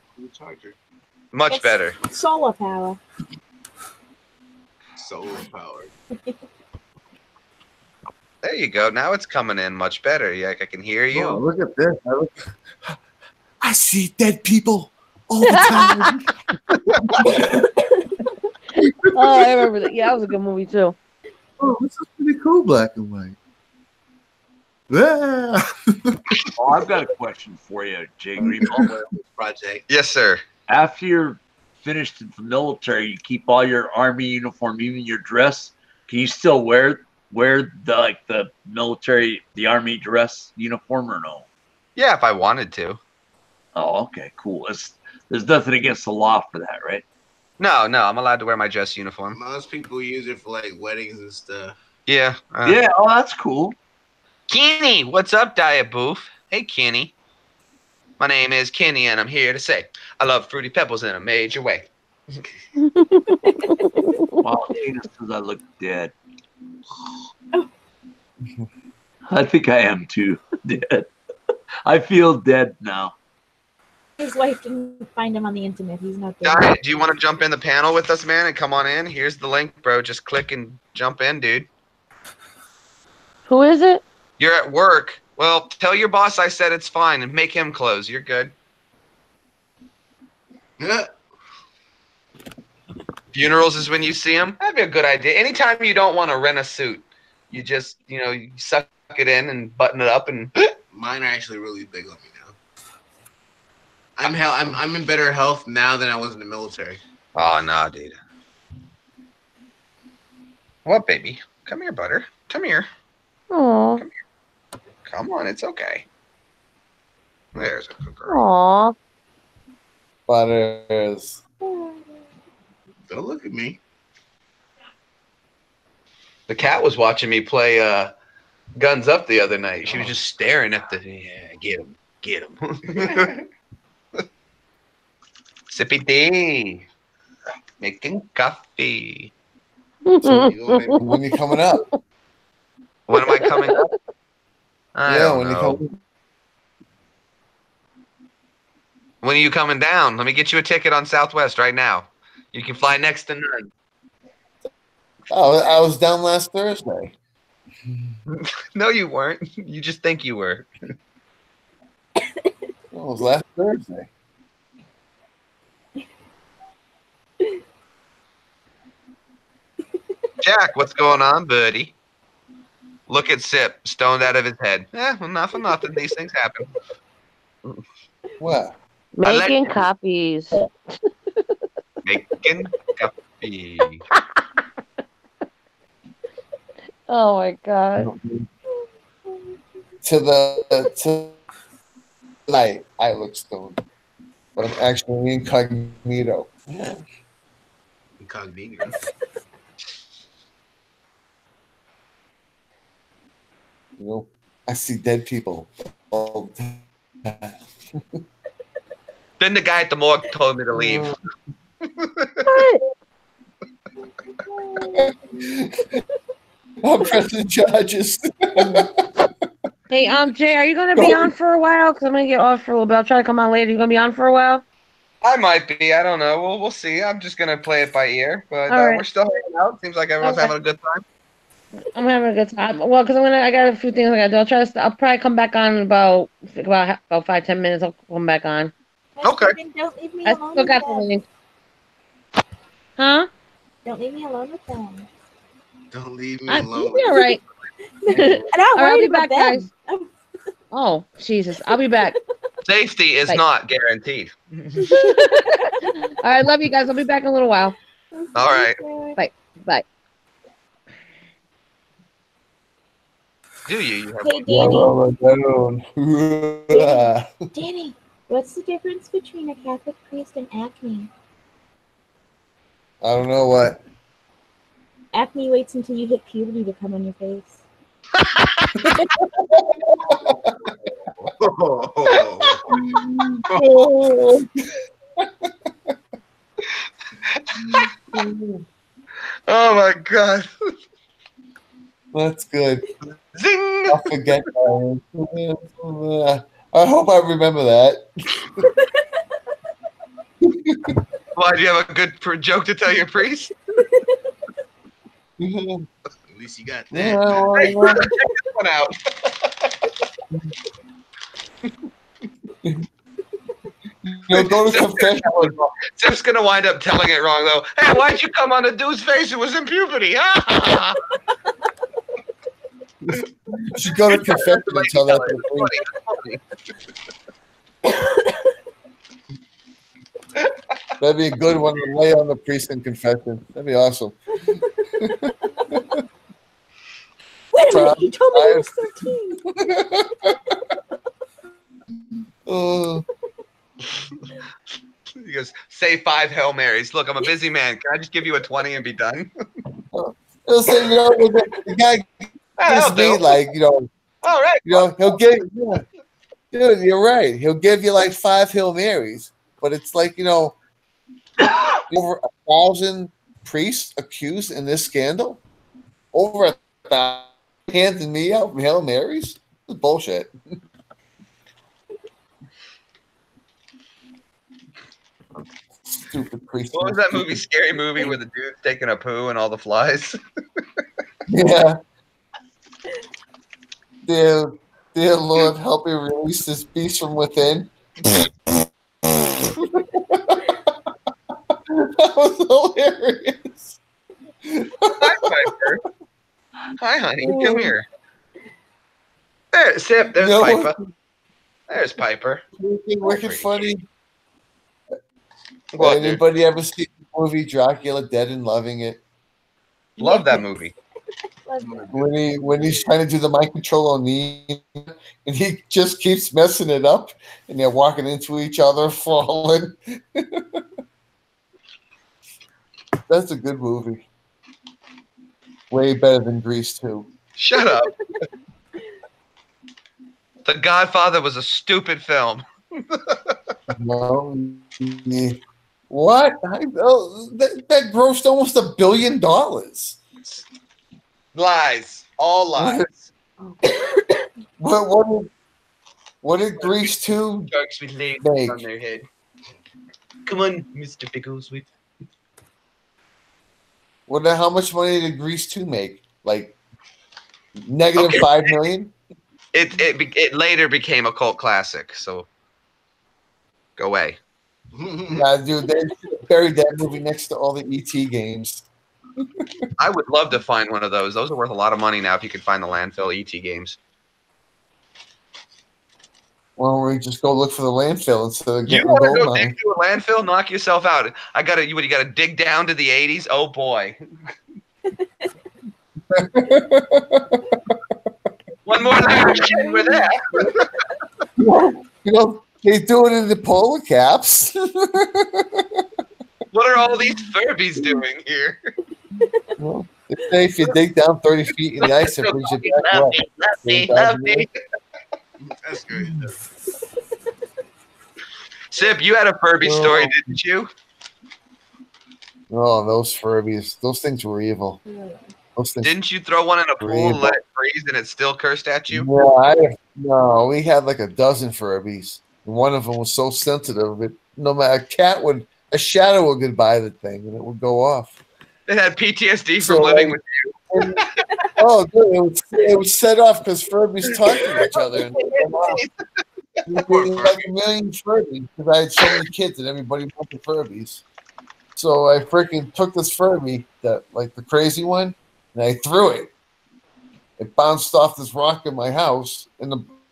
A: Much
D: It's
A: better.
D: solar power.
I: Solar powered.
A: There you go. Now it's coming in much better. Yeah, I can hear you.
C: Oh, look at this. I see dead people all the time.
E: Oh, I remember that. Yeah, that was a good movie, too.
C: Oh, this is pretty cool, black and white. Yeah.
F: Oh, I've got a question for you, Jgreenbaum.
I: Project.
A: Yes, sir.
F: After you're finished in the military, you keep all your army uniform, even your dress. Can you still wear the military, the army dress uniform, or no?
A: Yeah, if I wanted to.
F: Oh, okay, cool. There's nothing against the law for that, right?
A: No, I'm allowed to wear my dress uniform.
I: Most people use it for like weddings and stuff.
A: Yeah.
F: Yeah. Oh, that's cool.
A: Kenny, what's up, Diet Boof? Hey, Kenny. My name is Kenny, and I'm here to say I love Fruity Pebbles in a major way.
F: Wow, Tina says I look dead. I think I am too dead. I feel dead now.
D: His wife didn't find him on the internet. He's not there.
A: Diet, do you want to jump in the panel with us, man, and come on in? Here's the link, bro. Just click and jump in, dude.
E: Who is it?
A: You're at work. Well, tell your boss I said it's fine and make him close. You're good.
I: Yeah.
A: Funerals is when you see him. That'd be a good idea. Anytime you don't want to rent a suit, you just, you suck it in and button it up and.
I: Mine are actually really big on me now. I'm in better health now than I was in the military.
A: Oh, no, dude. What, baby? Come here, butter. Come here.
E: Aw.
A: Come on, it's okay. There's a good girl.
E: Aw.
C: Butters.
I: Don't look at me.
A: The cat was watching me play Guns Up the other night. She was just staring at the. Yeah, get him. Sippy D. Making coffee.
C: So when you coming up?
A: When am I coming up? I don't
C: when
A: know.
C: you come.
A: When are you coming down? Let me get you a ticket on Southwest right now. You can fly next to none.
C: Oh, I was down last Thursday.
A: No, you weren't. You just think you were.
C: It was last Thursday.
A: Jack, what's going on, buddy? Look at Sip, stoned out of his head. Well, not for nothing. These things happen.
C: What?
E: Making copies.
A: Making coffee.
E: Oh my god.
C: To light, I look stoned, but I'm actually incognito.
I: Incognito.
C: You know, I see dead people all the time.
A: Then the guy at the morgue told me to leave.
C: I'm pressing charges.
E: Hey, Jay, are you gonna be on for a while? Cause I'm gonna get off for a little bit. I'll try to come on later. You gonna be on for a while?
A: I might be. I don't know. We'll see. I'm just gonna play it by ear, but
E: All right.
A: we're still hanging out. Seems like everyone's having a good time.
E: I'm having a good time. Well, cause I got a few things I gotta do. I'll probably come back on in about 5-10 minutes. I'll come back on.
A: Okay.
D: Don't leave me
E: I
D: alone
E: still
D: with
E: got the
D: them.
E: link. Huh?
D: Don't leave me alone with them.
I: Don't leave me
E: You'll
I: alone.
E: be all right.
D: I'm not
E: All right, I'll
D: worried
E: be
D: about
E: back,
D: them.
E: guys. Oh, Jesus. I'll be back.
A: Safety is
E: Bye.
A: not guaranteed.
E: All right, love you guys. I'll be back in a little while.
A: All right.
E: Bye. Bye.
A: Do you? Have
D: Hey, Danny. Danny, what's the difference between a Catholic priest and acne?
C: I don't know what.
D: Acne waits until you hit puberty to come on your face.
A: Oh my god.
C: That's good.
A: Zing!
C: I'll forget that. I hope I remember that.
A: Why, do you have a good joke to tell your priest?
I: At least you got that.
C: Yeah,
A: Hey,
C: well,
A: check this one out.
C: go to confession.
A: Sip's gonna wind up telling it wrong though. Hey, why'd you come on a dude's face who was in puberty?
C: You should go to confession and tell that to the priest. That'd be a good one to lay on the priest in confession. That'd be awesome.
D: Wait a minute, he told me he was 13.
A: He goes, say 5 Hail Marys. Look, I'm a busy man. Can I just give you a 20 and be done?
C: He'll say, the guy gives me like,
A: all right.
C: He'll give, dude, you're right. He'll give you like 5 Hail Marys, but it's like, over 1,000 priests accused in this scandal. Over 1,000 handing me out Hail Marys. This is bullshit. Stupid priest.
A: What was that movie, Scary Movie, where the dude's taking a poo and all the flies?
C: Yeah. Dear Lord, help me release this beast from within. That was hilarious.
A: Hi, Piper. Hi, honey. Come here. There, Sip. There's Piper. There's Piper.
C: Wicked funny.
A: What,
C: anybody ever seen the movie Dracula Dead and Loving It?
A: Love that movie.
C: When he's trying to do the mind control on the, and he just keeps messing it up, and they're walking into each other, falling. That's a good movie. Way better than Grease 2.
A: Shut up. The Godfather was a stupid film.
C: No. What? That grossed almost $1 billion.
A: Lies. All lies.
C: What did Grease 2
A: Jokes with legs
C: make?
A: on their head. Come on, Mr. Bigglesworth.
C: How much money did Grease 2 make? Like negative $5 million?
A: It later became a cult classic, so go away.
C: Yeah, dude, they buried that movie next to all the E.T. games.
A: I would love to find one of those. Those are worth a lot of money now if you could find the landfill E.T. games.
C: Why don't we just go look for the landfill instead of
A: You
C: getting
A: want to
C: gold
A: go
C: mine?
A: dig through a landfill? Knock yourself out. You got to dig down to the 80s? Oh, boy. One more layer of shit, we're there.
C: They do it in the polar caps.
A: What are all these Furbies doing here?
C: Well, they say if you dig down 30 feet in the ice, it brings you back up.
A: Love me.
I: That's good.
A: Sip, you had a Furby story, didn't you?
C: Oh, those Furbies. Those things were evil. Those things
A: Didn't you throw one in a pool and
C: evil.
A: let it freeze and it still cursed at you?
C: No, we had like a dozen Furbies. And one of them was so sensitive that no matter a shadow would get by the thing and it would go off.
A: It had PTSD from living with you.
C: Dude, it would set off because Furbies talk to each other. And like a million Furbies because I had so many kids and everybody wanted Furbies. So I freaking took this Furby, the crazy one, and I threw it. It bounced off this rock in my house,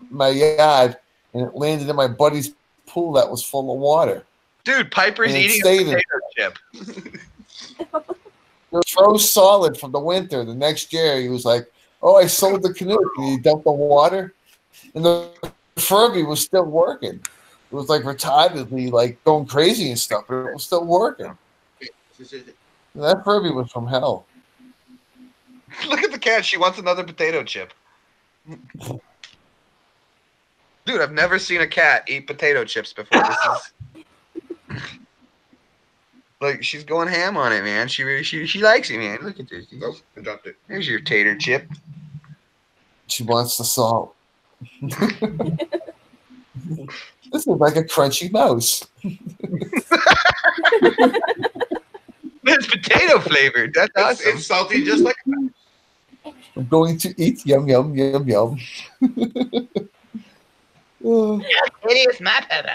C: my yard, and it landed in my buddy's pool that was full of water.
A: Dude, Piper's
C: And it
A: eating a
C: stayed in-
A: potato chip.
C: It was froze solid from the winter. The next year, he was like, "Oh, I sold the canoe." And he dumped the water, and the Furby was still working. It was like retardedly, like going crazy and stuff, but it was still working. And that Furby was from hell.
A: Look at the cat. She wants another potato chip. Dude, I've never seen a cat eat potato chips before. This is like she's going ham on it, man. She likes it, man. Look at this.
I: Nope, I dropped it.
A: Here's your tater chip.
C: She wants the salt. This is like a crunchy mouse.
A: It's potato flavored. That's awesome.
I: It's salty just like that.
C: I'm going to eat yum yum yum yum. Oh.
A: It is my pepper.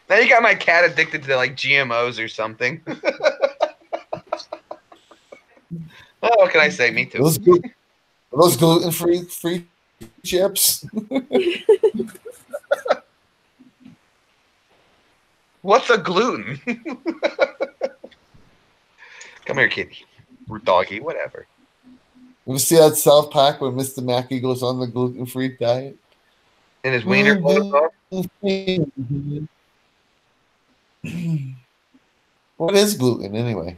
A: Now you got my cat addicted to like GMOs or something. Oh, what can I say? Me too.
C: Those gluten-free chips.
A: What's a gluten? Come here, kitty. Or doggy, whatever.
C: You see that South Park when Mr. Mackey goes on the gluten-free diet?
A: And his wiener blows off?
C: What is gluten anyway?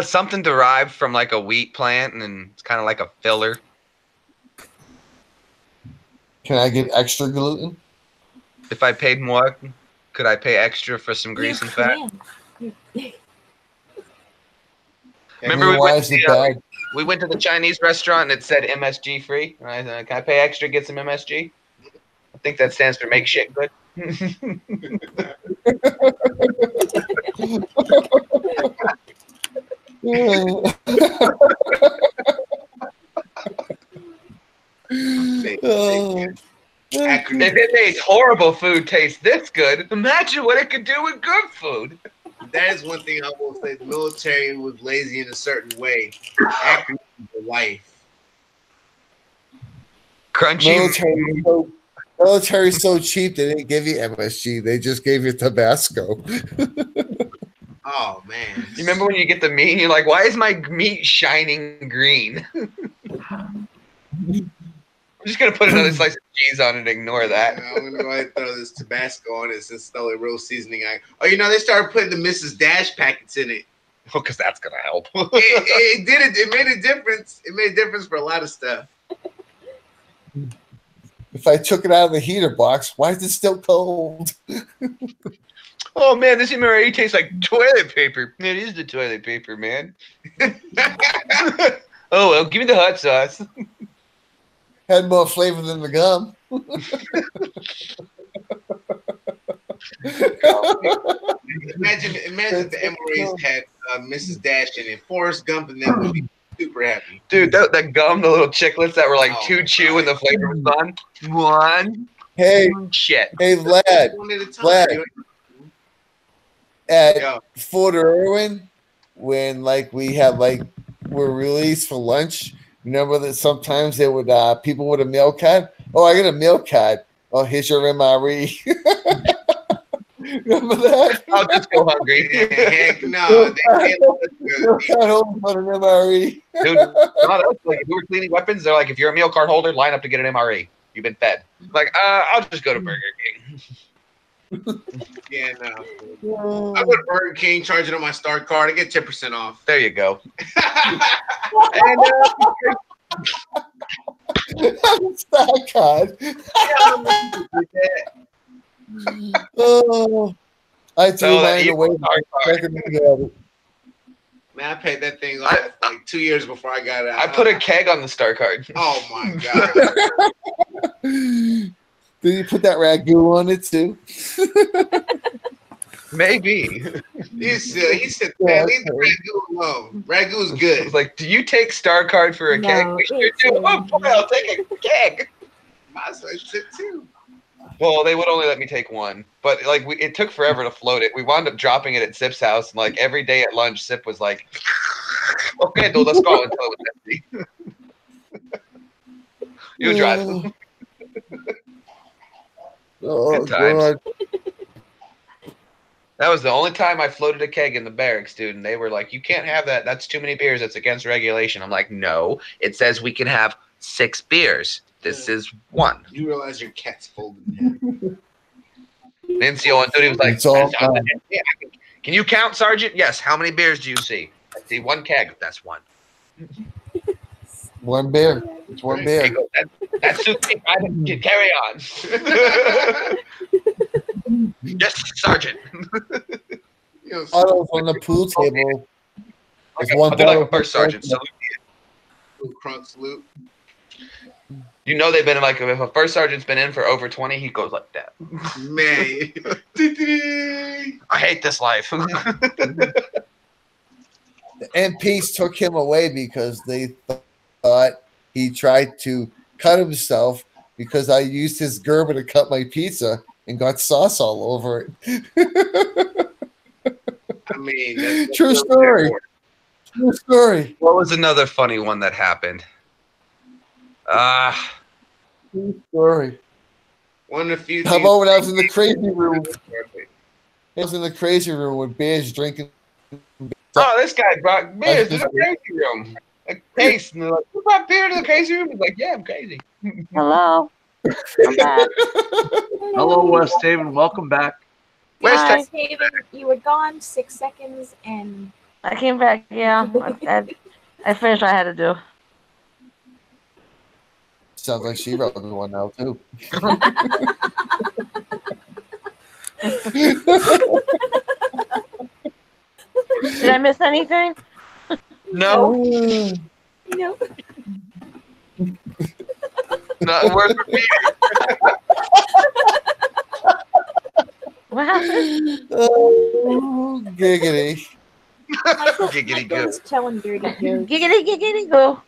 A: Something derived from like a wheat plant, and it's kind of like a filler.
C: Can I get extra gluten?
A: If I paid more, could I pay extra for some grease and fat? Remember we went to the Chinese restaurant and it said MSG free. And I said, can I pay extra to get some MSG? I think that stands for make shit good. If it made horrible food taste this good, imagine what it could do with good food.
I: That is one thing I will say. The military was lazy in a certain way. Acting the wife.
A: Crunchy.
C: Military's so cheap they didn't give you MSG. They just gave you Tabasco.
I: Oh man.
A: You remember when you get the meat and you're like, why is my meat shining green? I'm just gonna put another slice of cheese on it and ignore that.
I: Yeah, I'm gonna go ahead and throw this Tabasco on it since it's only real seasoning. They started putting the Mrs. Dash packets in it.
A: Well, because that's gonna help.
I: It did it. It made a difference. It made a difference for a lot of stuff.
C: If I took it out of the heater box, why is it still cold?
A: Oh man, this MRE tastes like toilet paper. It is the toilet paper, man. Oh well, give me the hot sauce.
C: Had more flavor than the gum.
I: Imagine if the MREs had Mrs. Dash in it. Forrest Gump and them would be super happy.
A: Dude, that gum, the little chiclets that were like two chew and the flavor was on. One.
C: Hey,
A: shit.
C: Hey, Vlad.
I: One at a time.
C: Vlad. At Fort Irwin, when we're released for lunch, remember that sometimes they would people with a meal card. Oh, I got a meal card. Oh, here's your MRE. Remember that?
A: I'll just go hungry.
I: Heck no.
C: Meal card holder for an MRE.
A: Dude, not us. Like, if we were cleaning weapons, they're like, if you're a meal card holder, line up to get an MRE. You've been fed. Like, I'll just go to Burger King.
I: Yeah, no. I go to Burger King, charge it on my Star card. I get 10% off.
A: There you go.
C: Star card. Oh, I threw mine away.
I: Man, I paid that thing off like 2 years before I got it.
A: I put a keg on the Star card.
I: Oh my god.
C: Did you put that ragu on it too?
A: Maybe.
I: He said, man, leave the ragu alone. Ragu is good.
A: It's like, do you take Star card for a keg? We sure do. Oh boy, I'll take a keg.
I: Might as well sit too.
A: Well, they would only let me take one, but like it took forever to float it. We wound up dropping it at Sip's house, and like every day at lunch, Sip was like, "Okay, dude, let's go," until it was empty. You drive.
C: Oh,
A: good times.
C: God.
A: That was the only time I floated a keg in the barracks, dude. And they were like, "You can't have that. That's too many beers. That's against regulation." I'm like, "No, it says we can have 6 beers. This is 1."
I: You realize your cat's folded in
A: NCO and dude, he was like,
C: It's all
A: yeah, "Can you count, Sergeant?" "Yes." "How many beers do you see?" "I see 1 keg." "That's 1."
C: One beer. It's one beer.
A: He goes, that suits me. Carry on. Yes, Sergeant.
C: Autos on the pool table.
A: Okay, I'll do like a first sergeant. Salute.
I: Crunk salute.
A: You know they've been like, if a first sergeant's been in for over 20, he goes like that.
I: Man.
A: I hate this life.
C: The MPs took him away because they thought he tried to cut himself because I used his Gerber to cut my pizza and got sauce all over it.
I: I mean, that's
C: True story. True story.
A: What was another funny one that happened?
C: True story.
I: One of the few.
C: How about when I was in the crazy room? I was in the crazy room with bears drinking.
A: Oh, this guy brought beers to the crazy room. A case. And they're like, "You brought beer to the crazy room?" He's like, "Yeah, I'm crazy."
E: Hello. I'm back.
F: Hello, West Haven. Welcome back.
A: Where's
D: Hi,
A: Tex-
D: Haven, you were gone 6 seconds and
E: I came back. Yeah, I finished what I had to do.
C: Sounds like she wrote one now too.
E: Did I miss anything?
A: No.
D: no.
A: Not worth repeating.
E: What happened?
C: Oh, giggity.
A: Giggity
D: I
A: good.
D: was telling dirty jokes.
E: Giggity, giggity, go.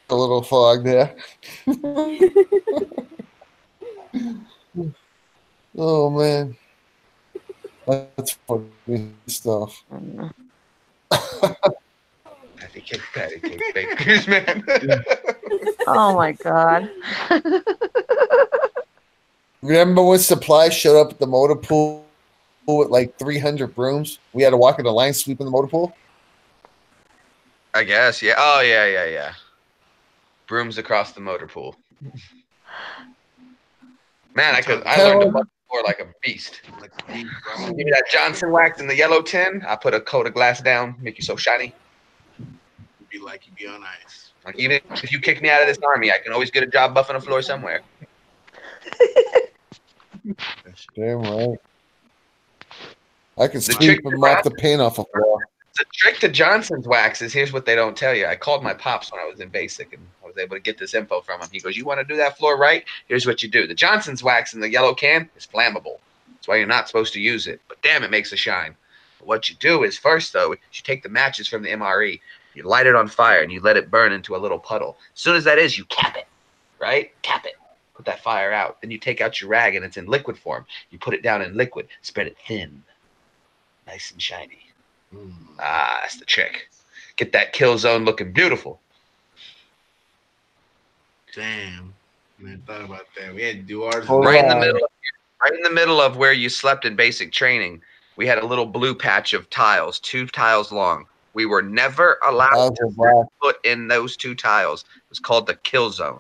C: A little fog there. Oh man, that's funny stuff.
A: Patty cake bakers, man.
E: Oh my god.
C: Remember when supplies showed up at the motor pool with like 300 brooms? We had to walk in the line sweeping the motor pool.
A: I guess, yeah. Oh, yeah. Brooms across the motor pool. Man, I learned to butt the floor like a beast. Give me that Johnson wax in the yellow tin. I put a coat of glass down, make you so shiny.
I: Be like you be on ice.
A: Like even if you kick me out of this army, I can always get a job buffing a floor somewhere.
C: Damn right. I can sweep and mop the paint off a floor.
A: The trick to Johnson's wax is here's what they don't tell you. I called my pops when I was in basic, and I was able to get this info from him. He goes, "You want to do that floor right? Here's what you do. The Johnson's wax in the yellow can is flammable. That's why you're not supposed to use it. But damn, it makes a shine. But what you do is first, though, you take the matches from the MRE, you light it on fire, and you let it burn into a little puddle. As soon as that is, you cap it, right? Cap it. Put that fire out. Then you take out your rag, and it's in liquid form. You put it down in liquid. Spread it thin. Nice and shiny. That's the trick. Get that kill zone looking beautiful.
I: Damn. Man, I thought about that. We had to do ours
A: right in the middle of where you slept in basic training. We had a little blue patch of tiles, 2 tiles long. We were never allowed to set foot in those 2 tiles. It was called the kill zone.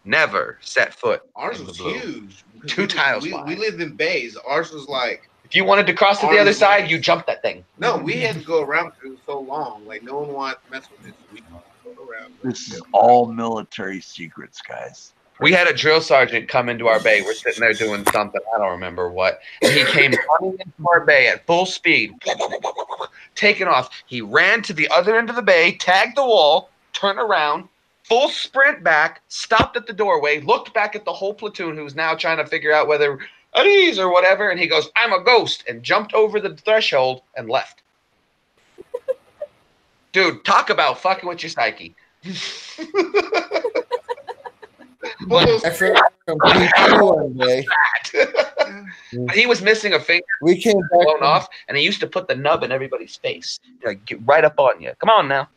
A: Never set foot.
I: Ours was huge.
A: 2 tiles long.
I: We lived in bays. Ours was like.
A: If you wanted to cross to the other side, you jumped that thing.
I: No, we had to go around because it was so long. Like, no one wanted to mess with this. We go around.
F: This is all military secrets, guys.
A: We had a drill sergeant come into our bay. We're sitting there doing something. I don't remember what. And he came running into our bay at full speed, taking off. He ran to the other end of the bay, tagged the wall, turned around, full sprint back, stopped at the doorway, looked back at the whole platoon who was now trying to figure out whether at ease or whatever, and he goes, "I'm a ghost," and jumped over the threshold and left. Dude, talk about fucking with your psyche. He was missing a finger.
C: We came back
A: blown off, and he used to put the nub in everybody's face, like get right up on you. Come on now,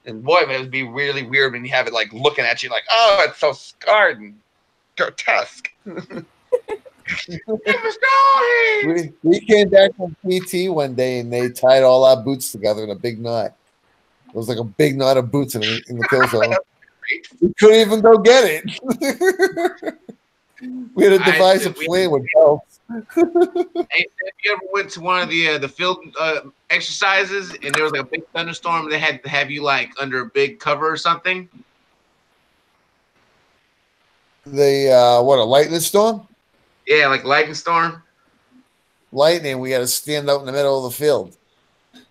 A: and boy, it would be really weird when you have it like looking at you, like, oh, it's so scarred and grotesque.
C: we came back from PT one day and they tied all our boots together in a big knot. It was like a big knot of boots in the kill zone. We couldn't even go get it. We had to devise a plan with belts.
I: Hey, if you ever went to one of the field exercises and there was like a big thunderstorm, they had to have you like under a big cover or something?
C: A lightning storm?
I: Yeah, like lightning storm.
C: Lightning, we got to stand out in the middle of the field.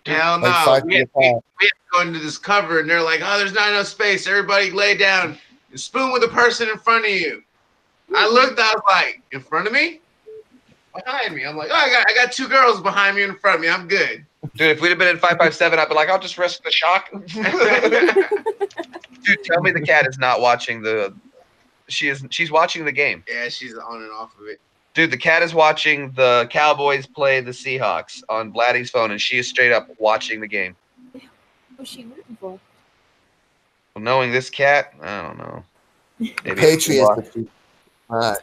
I: Hell no.
C: Like
I: we had to go into this cover, and they're like, oh, there's not enough space. Everybody lay down and spoon with the person in front of you. I looked, I was like, in front of me? Behind me. I'm like, oh, I got 2 girls behind me and in front of me. I'm good.
A: Dude, if we'd have been in 557, I'd be like, I'll just risk the shock. Dude, tell me the cat is not watching she's watching the game.
I: Yeah, she's on and off of it.
A: Dude, the cat is watching the Cowboys play the Seahawks on Blatty's phone, and she is straight up watching the game.
D: What's she rooting for?
A: Well, knowing this cat, I don't know.
C: Maybe Patriots. All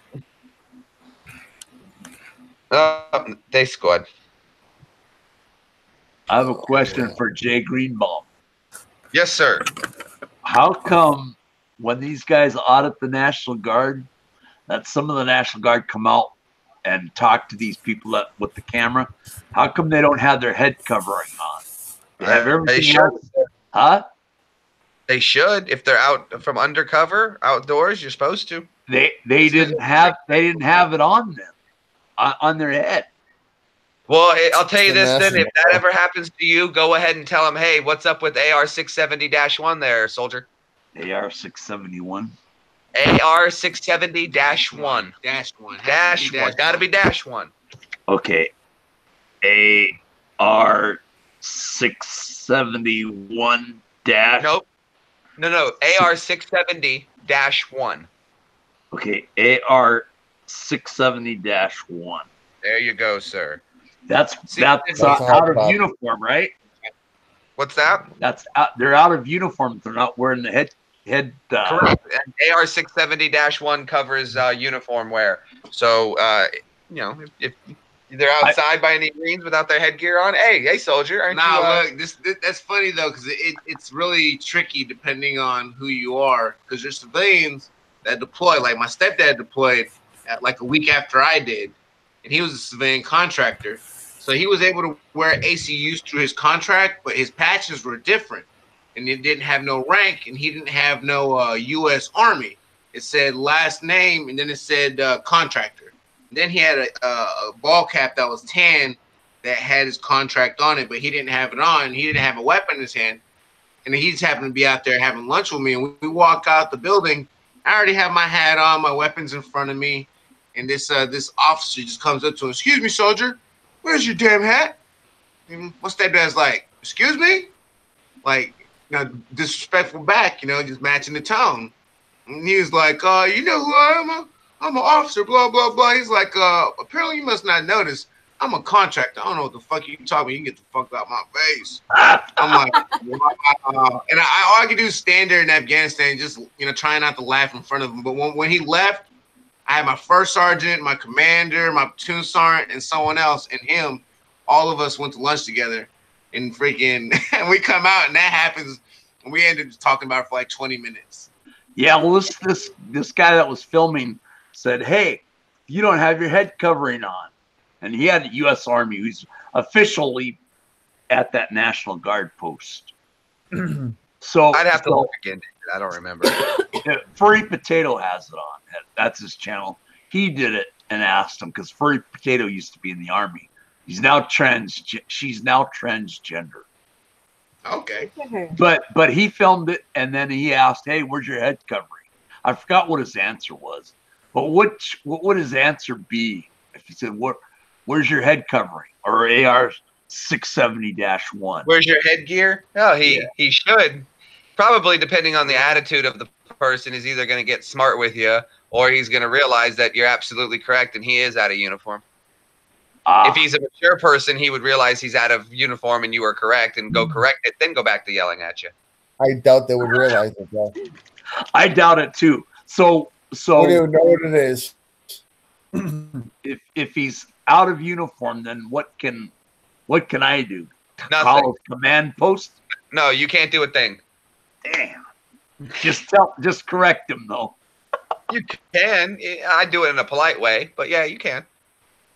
A: right. They scored.
F: I have a question for Jgreenbaum.
A: Yes, sir.
F: How come when these guys audit the National Guard, that some of the National Guard come out and talk to these people with the camera? How come they don't have their head covering on? They have everything else. Huh?
A: They should. If they're out from undercover, outdoors, you're supposed to.
F: They didn't have it on them, on their head.
A: Well, I'll tell you this then. If that ever happens to you, go ahead and tell them, hey, what's up with AR-670-1 there, soldier?
F: AR-671.
A: AR-670-1.
I: -1.
A: -1. Got to be -1.
F: Okay. AR-671 dash.
A: Nope. No. AR-670-1.
F: Okay. AR-670-1.
A: There you go, sir.
F: That's out of uniform, right?
A: What's that?
F: That's out. They're out of uniform. They're not wearing the head.
A: Correct. And AR 670-1 covers uniform wear. So if they're outside by any means without their headgear on, hey, soldier, aren't you?
I: Look, that's funny though, because it's really tricky depending on who you are. Because there's civilians that deploy. Like my stepdad deployed at like a week after I did, and he was a civilian contractor, so he was able to wear ACUs through his contract, but his patches were different, and it didn't have no rank, and he didn't have no U.S. Army. It said last name, and then it said contractor. Then he had a ball cap that was tan that had his contract on it, but he didn't have it on. He didn't have a weapon in his hand. And he just happened to be out there having lunch with me. And we walk out the building. I already have my hat on, my weapons in front of me. And this officer just comes up to him. Excuse me, soldier. Where's your damn hat? And my stepdad's like, excuse me? Like, disrespectful back, just matching the tone. And he was like, you know who I am? I'm an officer, blah, blah, blah. He's like, apparently you must not notice. I'm a contractor. I don't know what the fuck you talking about. You can get the fuck out my face. I'm like, wow. And all I could do is stand there in Afghanistan, just, trying not to laugh in front of him. But when he left, I had my first sergeant, my commander, my platoon sergeant, and someone else, and him. All of us went to lunch together. And freaking, and we come out, and that happens. And we ended up talking about it for like 20 minutes.
F: Yeah, well, this guy that was filming said, hey, you don't have your head covering on. And he had the U.S. Army who's officially at that National Guard post. So
A: I'd have to look again. I don't remember.
F: Furry Potato has it on. That's his channel. He did it and asked him because Furry Potato used to be in the Army. She's now transgender.
I: Okay.
F: But he filmed it and then he asked, hey, where's your head covering? I forgot what his answer was. But what would his answer be if he said, where's your head covering? Or AR 670-1.
A: Where's your headgear? Oh, he should. Probably depending on the attitude of the person, is either going to get smart with you or he's going to realize that you're absolutely correct and he is out of uniform. If he's a mature person, he would realize he's out of uniform and you are correct and go correct it, then go back to yelling at you.
C: I doubt they would realize it, though.
F: I doubt it too. So
C: we don't even know what it is.
F: if he's out of uniform, then what can I do?
A: Nothing.
F: Call a command post?
A: No, you can't do a thing.
F: Damn. Just correct him though.
A: You can. I do it in a polite way, but yeah, you can.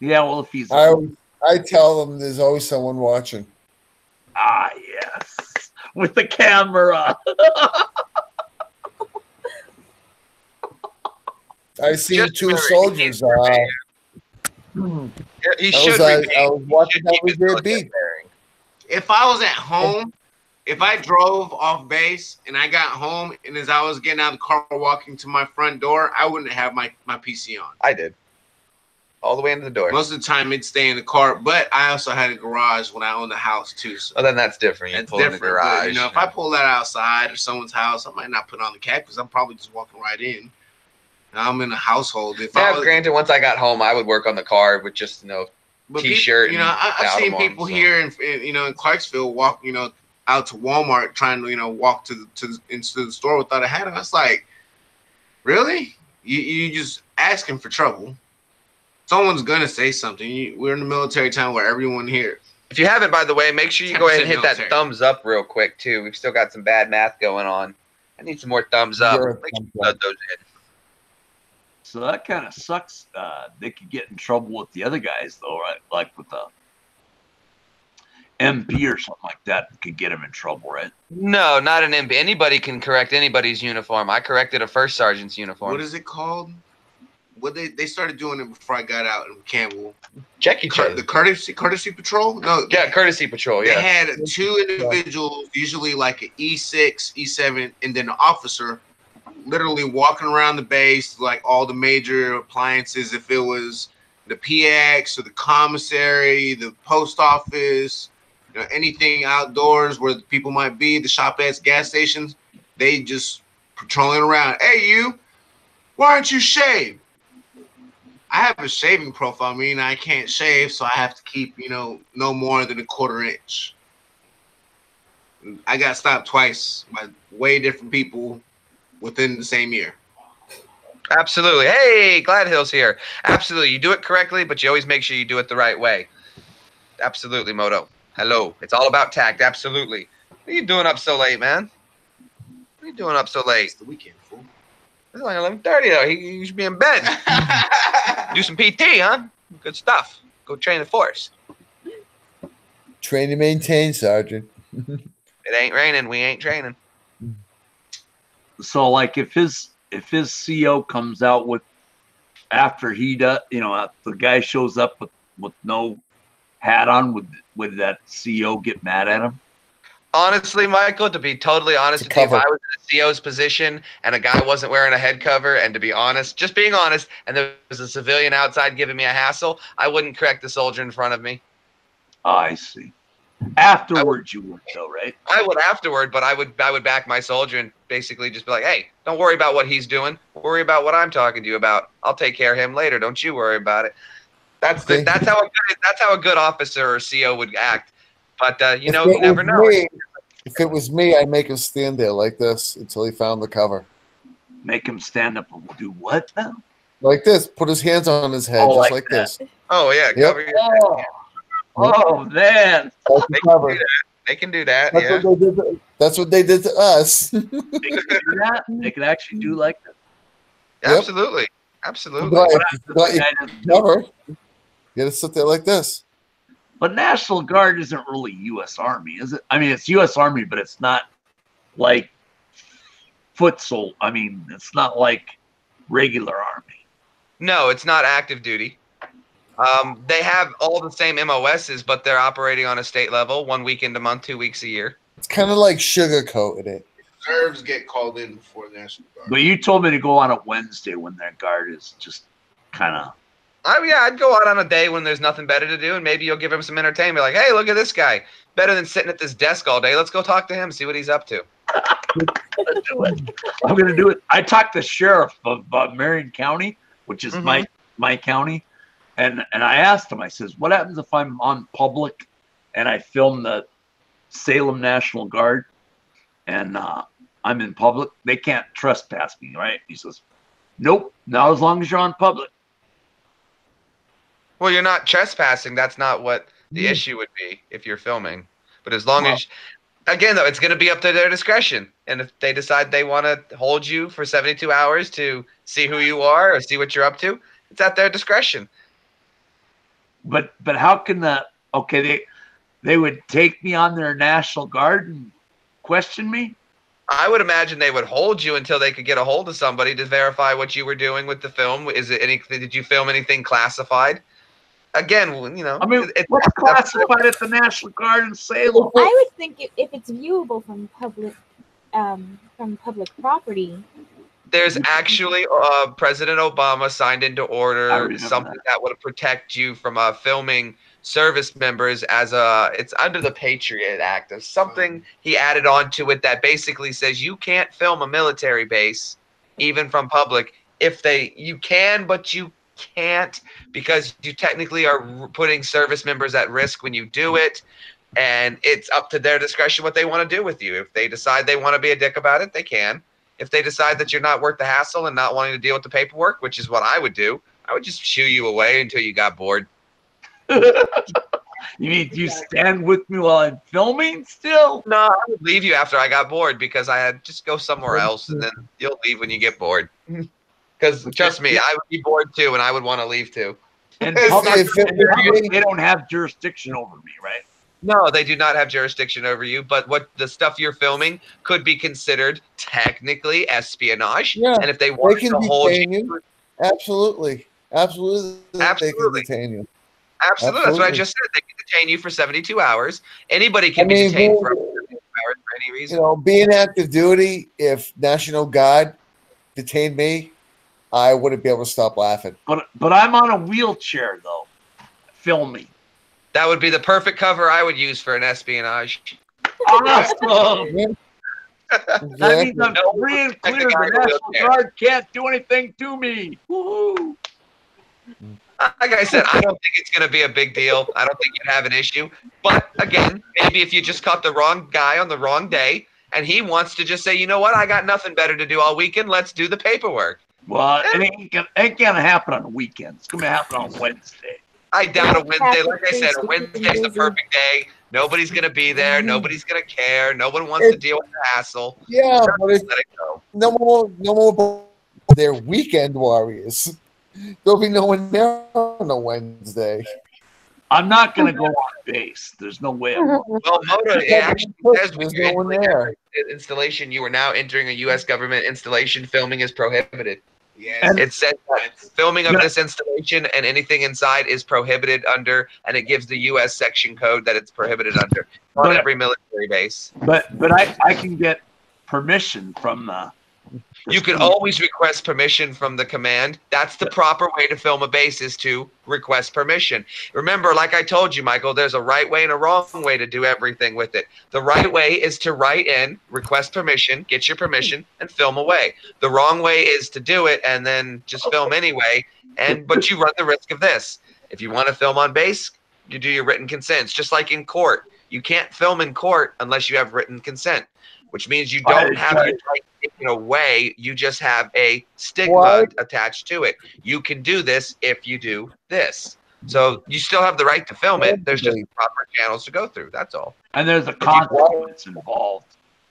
F: Yeah, well, if he's
C: I tell them there's always someone watching.
F: Ah, yes, with the camera.
C: I seen two soldiers.
I: He should be.
C: I was watching that was their beat.
I: If I was at home, if I drove off base and I got home and as I was getting out of the car walking to my front door, I wouldn't have my PC on.
A: I did. All the way into the door.
I: Most of the time it'd stay in the car, but I also had a garage when I owned the house too. So
A: then that's different. You pull in the garage.
I: But, if I pull that outside or someone's house, I might not put on the cap because I'm probably just walking right in. I'm in a household.
A: Granted, once I got home, I would work on the car with just t-shirt.
I: I've seen people here in Clarksville walk, out to Walmart trying to walk into the store without a hat on. It's like, really? You just asking for trouble. Someone's gonna say something. We're in the military time where everyone here.
A: If you haven't, by the way, make sure you go ahead and hit that thumbs up real quick too. We've still got some bad math going on. I need some more thumbs up. Make sure you plug those in.
F: So that kind of sucks. They could get in trouble with the other guys, though, right? Like with the MP or something like that could get them in trouble, right?
A: No, not an MP. Anybody can correct anybody's uniform. I corrected a first sergeant's uniform.
I: What is it called? What they started doing it before I got out in Campbell.
A: Check each other.
I: The courtesy patrol? No.
A: Yeah, courtesy patrol. Yeah.
I: They had two individuals, usually like an E6, E7, and then an officer, literally walking around the base, like all the major appliances. If it was the PX or the commissary, the post office, anything outdoors where the people might be, the shopettes, gas stations, they just patrolling around. Hey, you, why aren't you shaved? I have a shaving profile, meaning I can't shave, so I have to keep, no more than a 1/4 inch. I got stopped twice by way different people within the same year.
A: Absolutely. Hey, Glad Hill's here. Absolutely. You do it correctly, but you always make sure you do it the right way. Absolutely, Moto. Hello. It's all about tact. Absolutely. What are you doing up so late, man? What are you doing up so late?
I: It's the weekend, fool.
A: It's like 11:30 though. You should be in bed. Do some PT, huh? Good stuff. Go train the force.
C: Train to maintain, Sergeant.
A: It ain't raining. We ain't training.
F: So, like, if his CO comes out with after he does, the guy shows up with no hat on, would that CO get mad at him?
A: Honestly, Michael, to be totally honest with you, if I was in the CO's position and a guy wasn't wearing a head cover, and to be honest, just being honest, and there was a civilian outside giving me a hassle, I wouldn't correct the soldier in front of me.
F: Oh, I see. Afterwards, you would, though, right?
A: I would afterward, but I would back my soldier and basically just be like, hey, don't worry about what he's doing. Worry about what I'm talking to you about. I'll take care of him later. Don't you worry about it. That's how a good officer or CO would act. But you never know.
C: If it was me, I'd make him stand there like this until he found the cover.
F: Make him stand up and do what now?
C: Like this. Put his hands on his head, just like this.
A: Oh yeah,
C: Yep.
A: cover your head.
F: Oh man,
A: they can do that.
C: That's what they did to us.
F: They can do that. They can actually do like that.
A: Absolutely, absolutely.
C: Cover. You gotta sit there like this.
F: But National Guard isn't really U.S. Army, is it? I mean, it's U.S. Army, but it's not like foot soldier. I mean, it's not like regular Army.
A: No, it's not active duty. They have all the same MOSs, but they're operating on a state level, 1 weekend a month, 2 weeks a year.
C: It's kind of like sugarcoated it.
I: Reserves get called in before the National Guard.
F: But you told me to go on a Wednesday when their guard is just kind of.
A: I'd go out on a day when there's nothing better to do, and maybe you'll give him some entertainment. Like, hey, look at this guy. Better than sitting at this desk all day. Let's go talk to him, see what he's up to.
F: I'm going to do it. I talked to the sheriff of Marion County, which is my county, and I asked him, I says, what happens if I'm on public and I film the Salem National Guard and I'm in public? They can't trespass me, right? He says, nope, not as long as you're on public.
A: Well, you're not trespassing. That's not what the issue would be if you're filming. But as long as, again, though, it's going to be up to their discretion. And if they decide they want to hold you for 72 hours to see who you are or see what you're up to, it's at their discretion.
F: But how can that? Okay, they would take me on their National Guard and question me.
A: I would imagine they would hold you until they could get a hold of somebody to verify what you were doing with the film. Is it anything? Did you film anything classified? Again,
F: I mean, what's classified at the National Guard in Salem?
D: I would think if it's viewable from public property.
A: There's actually President Obama signed into order something that would protect you from filming service members it's under the Patriot Act. There's something he added on to it that basically says you can't film a military base even from public. You can, but you can't, because you technically are putting service members at risk when you do it, and it's up to their discretion what they want to do with you. If they decide they want to be a dick about it, they can. If they decide that you're not worth the hassle and not wanting to deal with the paperwork, which is what I would do, I would just shoo you away until you got bored.
F: You mean you stand with me while I'm filming still?
A: No, I would leave you after I got bored, because I had just go somewhere else, and then you'll leave when you get bored. Because trust me, I would be bored too, and I would want to leave too.
F: And they don't have jurisdiction over me, right?
A: No, they do not have jurisdiction over you, but what the stuff you're filming could be considered technically espionage.
C: Yeah,
A: and if they want to hold you,
C: absolutely. They can detain you.
A: Absolutely, that's what I just said. They can detain you for 72 hours. Anybody can be detained for 72 hours for any reason.
C: Being active duty, if National Guard detained me, I wouldn't be able to stop laughing.
F: But I'm on a wheelchair though, filming.
A: That would be the perfect cover I would use for an espionage.
F: Awesome. That means I'm free and clear. The National Guard can't do anything to me. Woo-hoo.
A: Like I said, I don't think it's going to be a big deal. I don't think you'd have an issue. But again, maybe if you just caught the wrong guy on the wrong day and he wants to just say, you know what, I got nothing better to do all weekend. Let's do the paperwork.
F: Well, it ain't gonna happen on the weekend. It's gonna happen on Wednesday.
A: I doubt a Wednesday. Like I said, a Wednesday's the perfect day. Nobody's gonna be there. Nobody's gonna care. No one wants to deal with the hassle.
C: Yeah, but
A: let it go.
C: No more. They're weekend warriors. There'll be no one there on a Wednesday.
F: I'm not gonna go on base. There's no way.
A: Well, Moto, it actually says when you're entering installation, you are now entering a U.S. government installation. Filming is prohibited.
I: Yes.
A: It says that filming of this installation and anything inside is prohibited under, and it gives the U.S. section code that it's prohibited under on every military base.
F: But I can get permission from the.
A: You can always request permission from the command. That's the proper way to film a base, is to request permission. Remember, like I told you, Michael, there's a right way and a wrong way to do everything with it. The right way is to write in, request permission, get your permission, and film away. The wrong way is to do it and then just film anyway. But you run the risk of this. If you want to film on base, you do your written consents. Just like in court. You can't film in court unless you have written consent, which means you don't have your right taken away. You just have a stigma attached to it. You can do this if you do this. So you still have the right to film it. There's just proper channels to go through. That's all.
F: And there's a consequence involved.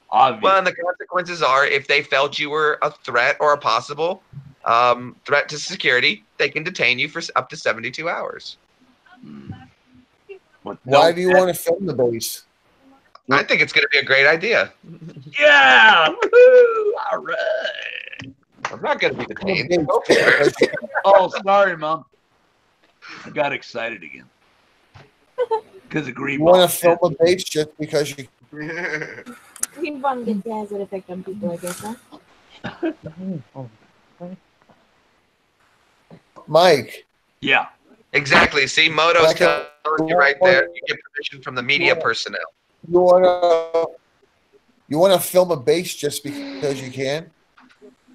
F: Obviously.
A: Well, and the consequences are if they felt you were a threat or a possible threat to security, they can detain you for up to 72 hours.
C: Why do you want to film the base?
A: I think it's going to be a great idea.
F: Yeah! Woo-hoo! All right.
A: I'm not going to be detained.
F: Oh, sorry, Mom. I got excited again. Because of Greenbaum.
C: You want to film a base just because you.
D: Greenbaum gets has an effect on people, I guess, huh?
C: Mike.
F: Yeah.
A: Exactly. See, Moto's telling you right there. You get permission from the media personnel.
C: You want to film a base just because you can?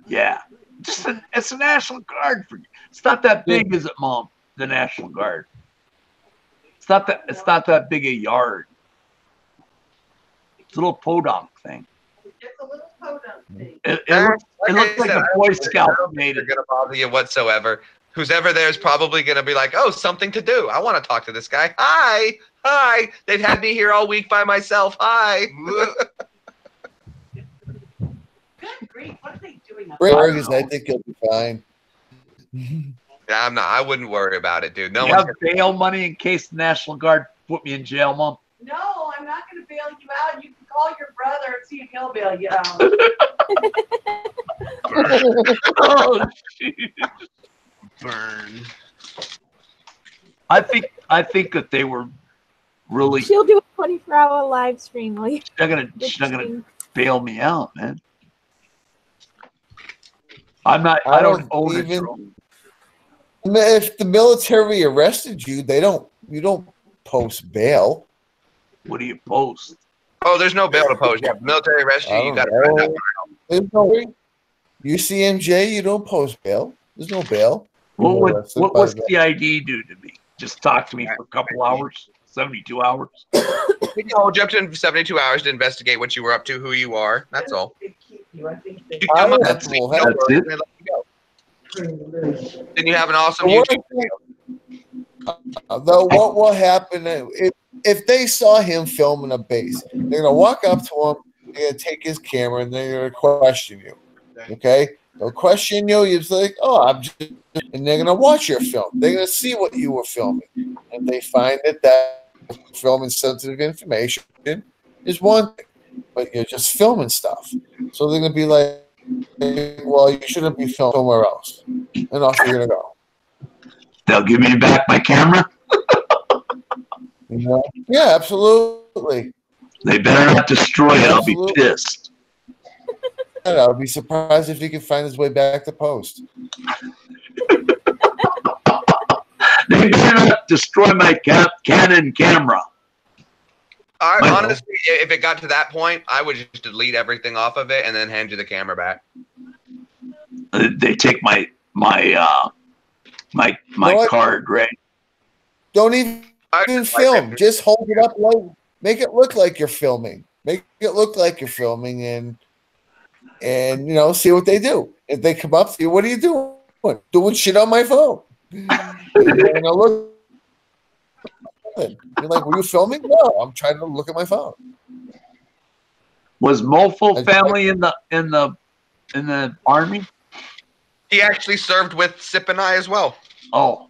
F: Yeah. It's a National Guard. It's not that big, is it, Mom? The National Guard. It's not that big a yard. It's a little podunk thing.
H: It's a little podunk thing.
F: It looks like a Boy Scout made it.
A: Going to bother you whatsoever. Who's ever there is probably going to be like, oh, something to do. I want to talk to this guy. Hi. Hi. They've had me here all week by myself. Hi.
H: Good grief. What are they doing up
C: Burgers, I think you'll be fine.
A: Yeah, I'm not. I wouldn't worry about it, dude. No
F: you have bail money in case the National Guard put me in jail, Mom?
H: No, I'm not going to bail you out. You can call your brother and see if he'll bail you out.
F: Oh, shit.
I: Burn.
F: I think that they were really.
D: She'll do a 24-hour live stream.
F: She's not gonna bail me out, man. I'm not. I don't own a drone.
C: If the military arrested you, you don't post bail.
F: What do you post?
A: Oh, there's no bail to post. Yeah, military arrest you. You got to find out.
C: There's no UCMJ. You don't post bail. There's no bail.
F: What's CID do to me? Just talk to me for a couple hours, 72 hours.
A: We can hold you up to 72 hours to investigate what you were up to, who you are. That's all. You come up
F: That's
A: and
F: it.
A: and let you go. Then you have an awesome YouTube video.
C: Though what will happen if they saw him filming a base? They're gonna walk up to him, they're gonna take his camera, and they're gonna question you. Okay, they'll question you. You're like, oh, I'm just, and they're gonna watch your film. They're gonna see what you were filming, and they find that filming sensitive information is one thing, but you're just filming stuff. So they're gonna be like, well, you shouldn't be filming somewhere else, and off you're gonna go.
F: They'll give me back my camera.
C: Yeah, absolutely.
F: They better not destroy it. I'll be pissed.
C: And I would be surprised if he could find his way back to post.
F: They better not destroy my Canon camera.
A: Honestly, if it got to that point, I would just delete everything off of it and then hand you the camera back.
F: They take my card, right?
C: Don't even film. Just hold it up low. Make it look like you're filming. Make it look like you're filming, and see what they do. If they come up to you, what are you doing? Doing shit on my phone. Look. You're like, were you filming? No, I'm trying to look at my phone.
F: Was Mofo family in the army?
A: He actually served with Sip and I as well.
F: Oh.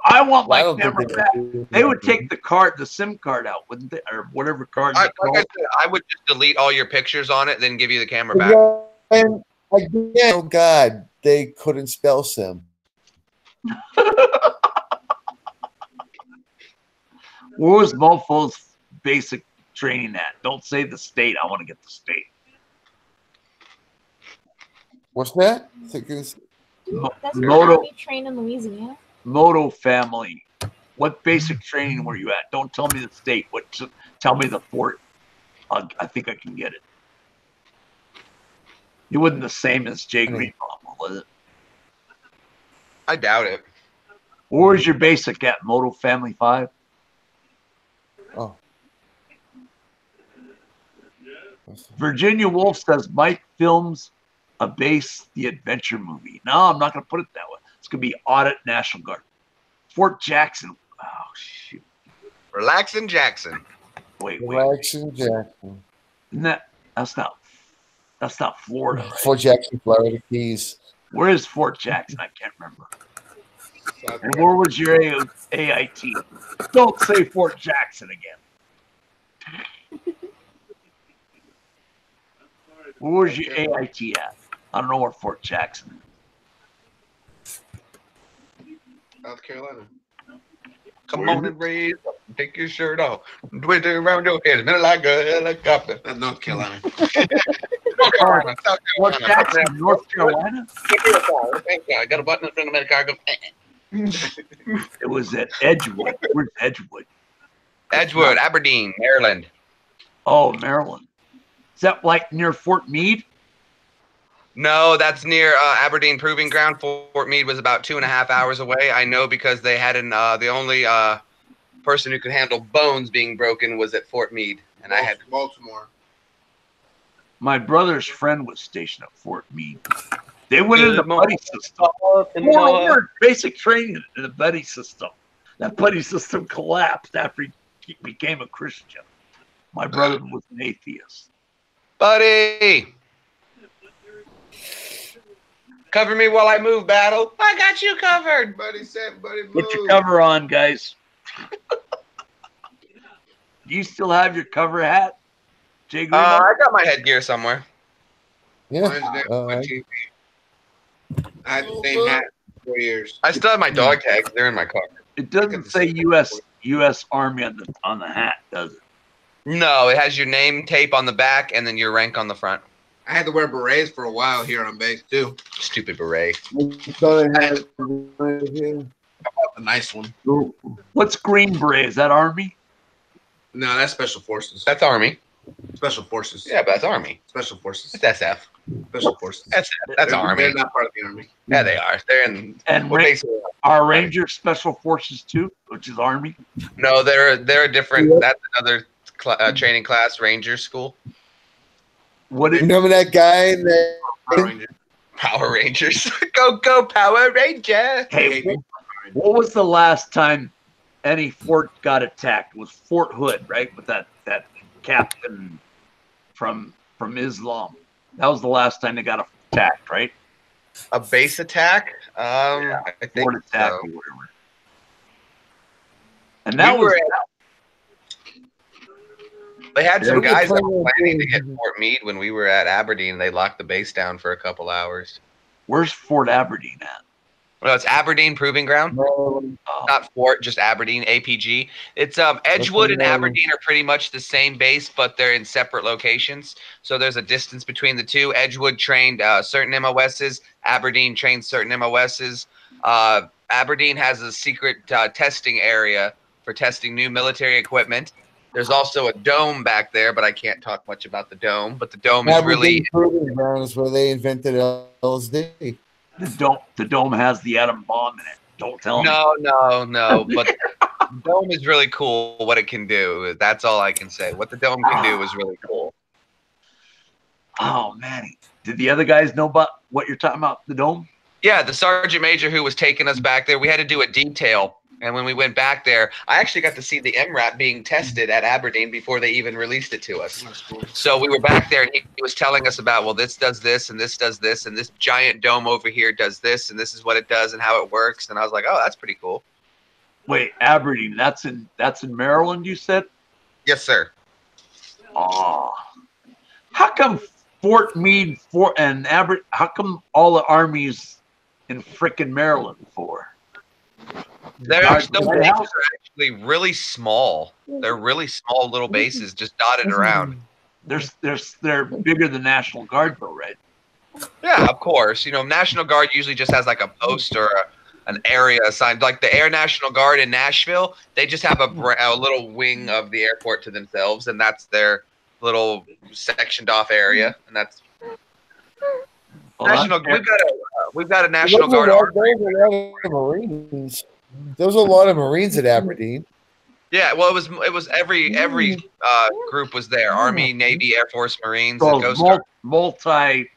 F: I want my camera back. They would take the SIM card out, wouldn't they? Or whatever card.
A: I would just delete all your pictures on it, then give you the camera back.
C: And again, oh God, they couldn't spell sim.
F: Where was Mofo's basic training at? Don't say the state. I want to get the state.
C: What's that?
D: That's your army train in Louisiana.
F: Moto family. What basic training were you at? Don't tell me the state. Tell me the fort. I think I can get it. It wasn't the same as Jgreenbaum, was it?
A: I doubt it.
F: Where was your basic at? Moto Family 5?
C: Oh.
F: Virginia Wolf says Mike films a base the adventure movie. No, I'm not going to put it that way. It's going to be Audit National Guard. Fort Jackson. Oh, shoot.
A: Relaxing Jackson.
F: Wait.
C: Relaxing Jackson.
F: That's not Florida. Right?
C: Fort Jackson, Florida Keys.
F: Where is Fort Jackson? I can't remember. And where was your AIT? Don't say Fort Jackson again. Where was your AIT at? I don't know where Fort Jackson
I: is. South Carolina.
A: Come on and raise up. Take your shirt off. Twist it around your head. Minute like a helicopter.
I: That's North Carolina.
A: North Carolina. South Carolina.
F: Fort Jackson, North Carolina?
A: I got a button in front of my car.
F: It was at Edgewood. Where's Edgewood?
A: Edgewood, Aberdeen, Maryland.
F: Oh, Maryland. Is that like near Fort Meade?
A: No, that's near Aberdeen Proving Ground. Fort Meade was about 2.5 hours away. I know because they had the only person who could handle bones being broken was at Fort Meade, and I had
I: Baltimore.
F: My brother's friend was stationed at Fort Meade. They went into the buddy system. Basic training in the buddy system. That buddy system collapsed after he became a Christian. My brother was an atheist.
A: Buddy! Cover me while I move, battle. I got you covered.
I: Buddy said, buddy, move.
F: Put your cover on, guys. Do you still have your cover hat?
A: I got my headgear somewhere.
C: Yeah.
I: I had the same hat for 4 years.
A: I still have my dog tags. They're in my car.
F: It doesn't say U.S. Army on the hat, does it?
A: No, it has your name tape on the back and then your rank on the front.
I: I had to wear berets for a while here on base too.
A: Stupid beret.
I: A nice one.
F: What's Green Beret? Is that Army?
I: No, that's Special Forces.
A: That's Army.
I: Special Forces.
A: Yeah, but that's Army.
I: Special Forces.
A: That's SF.
I: Special Forces.
A: That's Army.
I: They're not part of the Army.
A: Yeah, they are. They're in.
F: And our Rangers Special Forces too, which is Army.
A: No, they're a different. Yeah. That's another training class, Ranger School.
C: Remember that guy?
A: Power Rangers. Go Power Ranger.
F: Hey, what was the last time any fort got attacked? It was Fort Hood, right? With that captain from Islam. That was the last time they got attacked, right?
A: A base attack?
F: Yeah,
A: I think
F: fort attack
A: so.
F: or whatever. And that was.
A: They had some guys that were planning to get Fort Meade when we were at Aberdeen. They locked the base down for a couple hours.
F: Where's Fort Aberdeen at?
A: Well, it's Aberdeen Proving Ground. Not Fort, just Aberdeen, APG. It's Edgewood and Aberdeen are pretty much the same base, but they're in separate locations. So there's a distance between the two. Edgewood trained certain MOSs. Aberdeen trained certain MOSs. Aberdeen has a secret testing area for testing new military equipment. There's also a dome back there, but I can't talk much about the dome. But the dome is really
C: Proving Ground is where they invented LSD.
F: The dome has the atom bomb in it. Don't tell me.
A: No. But dome is really cool. What it can do. That's all I can say. What the dome can do is really cool.
F: Oh, man. Did the other guys know about what you're talking about, the dome?
A: Yeah, the sergeant major who was taking us back there, we had to do a detail. And when we went back there, I actually got to see the MRAP being tested at Aberdeen before they even released it to us. So we were back there, and he was telling us about, well, this does this, and this does this, and this giant dome over here does this, and this is what it does and how it works. And I was like, oh, that's pretty cool.
F: Wait, Aberdeen, that's in Maryland, you said?
A: Yes, sir.
F: Oh. How come Fort Meade, and Aberdeen, how come all the armies in frickin' Maryland for?
A: Those bases are actually really small. They're really small little bases just dotted around.
F: They're bigger than National Guard, though, right?
A: Yeah, of course. You know, National Guard usually just has like a post or an area assigned. Like the Air National Guard in Nashville, they just have a little wing of the airport to themselves, and that's their little sectioned off area. And that's National. We've got a National Guard.
C: Marines. There was a lot of Marines at Aberdeen.
A: Yeah, well, it was every group was there: Army, Navy, Air Force, Marines,
F: So
A: and Coast Guard.
F: Multi.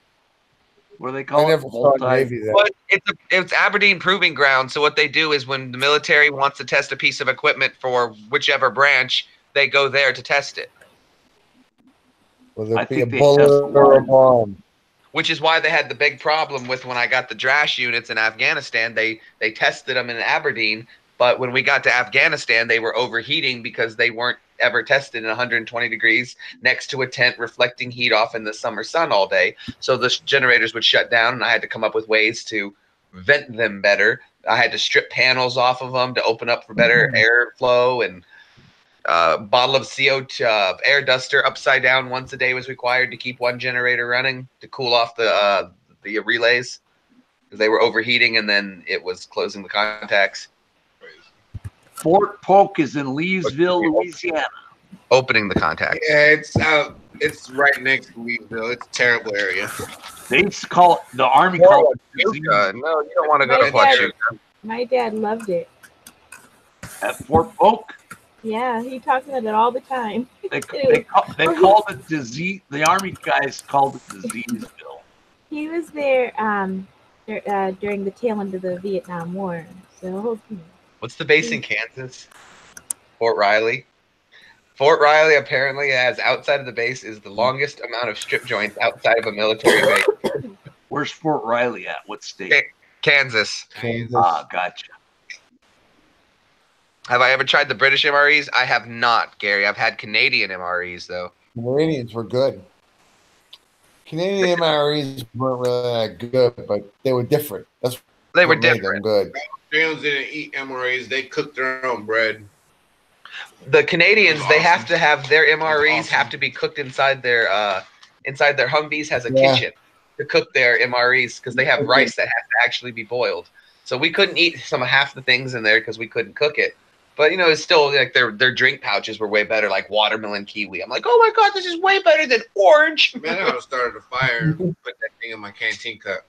F: What do they call it? Multi.
A: But it's Aberdeen Proving Ground. So what they do is when the military wants to test a piece of equipment for whichever branch, they go there to test it.
C: Will there be a bullet or a bomb?
A: Which is why they had the big problem with when I got the DRASH units in Afghanistan. They tested them in Aberdeen, but when we got to Afghanistan, they were overheating because they weren't ever tested in 120 degrees next to a tent reflecting heat off in the summer sun all day. So the generators would shut down, and I had to come up with ways to vent them better. I had to strip panels off of them to open up for better airflow, and bottle of CO2 air duster upside down once a day was required to keep one generator running to cool off the relays because they were overheating, and then it was closing the contacts.
F: Fort Polk is in Leesville, Louisiana.
A: Opening the contact.
I: Yeah, it's right next to Leesville. It's a terrible area.
F: They used to call it, the Army called it.
A: No, you don't want to go to Pachuca.
D: My dad loved it.
F: At Fort Polk?
D: Yeah, he talks about it all the time.
F: They called it disease. The Army guys called it Diseaseville.
D: He was there during the tail end of the Vietnam War. So.
A: What's the base in Kansas? Fort Riley. Fort Riley apparently has outside of the base is the longest amount of strip joints outside of a military base.
F: Where's Fort Riley at? What state?
A: Kansas.
F: Ah, gotcha.
A: Have I ever tried the British MREs? I have not, Gary. I've had Canadian MREs though.
C: The Canadians were good. Canadian MREs weren't really that good, but they were different.
A: They were different.
C: Good.
I: Australians didn't eat MREs. They cooked their own bread.
A: The Canadians, they have to have their MREs have to be cooked inside their Humvees has a kitchen to cook their MREs because they have rice that has to actually be boiled. So we couldn't eat half the things in there because we couldn't cook it. But you know, it's still like their drink pouches were way better, like watermelon kiwi. I'm like, oh my god, this is way better than orange.
I: Man, I would have started a fire and put that thing in my canteen cup.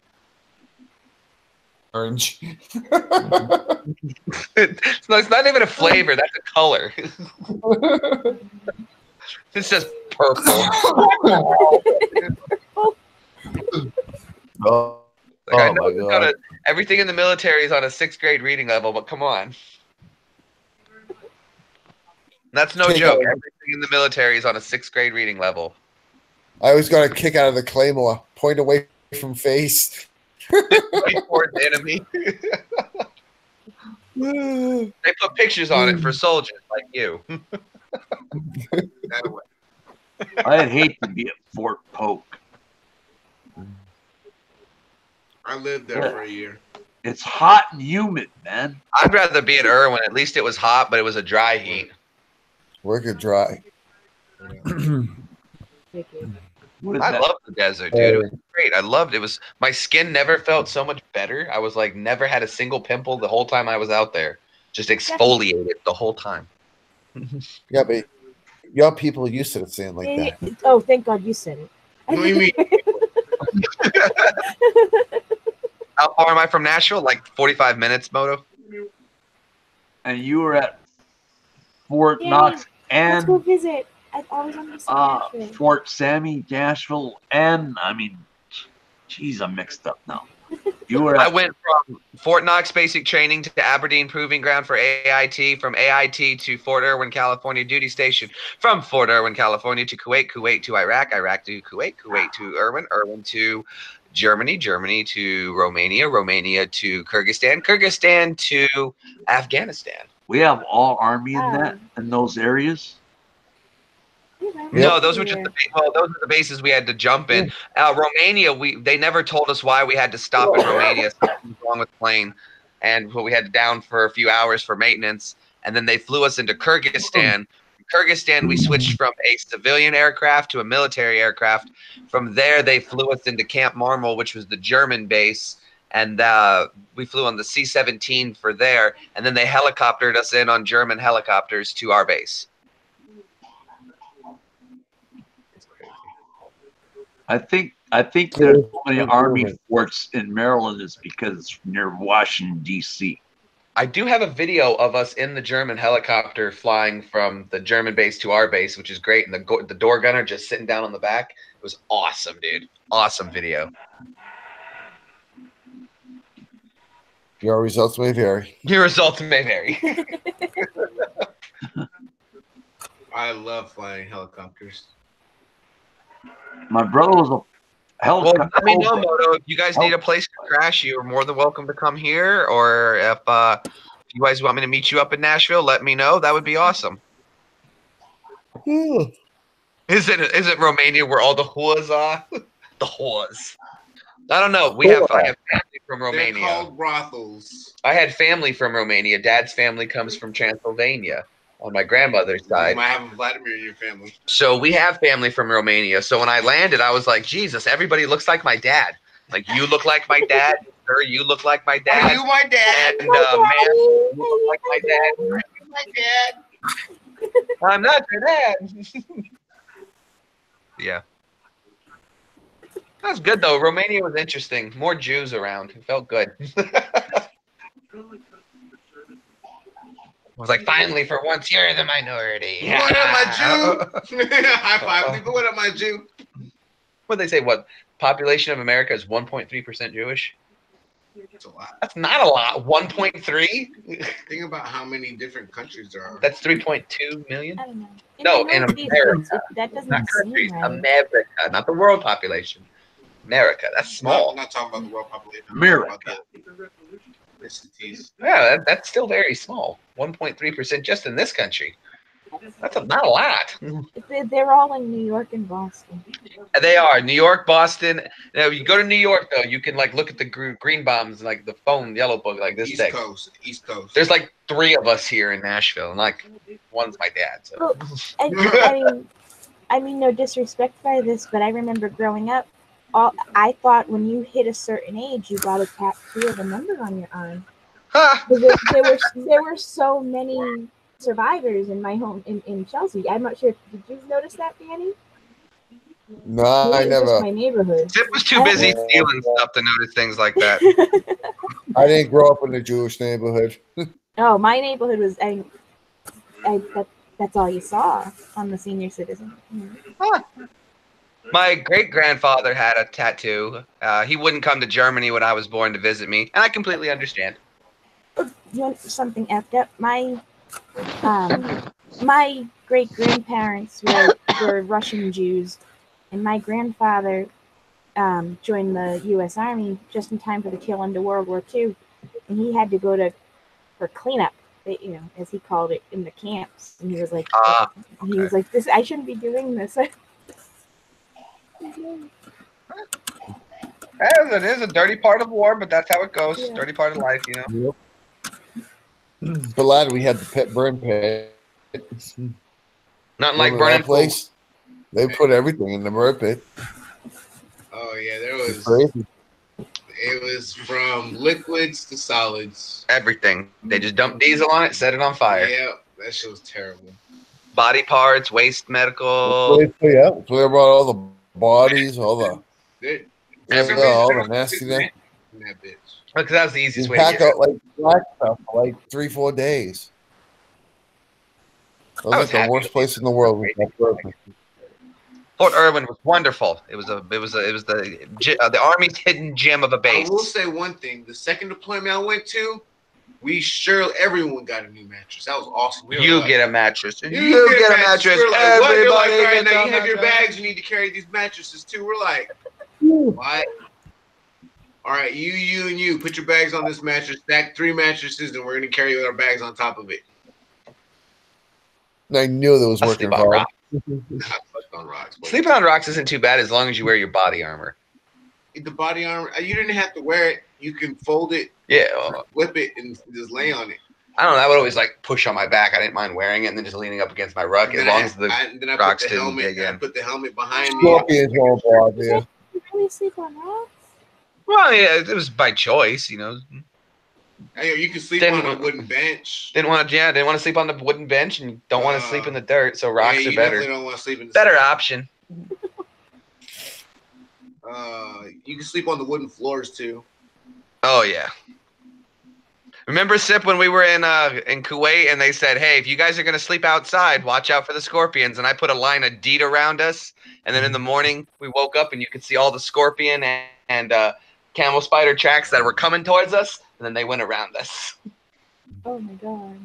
C: Orange.
A: it's not even a flavor. That's a color. It's just purple. I know everything in the military is on a 6th grade reading level, but come on. That's no joke. Everything in the military is on a 6th grade reading level.
C: I always got a kick out of the claymore. Point away from face.
A: Towards the enemy. They put pictures on it for soldiers like you.
F: I'd hate to be at Fort Polk.
I: I lived there for a year.
F: It's hot and humid, man.
A: I'd rather be at Irwin. At least it was hot, but it was a dry heat.
C: Wicked dry.
A: I love the desert, dude. It was great. I loved it. My skin never felt so much better. I was like never had a single pimple the whole time I was out there. Just exfoliated the whole time.
C: Yeah, but y'all people are used to it saying like that.
D: Oh, thank God you said it.
I: What do you mean?
A: How far am I from Nashville? Like 45 minutes, Moto.
F: And you were at Fort
D: Danny,
F: Knox
D: let's go
F: and
D: visit. I've always wanted to see Nashville.
F: Fort Sammy, Nashville, and I mean, geez, I'm mixed up now. You were.
A: I went from Fort Knox basic training to Aberdeen Proving Ground for AIT, from AIT to Fort Irwin, California duty station, from Fort Irwin, California to Kuwait, Kuwait to Iraq, Iraq to Kuwait, Kuwait to Irwin, Irwin to Germany, Germany to Romania, Romania to Kyrgyzstan, Kyrgyzstan to Afghanistan.
F: We have all Army in those areas.
A: No, those were just those are the bases we had to jump in. Romania, they never told us why we had to stop in Romania. Something was wrong with the plane, and we had to down for a few hours for maintenance. And then they flew us into Kyrgyzstan. Kyrgyzstan, we switched from a civilian aircraft to a military aircraft. From there, they flew us into Camp Marmol, which was the German base, and we flew on the C-17 for there. And then they helicoptered us in on German helicopters to our base.
F: I think there's so many Army forts in Maryland is because it's near Washington, D.C.
A: I do have a video of us in the German helicopter flying from the German base to our base, which is great. And the door gunner just sitting down on the back. It was awesome, dude. Awesome video.
C: Your results may vary.
A: Your results may vary.
I: I love flying helicopters.
F: My brother was a helicopter.
A: Well, let me know, Moto. If you guys need a place to crash, you are more than welcome to come here. Or if you guys want me to meet you up in Nashville, let me know. That would be awesome. Is it Romania where all the whores are? The whores. I don't know. I have family from Romania.
I: They're called brothels.
A: I had family from Romania. Dad's family comes from Transylvania on my grandmother's side.
I: You might have a Vladimir in your family.
A: So we have family from Romania. So when I landed, I was like, Jesus, everybody looks like my dad. Like, you look like my dad. Sir, you look like my dad.
I: Are you my dad?
A: And man, you look like my dad.
I: Are you my dad?
A: I'm not your dad. Yeah. That was good, though. Romania was interesting. More Jews around. It felt good. I was like, finally, for once, you're the minority.
I: What up, my Jew? High five. People, what up, my Jew?
A: What'd they say? What? Population of America is 1.3% Jewish?
I: That's a lot.
A: That's not a lot. 1.3?
I: Think about how many different countries there are.
A: That's 3.2 million?
D: I don't know.
A: No, in America.
D: That doesn't
A: Not
D: seem
A: countries.
D: right.
A: America, not the world population. America. That's small.
I: I'm not talking about the world population.
F: America.
A: Yeah, that's still very small. 1.3% just in this country. That's not a lot.
D: They're all in New York and Boston.
A: They are New York, Boston. Now, you go to New York though, you can like look at the Greenbaums, like the phone yellow book, like this thing.
I: East Coast.
A: There's like 3 of us here in Nashville, and like one's my dad. So.
D: Well, I mean, no disrespect by this, but I remember growing up. I thought when you hit a certain age, you got a tattoo of a number on your arm. There were so many survivors in my home in Chelsea. I'm not sure. Did you notice that, Danny?
C: No, I never.
D: Just my neighborhood.
A: Zip was too busy stealing stuff to notice things like that.
C: I didn't grow up in a Jewish neighborhood.
D: Oh, my neighborhood was. That's all you saw on the senior citizen.
A: Huh. My great-grandfather had a tattoo. He wouldn't come to Germany when I was born to visit me, and I completely understand.
D: You want something effed up? My great-grandparents were Russian Jews, and my grandfather joined the U.S. Army just in time for the tail end of World War II, and he had to go for cleanup, as he called it, in the camps. And he was like, "This, I shouldn't be doing this."
A: It is a dirty part of war, but that's how it goes. Yeah. Dirty part of life,
C: Yep. But lad, we had the pit burn pit.
A: Nothing like burning
C: place. They put everything in the burn pit.
I: Oh yeah, there was.
C: Crazy.
I: It was from liquids to solids.
A: Everything. They just dumped diesel on it, set it on fire.
I: Yeah, that shit was terrible.
A: Body parts, waste medical.
C: Yeah, so they brought all the bodies, all the nasty thing.
I: That bitch.
A: Because that was the easiest way
C: to pack
A: to
C: out like black stuff for like 3-4 days. That was like the worst place in the world.
A: Fort Irwin was wonderful. It was the Army's hidden gem of a base.
I: I will say one thing: the second deployment I went to, everyone got a new mattress. That was awesome.
A: You get a mattress.
I: You get a mattress. We're like, what? They're like, all right, now you have your
A: mattress.
I: bags. You need to carry these mattresses too. We're like, what? All right, you, and you put your bags on this mattress. Stack 3 mattresses, and we're gonna carry our bags on top of it.
C: I knew there was work involved.
A: Sleeping on rocks isn't too bad as long as you wear your body armor.
I: The body armor, you didn't have to wear it. You can fold it, flip it, and just lay on it.
A: I don't know. I would always like push on my back. I didn't mind wearing it and then just leaning up against my ruck as long as the rocks didn't dig in.
I: I put the helmet behind me.
C: Scorpions won't bother you.
D: You really sleep on rocks?
A: Well, yeah, it was by choice, you know.
I: Hey, you can sleep on a wooden bench.
A: Didn't want to sleep on the wooden bench, and don't want to sleep in the dirt. So rocks are better.
I: Definitely don't want to sleep in the
A: better option.
I: You can sleep on the wooden floors too.
A: Oh yeah. Remember, Sip, when we were in Kuwait, and they said, "Hey, if you guys are gonna sleep outside, watch out for the scorpions." And I put a line of DEET around us, and then in the morning we woke up and you could see all the scorpion and camel spider tracks that were coming towards us, and then they went around us.
D: Oh my god.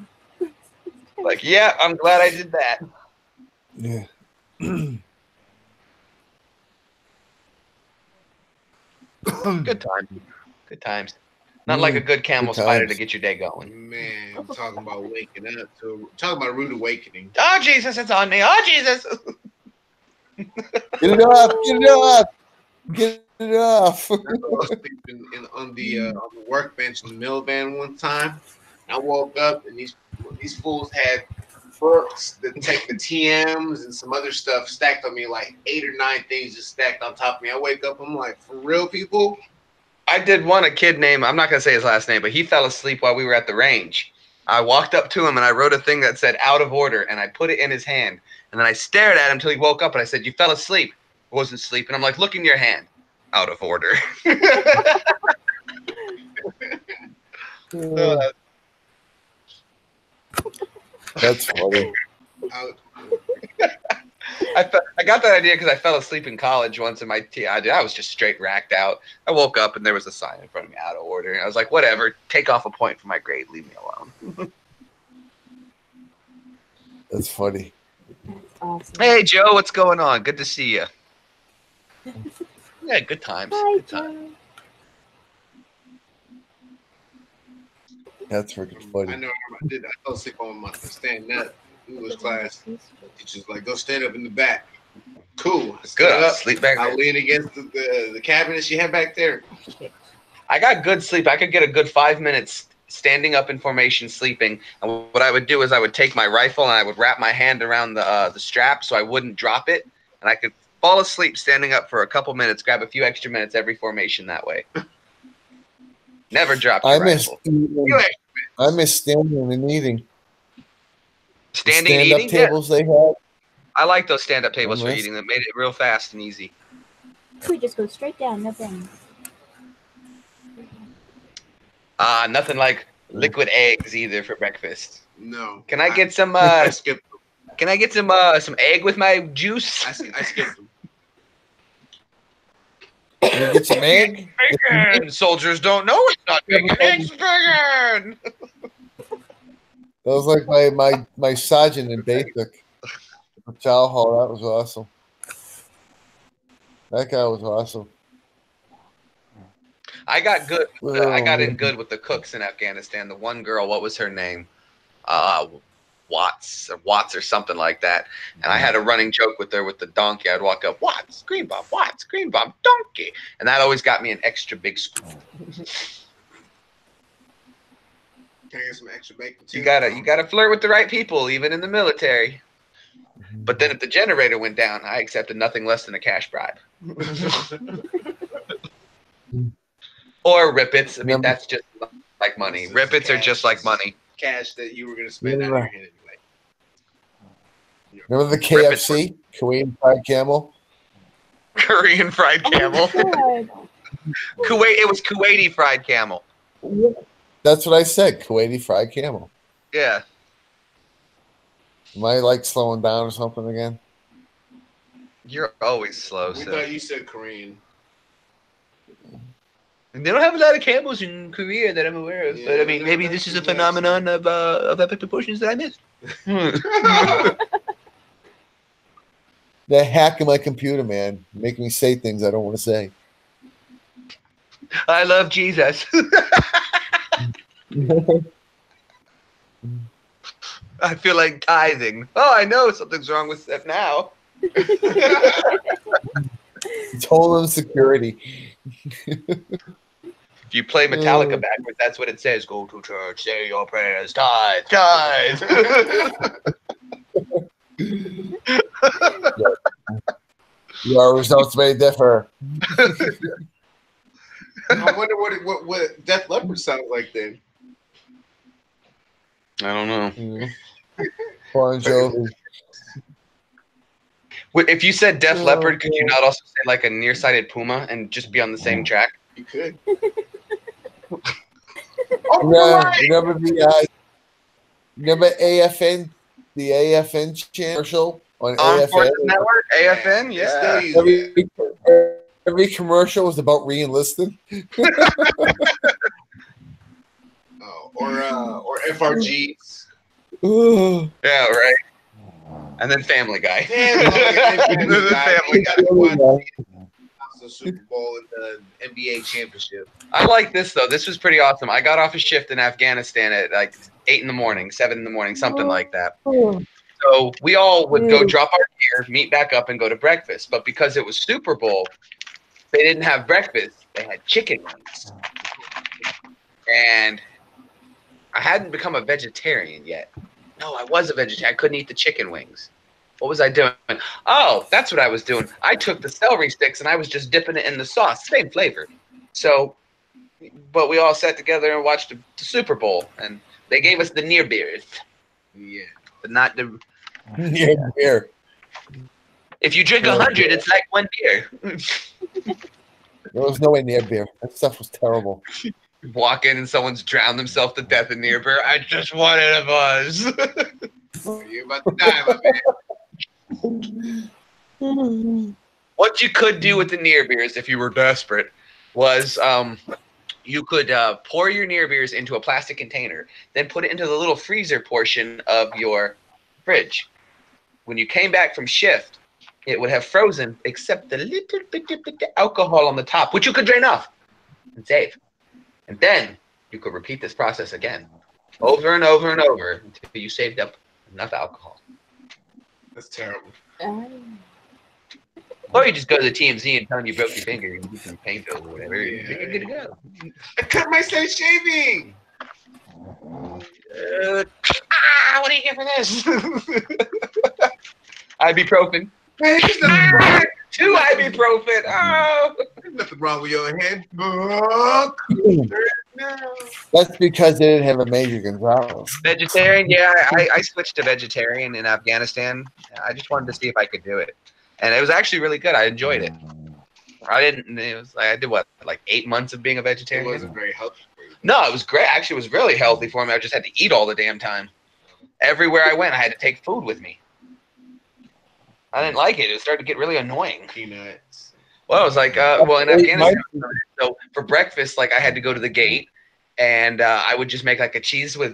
A: Like, yeah, I'm glad I did that.
C: Yeah.
A: Good times. Good times. Not like a good camel spider to get your day going.
I: Man, I'm talking about waking up. Talking about a rude awakening.
A: Oh, Jesus, it's on me. Oh, Jesus.
C: Get it off. Get it off. Get it off.
I: I was sleeping on the workbench in the mill van one time. I woke up and these fools had books that take the TMs and some other stuff stacked on me, like 8 or 9 things just stacked on top of me. I wake up, I'm like, for real, people?
A: I did a kid named, I'm not going to say his last name, but he fell asleep while we were at the range. I walked up to him and I wrote a thing that said out of order, and I put it in his hand. And then I stared at him until he woke up and I said, "You fell asleep." I wasn't sleeping. I'm like, "Look in your hand." Out of order.
C: That's funny.
A: I got that idea because I fell asleep in college once in my I was just straight racked out. I woke up and there was a sign in front of me, out of order. And I was like, whatever, take off a point from my grade, leave me alone.
C: That's funny.
D: Awesome.
A: Hey, Joe, what's going on? Good to see you. Yeah, good times.
D: Hi,
A: Good times.
C: That's freaking funny.
I: I know I did. I fell asleep on my stand up English class. Teacher's like, go stand up in the back. Cool.
A: Good.
I: Up.
A: Sleep back there.
I: I lean against the cabinet she had back there.
A: I got good sleep. I could get a good 5 minutes standing up in formation, sleeping. And what I would do is I would take my rifle and I would wrap my hand around the strap so I wouldn't drop it, and I could fall asleep standing up for a couple minutes, grab a few extra minutes every formation that way. Never drop your rifle.
C: I miss standing and eating.
A: Standing
C: stand-up
A: eating?
C: tables they had.
A: I like those stand-up tables for eating. That made it real fast and easy.
D: We just go straight down, no things.
A: Nothing like liquid eggs either for breakfast.
I: No.
A: Can I get some?
I: I skipped them.
A: Can I get some egg with my juice?
I: I skipped them.
C: Can you get some egg?
A: Bacon. Soldiers don't know it's not bacon. It's bacon.
C: That was like my sergeant in basic. Chow Hall. That was awesome. That guy was awesome.
A: I got good. I got in good with the cooks in Afghanistan. The one girl, what was her name? Watts or something like that. And I had a running joke with her with the donkey. I'd walk up, Watts, Greenbaum, donkey. And that always got me an extra big scoop.
I: Can I get some extra bacon too?
A: You gotta flirt with the right people, even in the military. But then if the generator went down, I accepted nothing less than a cash bribe. Or rippets. I mean, that's just like money. Rippets are just like money.
I: Cash that you were going to spend out of your hand anyway.
C: Remember the KFC? Korean fried camel?
A: Korean fried camel. Kuwait. It was Kuwaiti fried camel.
C: That's what I said. Kuwaiti fried camel.
A: Yeah.
C: Am I like slowing down or something again?
A: You're always slow,
I: We
A: so.
I: thought you said Korean.
A: And they don't have a lot of camels in Korea that I'm aware of.
I: Yeah,
A: but I mean, maybe this is a phenomenon of epic proportions that I missed.
C: They're hacking my computer, man. Making me say things I don't want to say.
A: I love Jesus. I feel like tithing. Oh, I know something's wrong with that now.
C: Total insecurity.
A: If you play Metallica backwards, that's what it says. Go to church, say your prayers, tithe, tithe.
C: Your results may differ.
I: I wonder what Def Leppard sounds like then.
A: I don't know.
C: Bon Jovi.
A: If you said Def Leppard, could you not also say like a nearsighted puma and just be on the same track?
I: You could.
C: Remember AFN, the AFN commercial on
A: Armed
C: AFN?
A: Forces Network, AFN, yeah.
C: Every commercial was about re-enlisting.
I: Or FRGs.
A: Yeah, right. And then Family Guy.
I: Family Guy. The Super Bowl and the NBA championship.
A: I like this though. This was pretty awesome. I got off a shift in Afghanistan at like 8 in the morning, 7 in the morning, something like that. So we all would go drop our gear, meet back up, and go to breakfast. But because it was Super Bowl, they didn't have breakfast. They had chicken wings. And I hadn't become a vegetarian yet. No, I was a vegetarian. I couldn't eat the chicken wings. What was I doing? Oh, that's what I was doing. I took the celery sticks and I was just dipping it in the sauce. Same flavor. So, but we all sat together and watched the Super Bowl, and they gave us the near beers.
I: Yeah.
A: But not the
C: near beer.
A: If you drink 100, it's like one beer.
C: There was no way near beer. That stuff was terrible.
A: Walk in and someone's drowned themselves to death in near beer. I just wanted a buzz.
I: You're about to die, my man.
A: What you could do with the near beers if you were desperate was you could pour your near beers into a plastic container, then put it into the little freezer portion of your fridge. When you came back from shift, it would have frozen except the little bit of alcohol on the top, which you could drain off and save. And then you could repeat this process again, over and over and over until you saved up enough alcohol.
I: That's terrible.
A: Or you just go to the TMZ and tell them you broke your finger and you get some pain pills or whatever.
I: Yeah.
A: You're good to go.
I: I cut myself shaving.
A: What do you get for this? Ibuprofen. Two ibuprofen. Oh.
I: There's nothing wrong with your head.
C: That's because they didn't have a Major Gonzalez.
A: Vegetarian, yeah. I switched to vegetarian in Afghanistan. I just wanted to see if I could do it. And it was actually really good. I enjoyed it. It was like I did what, like 8 months of being a vegetarian?
I: It wasn't very healthy for you.
A: No, it was great. Actually, it was really healthy for me. I just had to eat all the damn time. Everywhere I went, I had to take food with me. I didn't like it. It started to get really annoying.
I: Peanuts.
A: Well, it was like, well, in Afghanistan, so for breakfast, like I had to go to the gate, and I would just make like a cheese with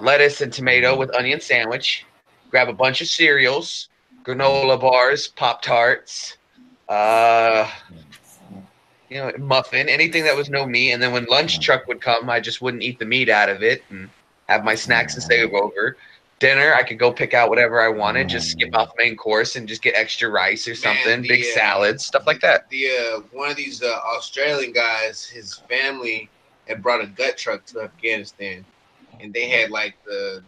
A: lettuce and tomato with onion sandwich. Grab a bunch of cereals, granola bars, Pop-Tarts, muffin, anything that was no meat. And then when lunch truck would come, I just wouldn't eat the meat out of it and have my snacks to save over. Dinner, I could go pick out whatever I wanted, just skip off main course and just get extra rice or something, big salads, stuff like that.
I: One of these Australian guys, his family had brought a gut truck to Afghanistan, and they had like the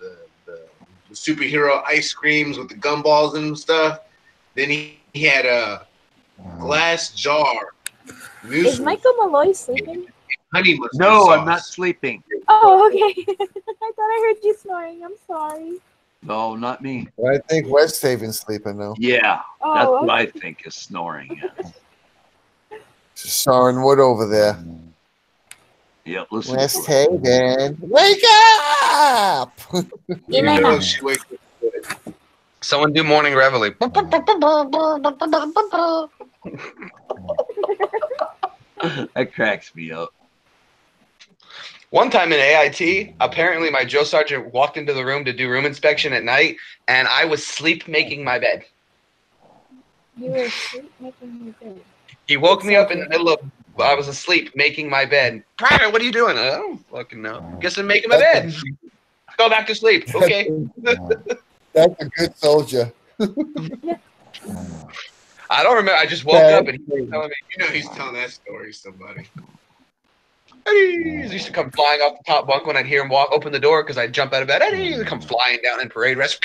I: superhero ice creams with the gumballs and stuff. Then he had a glass jar.
D: Is Michael Malloy sleeping?
I: Honey mustard
F: No,
I: sauce.
F: I'm not sleeping.
D: Oh, okay. I thought I heard you snoring. I'm sorry.
F: No, not me.
C: I think West Haven's sleeping now.
F: Yeah,
D: Oh,
F: that's what
D: okay.
F: I think is snoring. Yeah.
C: Sawing wood over there.
F: Yeah, listen.
C: West Haven, wake up!
D: In my house.
I: She wakes up.
A: Someone do morning reveille.
F: That cracks me up.
A: One time in AIT, apparently my drill sergeant walked into the room to do room inspection at night, and I was sleep making my bed.
D: You were asleep making your bed.
A: He woke me up in the middle of, I was asleep making my bed. Private, what are you doing? I don't fucking know. Guess I'm making my bed. Go back to sleep. Okay.
C: That's a good soldier.
A: I don't remember. I just woke up and he was telling me.
I: You know he's telling that story to somebody.
A: Eddie! He used to come flying off the top bunk when I'd hear him open the door because I'd jump out of bed. Eddie! He'd come flying down in parade rest.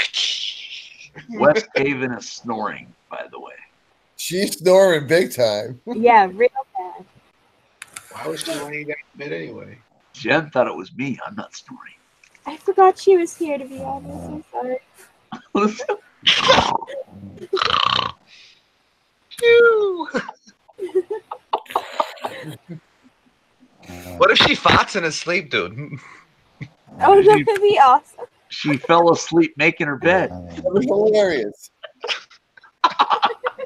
F: West Haven is snoring, by the way.
C: She's snoring big time.
D: Yeah, real bad.
I: Why was she laying down in bed anyway?
F: Jen thought it was me. I'm not snoring.
D: I forgot she was here, to be honest. I'm sorry.
A: What if she farts in his sleep, dude?
D: Oh, that would be awesome.
F: She fell asleep making her bed.
C: That was hilarious.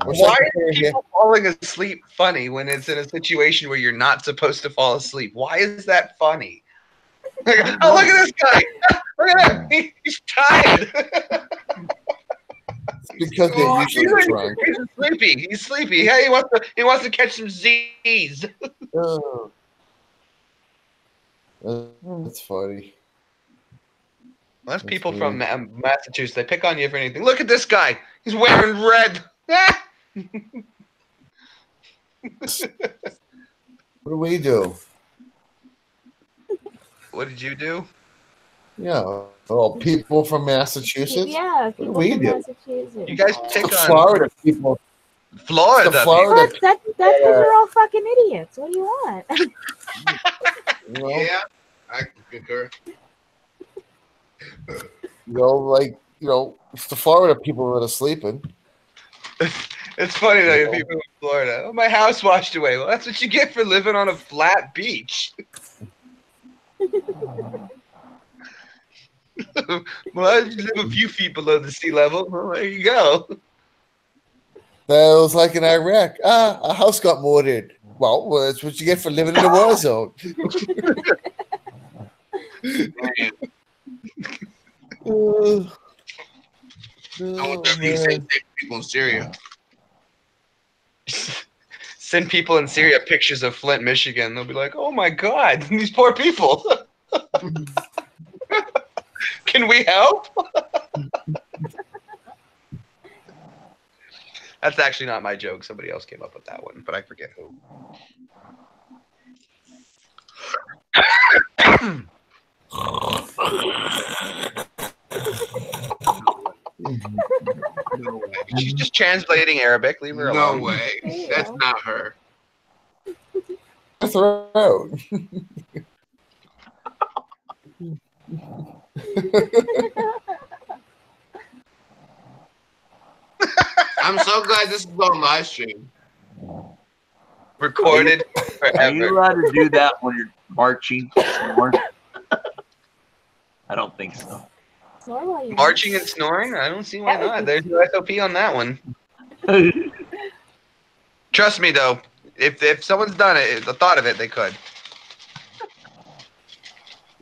A: Why is people falling asleep funny when it's in a situation where you're not supposed to fall asleep? Why is that funny? Like, oh, look at this guy! Look at him! He's tired!
C: Because they're usually drunk.
A: He's sleepy. He's sleepy. Hey, he wants to catch some Z's.
C: Oh. That's funny.
A: That's people from Massachusetts. They pick on you for anything. Look at this guy. He's wearing red.
C: What do we do?
A: What did you do?
C: Yeah. Oh, people from Massachusetts?
D: Yeah, people
C: What do we
D: from
C: do?
D: Massachusetts.
A: You guys pick on
C: Florida people.
A: Florida.
C: The Florida
D: That's because you're all fucking idiots. What do you want?
I: Yeah, I concur.
C: It's the Florida people that are sleeping.
A: It's funny though, you people in Florida. Oh, my house washed away. Well, that's what you get for living on a flat beach. Well, I live a few feet below the sea level. Well, there you go.
C: That was like in Iraq. A house got mortared. Well, that's what you get for living in a war zone.
I: I want to be same people in Syria.
A: Send people in Syria pictures of Flint, Michigan. They'll be like, "Oh my God, these poor people. Can we help?" That's actually not my joke. Somebody else came up with that one, but I forget who.
I: No way.
A: She's just translating Arabic. Leave her alone.
I: No way. That's not her.
C: Throat.
I: I'm so glad this is on live stream.
A: Recorded
F: Are you
A: forever.
F: allowed to do that when you're marching? I don't think so.
A: Marching and snoring? I don't see why not. There's no SOP on that one. Trust me, though. If someone's done it, the thought of it, they could.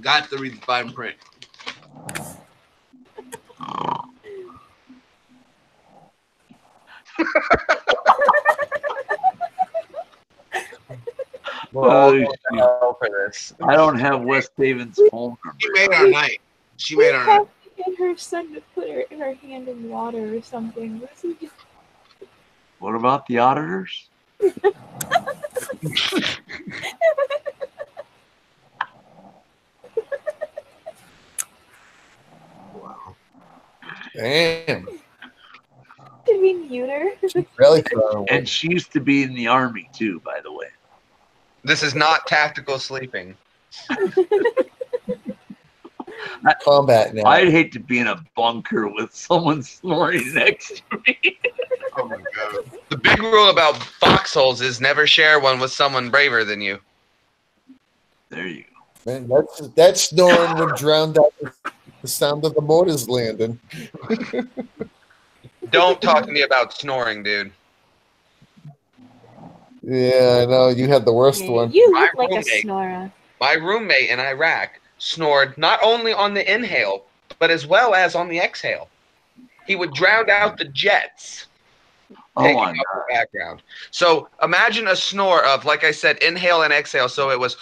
I: Got to read the fine print.
F: Oh,
A: for this.
F: I don't have West Haven's phone number.
I: She made our night. She made our night.
D: have to get her son to put her hand in water or something.
F: What about the auditors?
I: Wow.
C: Damn.
D: Did we mute her?
C: Really?
F: And she used to be in the army too, by the way.
A: This is not tactical sleeping.
C: Combat now.
F: I'd hate to be in a bunker with someone snoring next to me.
I: Oh my God.
A: The big rule about foxholes is never share one with someone braver than you.
F: There you go.
C: Man, that snoring would drown out the sound of the motors landing.
A: Don't talk to me about snoring, dude.
C: Yeah, I know. You had the worst
D: Yeah,
C: one.
D: you look like a snorer.
A: My roommate in Iraq snored not only on the inhale, but as well as on the exhale. He would drown out the jets. Taking up the background. So imagine a snore of, like I said, inhale and exhale. So it was.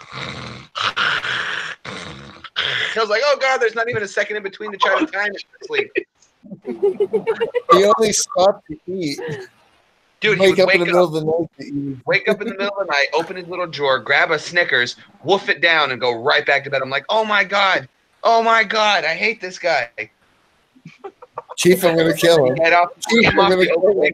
A: I was like, oh God, there's not even a second in between to try to time it to sleep.
C: He only stopped to eat.
A: Dude, he would
C: wake up in the middle of the night to eat.
A: Wake up in the middle of the night, open his little drawer, grab a Snickers, woof it down, and go right back to bed. I'm like, oh my God, I hate this guy.
C: Chief, I'm gonna kill him. Chief, I'm gonna kill him.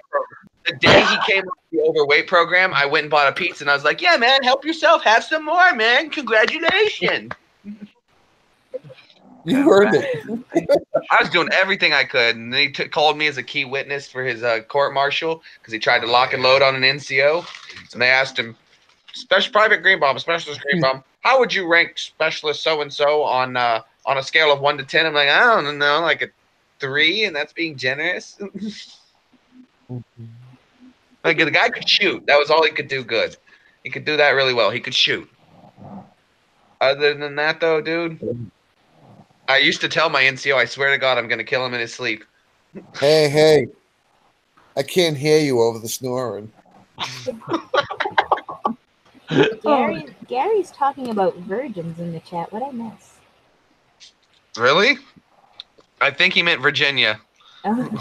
A: The day he came off the overweight program, I went and bought a pizza, and I was like, yeah, man, help yourself. Have some more, man. Congratulations.
C: You heard it.
A: I was doing everything I could, and then he called me as a key witness for his court martial because he tried to lock and load on an NCO. And they asked him, Private Greenbaum, Specialist Greenbaum, how would you rank Specialist so-and-so on a scale of 1 to 10? I'm like, I don't know, like a 3, and that's being generous. Like, the guy could shoot. That was all he could do good. He could do that really well. He could shoot. Other than that, though, dude, I used to tell my NCO, I swear to God, I'm going to kill him in his sleep.
C: Hey. I can't hear you over the snoring.
D: Gary's talking about virgins in the chat. What I miss?
A: Really? I think he meant Virginia.
D: Oh.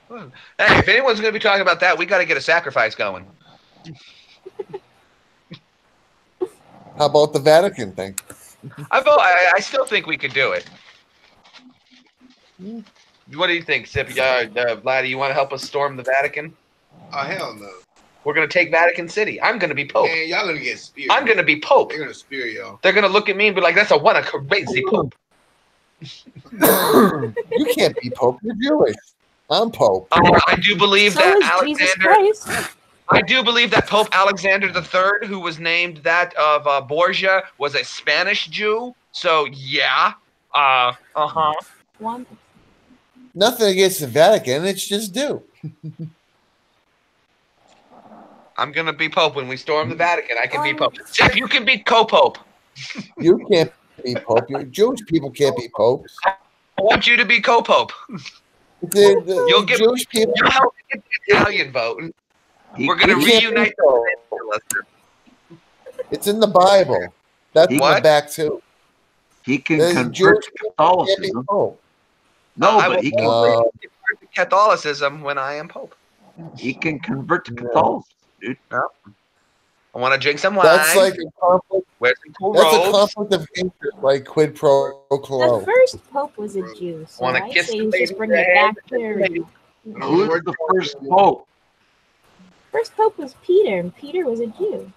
A: Hey, if anyone's going to be talking about that, we got to get a sacrifice going.
C: How about the Vatican thing?
A: I still think we could do it. What do you think, Sip? Laddie, you want to help us storm the Vatican?
I: Oh, hell no.
A: We're going to take Vatican City. I'm going to be Pope.
I: Man, y'all going to get speared.
A: I'm going to be Pope.
I: They're going to spear y'all.
A: They're going to look at me and be like, that's a crazy Pope.
C: You can't be Pope. You're Jewish. I'm Pope.
A: I do believe that
D: Jesus Christ.
A: I do believe that Pope Alexander III, who was named that of Borgia, was a Spanish Jew. So, yeah.
D: One.
C: Nothing against the Vatican. It's just due.
A: I'm going to be Pope when we storm the Vatican. I can be Pope. Sip, you can be co-Pope.
C: You can't be Pope. Jewish people can't be popes.
A: I want you to be co-Pope. You'll get
C: Jewish people.
A: You'll help get the Italian vote. We're going to reunite the
C: It's in the Bible. That's in the back too.
F: He can convert to Catholicism. No, but he can
A: convert to Catholicism when I am Pope.
F: He can convert to Catholicism, dude.
A: Yeah. I want to drink some wine.
C: That's like a conflict.
A: Wear some cool
C: That's
A: robes.
C: a conflict of interest, like quid pro quo.
D: The first pope was a Jew, so
A: Wanna
D: I
A: kiss
D: say
A: the
D: he's just
A: lady
D: bringing it back to
F: Who was the first pope?
D: First pope was Peter, and Peter was a Jew.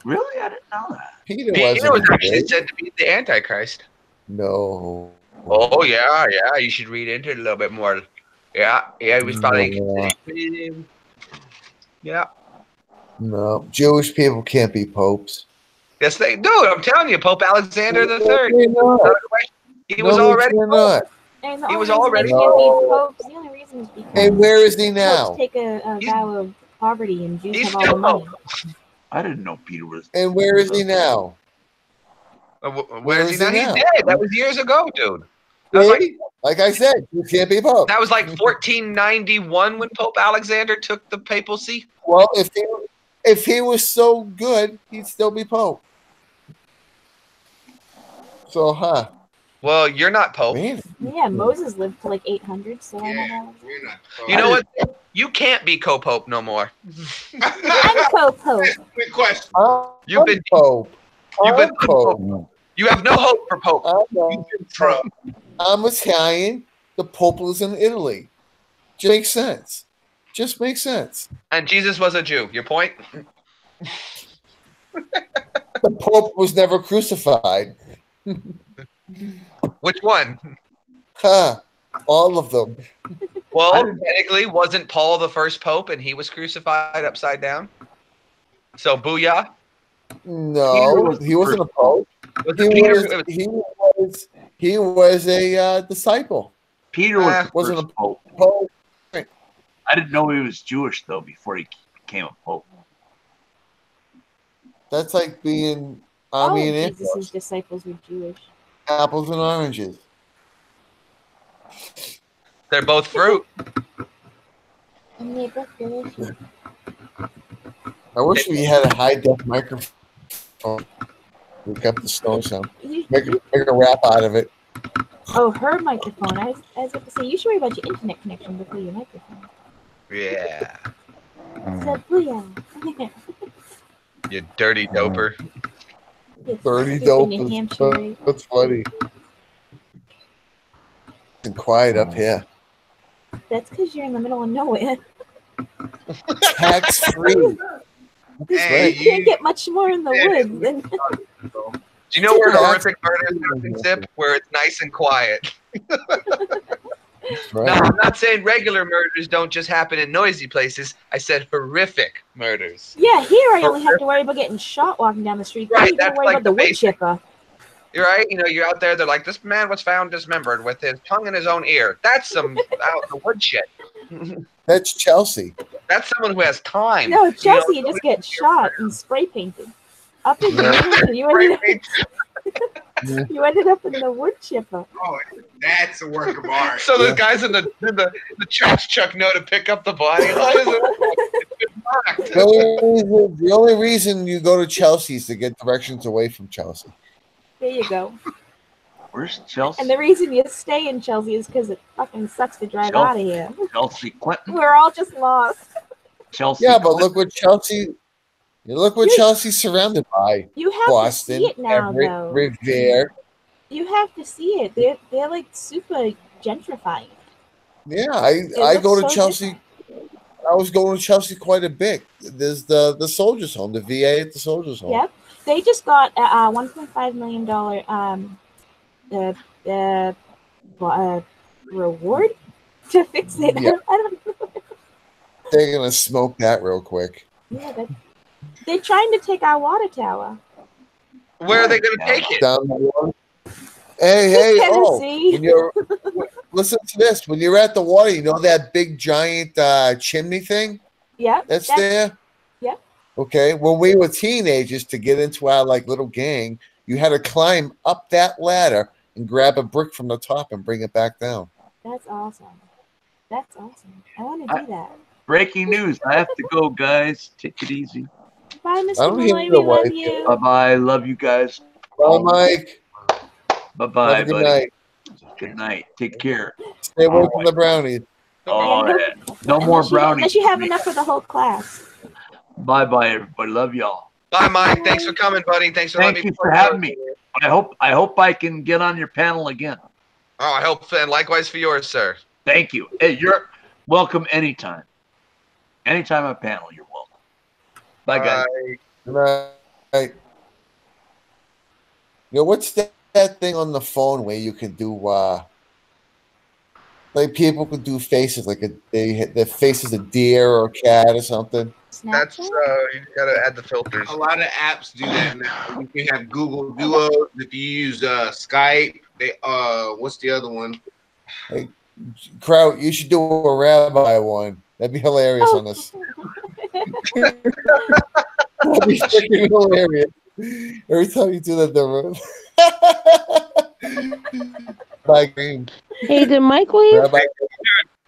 F: Really? I didn't know that.
C: Peter
A: was actually said to be the Antichrist.
C: No.
A: Oh, yeah. You should read into it a little bit more. Yeah, he was probably. Yeah.
C: No. Jewish people can't be popes.
A: Yes, they do. I'm telling you, Pope Alexander III. He was already
C: Pope.
D: And the
A: he
D: only
A: was
D: reason
A: already
D: they can't be popes, the only reason is because
C: And where is he now?
D: popes take a vow of poverty, and Jews
A: He's
D: have all the money.
F: I didn't know Peter was.
C: And where is he now?
A: Where is he now? He's dead. That was years ago, dude.
C: Like I said, you can't be pope.
A: That was like 1491 when Pope Alexander took the papacy.
C: Well, if he was so good, he'd still be pope. So,
A: Well, you're not Pope.
C: Man.
D: Yeah, Moses lived to like 800, so I'm not Alexander.
A: You know what? You can't be co-Pope no more.
D: I'm co-Pope.
I: Quick question.
A: You've been
C: Pope.
A: You've been
C: Pope.
A: You have no hope for Pope.
C: I'm Italian. The Pope was in Italy. Just makes sense. Just makes sense.
A: And Jesus was a Jew. Your point?
C: The Pope was never crucified.
A: Which one?
C: All of them.
A: Well, technically, wasn't Paul the first Pope and he was crucified upside down? So booyah.
C: No, he wasn't a pope. He was a disciple.
F: Peter was the
C: wasn't
F: first
C: a
F: pope. I didn't know he was Jewish though before he became a pope.
C: That's like being
D: All
C: Army
D: of
C: and Air
D: Jesus'
C: Force.
D: disciples were Jewish.
C: Apples and oranges.
A: They're both fruit.
D: And they both delicious.
C: I wish we had a high def microphone. We kept the snow sound. Make a rap out of it.
D: Oh, her microphone. I was about to say, you should worry about your internet connection before your microphone.
A: Yeah.
D: So, booyah.
A: You dirty doper.
C: Dirty dope. That's funny. It's quiet up here.
D: That's because you're in the middle of nowhere.
C: Tax free.
A: Hey,
D: you can't get much more in the woods than.
A: Do you know where horrific murders happen, Zip? Where it's nice and quiet.
C: Right.
A: No, I'm not saying regular murders don't just happen in noisy places. I said horrific murders.
D: Yeah, here I only have to worry about getting shot walking down the street.
A: Right,
D: You got to
A: that's
D: worry
A: like
D: about the wood chipper.
A: You're right. You know, you're out there. They're like, this man was found dismembered with his tongue in his own ear. That's some out in the wood shit.
C: That's Chelsea.
A: That's someone who has time.
D: No, Chelsea, you just get shot and spray painted. Up in the you ended up in the wood chipper.
I: Oh, that's a work of art.
A: So the guys in the trash truck know to pick up the body.
C: The only reason you go to Chelsea is to get directions away from Chelsea.
D: There you go.
F: Where's Chelsea?
D: And the reason you stay in Chelsea is because it fucking sucks to drive out of here.
F: Chelsea Clinton.
D: We're all just lost.
F: Chelsea.
C: Yeah, but look what Chelsea. Look what Chelsea's surrounded by.
D: You have
C: Boston,
D: to see it now, though.
C: Revere.
D: You have to see it. They're like super gentrifying.
C: Yeah, I go to Chelsea. Different. I was going to Chelsea quite a bit. There's the Soldiers Home, the VA at the Soldiers Home.
D: Yep, they just got a $1.5 million reward to fix it.
C: Yeah.
D: I don't know.
C: They're gonna smoke that real quick.
D: Yeah, they're trying to take our water tower.
A: Where are they going to take it?
C: Down the water. Hey, when you're listen to this. When you're at the water, you know that big giant chimney thing?
D: Yeah.
C: That's there?
D: Yep.
C: Okay. When we were teenagers, to get into our like little gang, you had to climb up that ladder and grab a brick from the top and bring it back down.
D: That's awesome. That's awesome. I want to do that.
F: Breaking news. I have to go, guys. Take it easy.
D: Bye, Mr. Malloy. We love you.
F: Bye-bye. Love you guys.
C: Bye, Mike.
F: Bye-bye,
C: good
F: buddy.
C: Night.
F: Good night. Take care.
C: Stay away from the brownies.
F: Oh, yeah. No more brownies.
D: Unless you have enough for the whole class.
F: Bye-bye, everybody. Love y'all.
A: Bye, Mike. Thanks for coming, buddy. Thanks for
F: Thank you for having me. I hope I can get on your panel again.
A: Oh, I hope, and likewise for yours, sir.
F: Thank you. Hey, you're welcome anytime. Anytime on a panel, you're welcome. Bye, guys.
C: Right. You know, what's that thing on the phone where you can do like people can do faces like their face is a deer or a cat or something?
A: That's you gotta add the filters.
I: A lot of apps do that now. You can have Google Duo. If you use Skype, they what's the other one?
C: Hey, Kraut, you should do a rabbi one. That'd be hilarious on this. That'd be freaking hilarious. Every time you do that, Rabbi Green.
E: Hey, did Mike leave?
C: Rabbi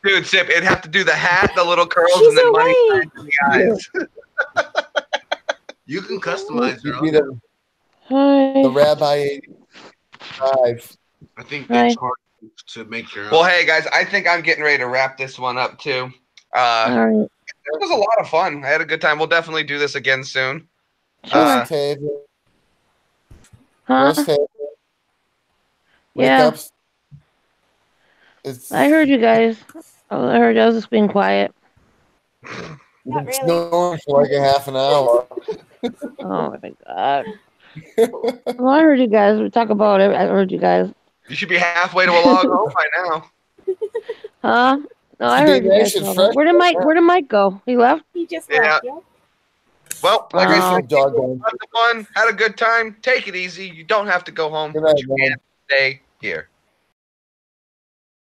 A: Dude, Sip, it'd have to do the hat, the little curls,
D: She's
A: and then money
D: away.
A: signs in the eyes.
I: You can customize your
C: You'd be
I: own.
C: the Rabbi 85.
I: I think that's hard to make your own.
A: Well, hey, guys, I think I'm getting ready to wrap this one up, too.
E: All right.
A: It was a lot of fun. I had a good time. We'll definitely do this again soon.
E: Sure. Huh? Yeah. I heard you guys. I heard you was just being quiet.
D: Not really.
C: Snoring for like a half an hour.
E: Oh my god. Well, I heard you guys. We talk about it. I heard you guys.
A: You should be halfway to a log home by now.
E: Huh? No, I heard you guys. Where did Mike go? He left?
D: He just
A: Yeah.
D: left. Yeah.
A: Well, like I said,
C: doggone.
A: had fun, had a good time. Take it easy. You don't have to go home.
C: Good night,
A: You
C: man.
A: can stay here.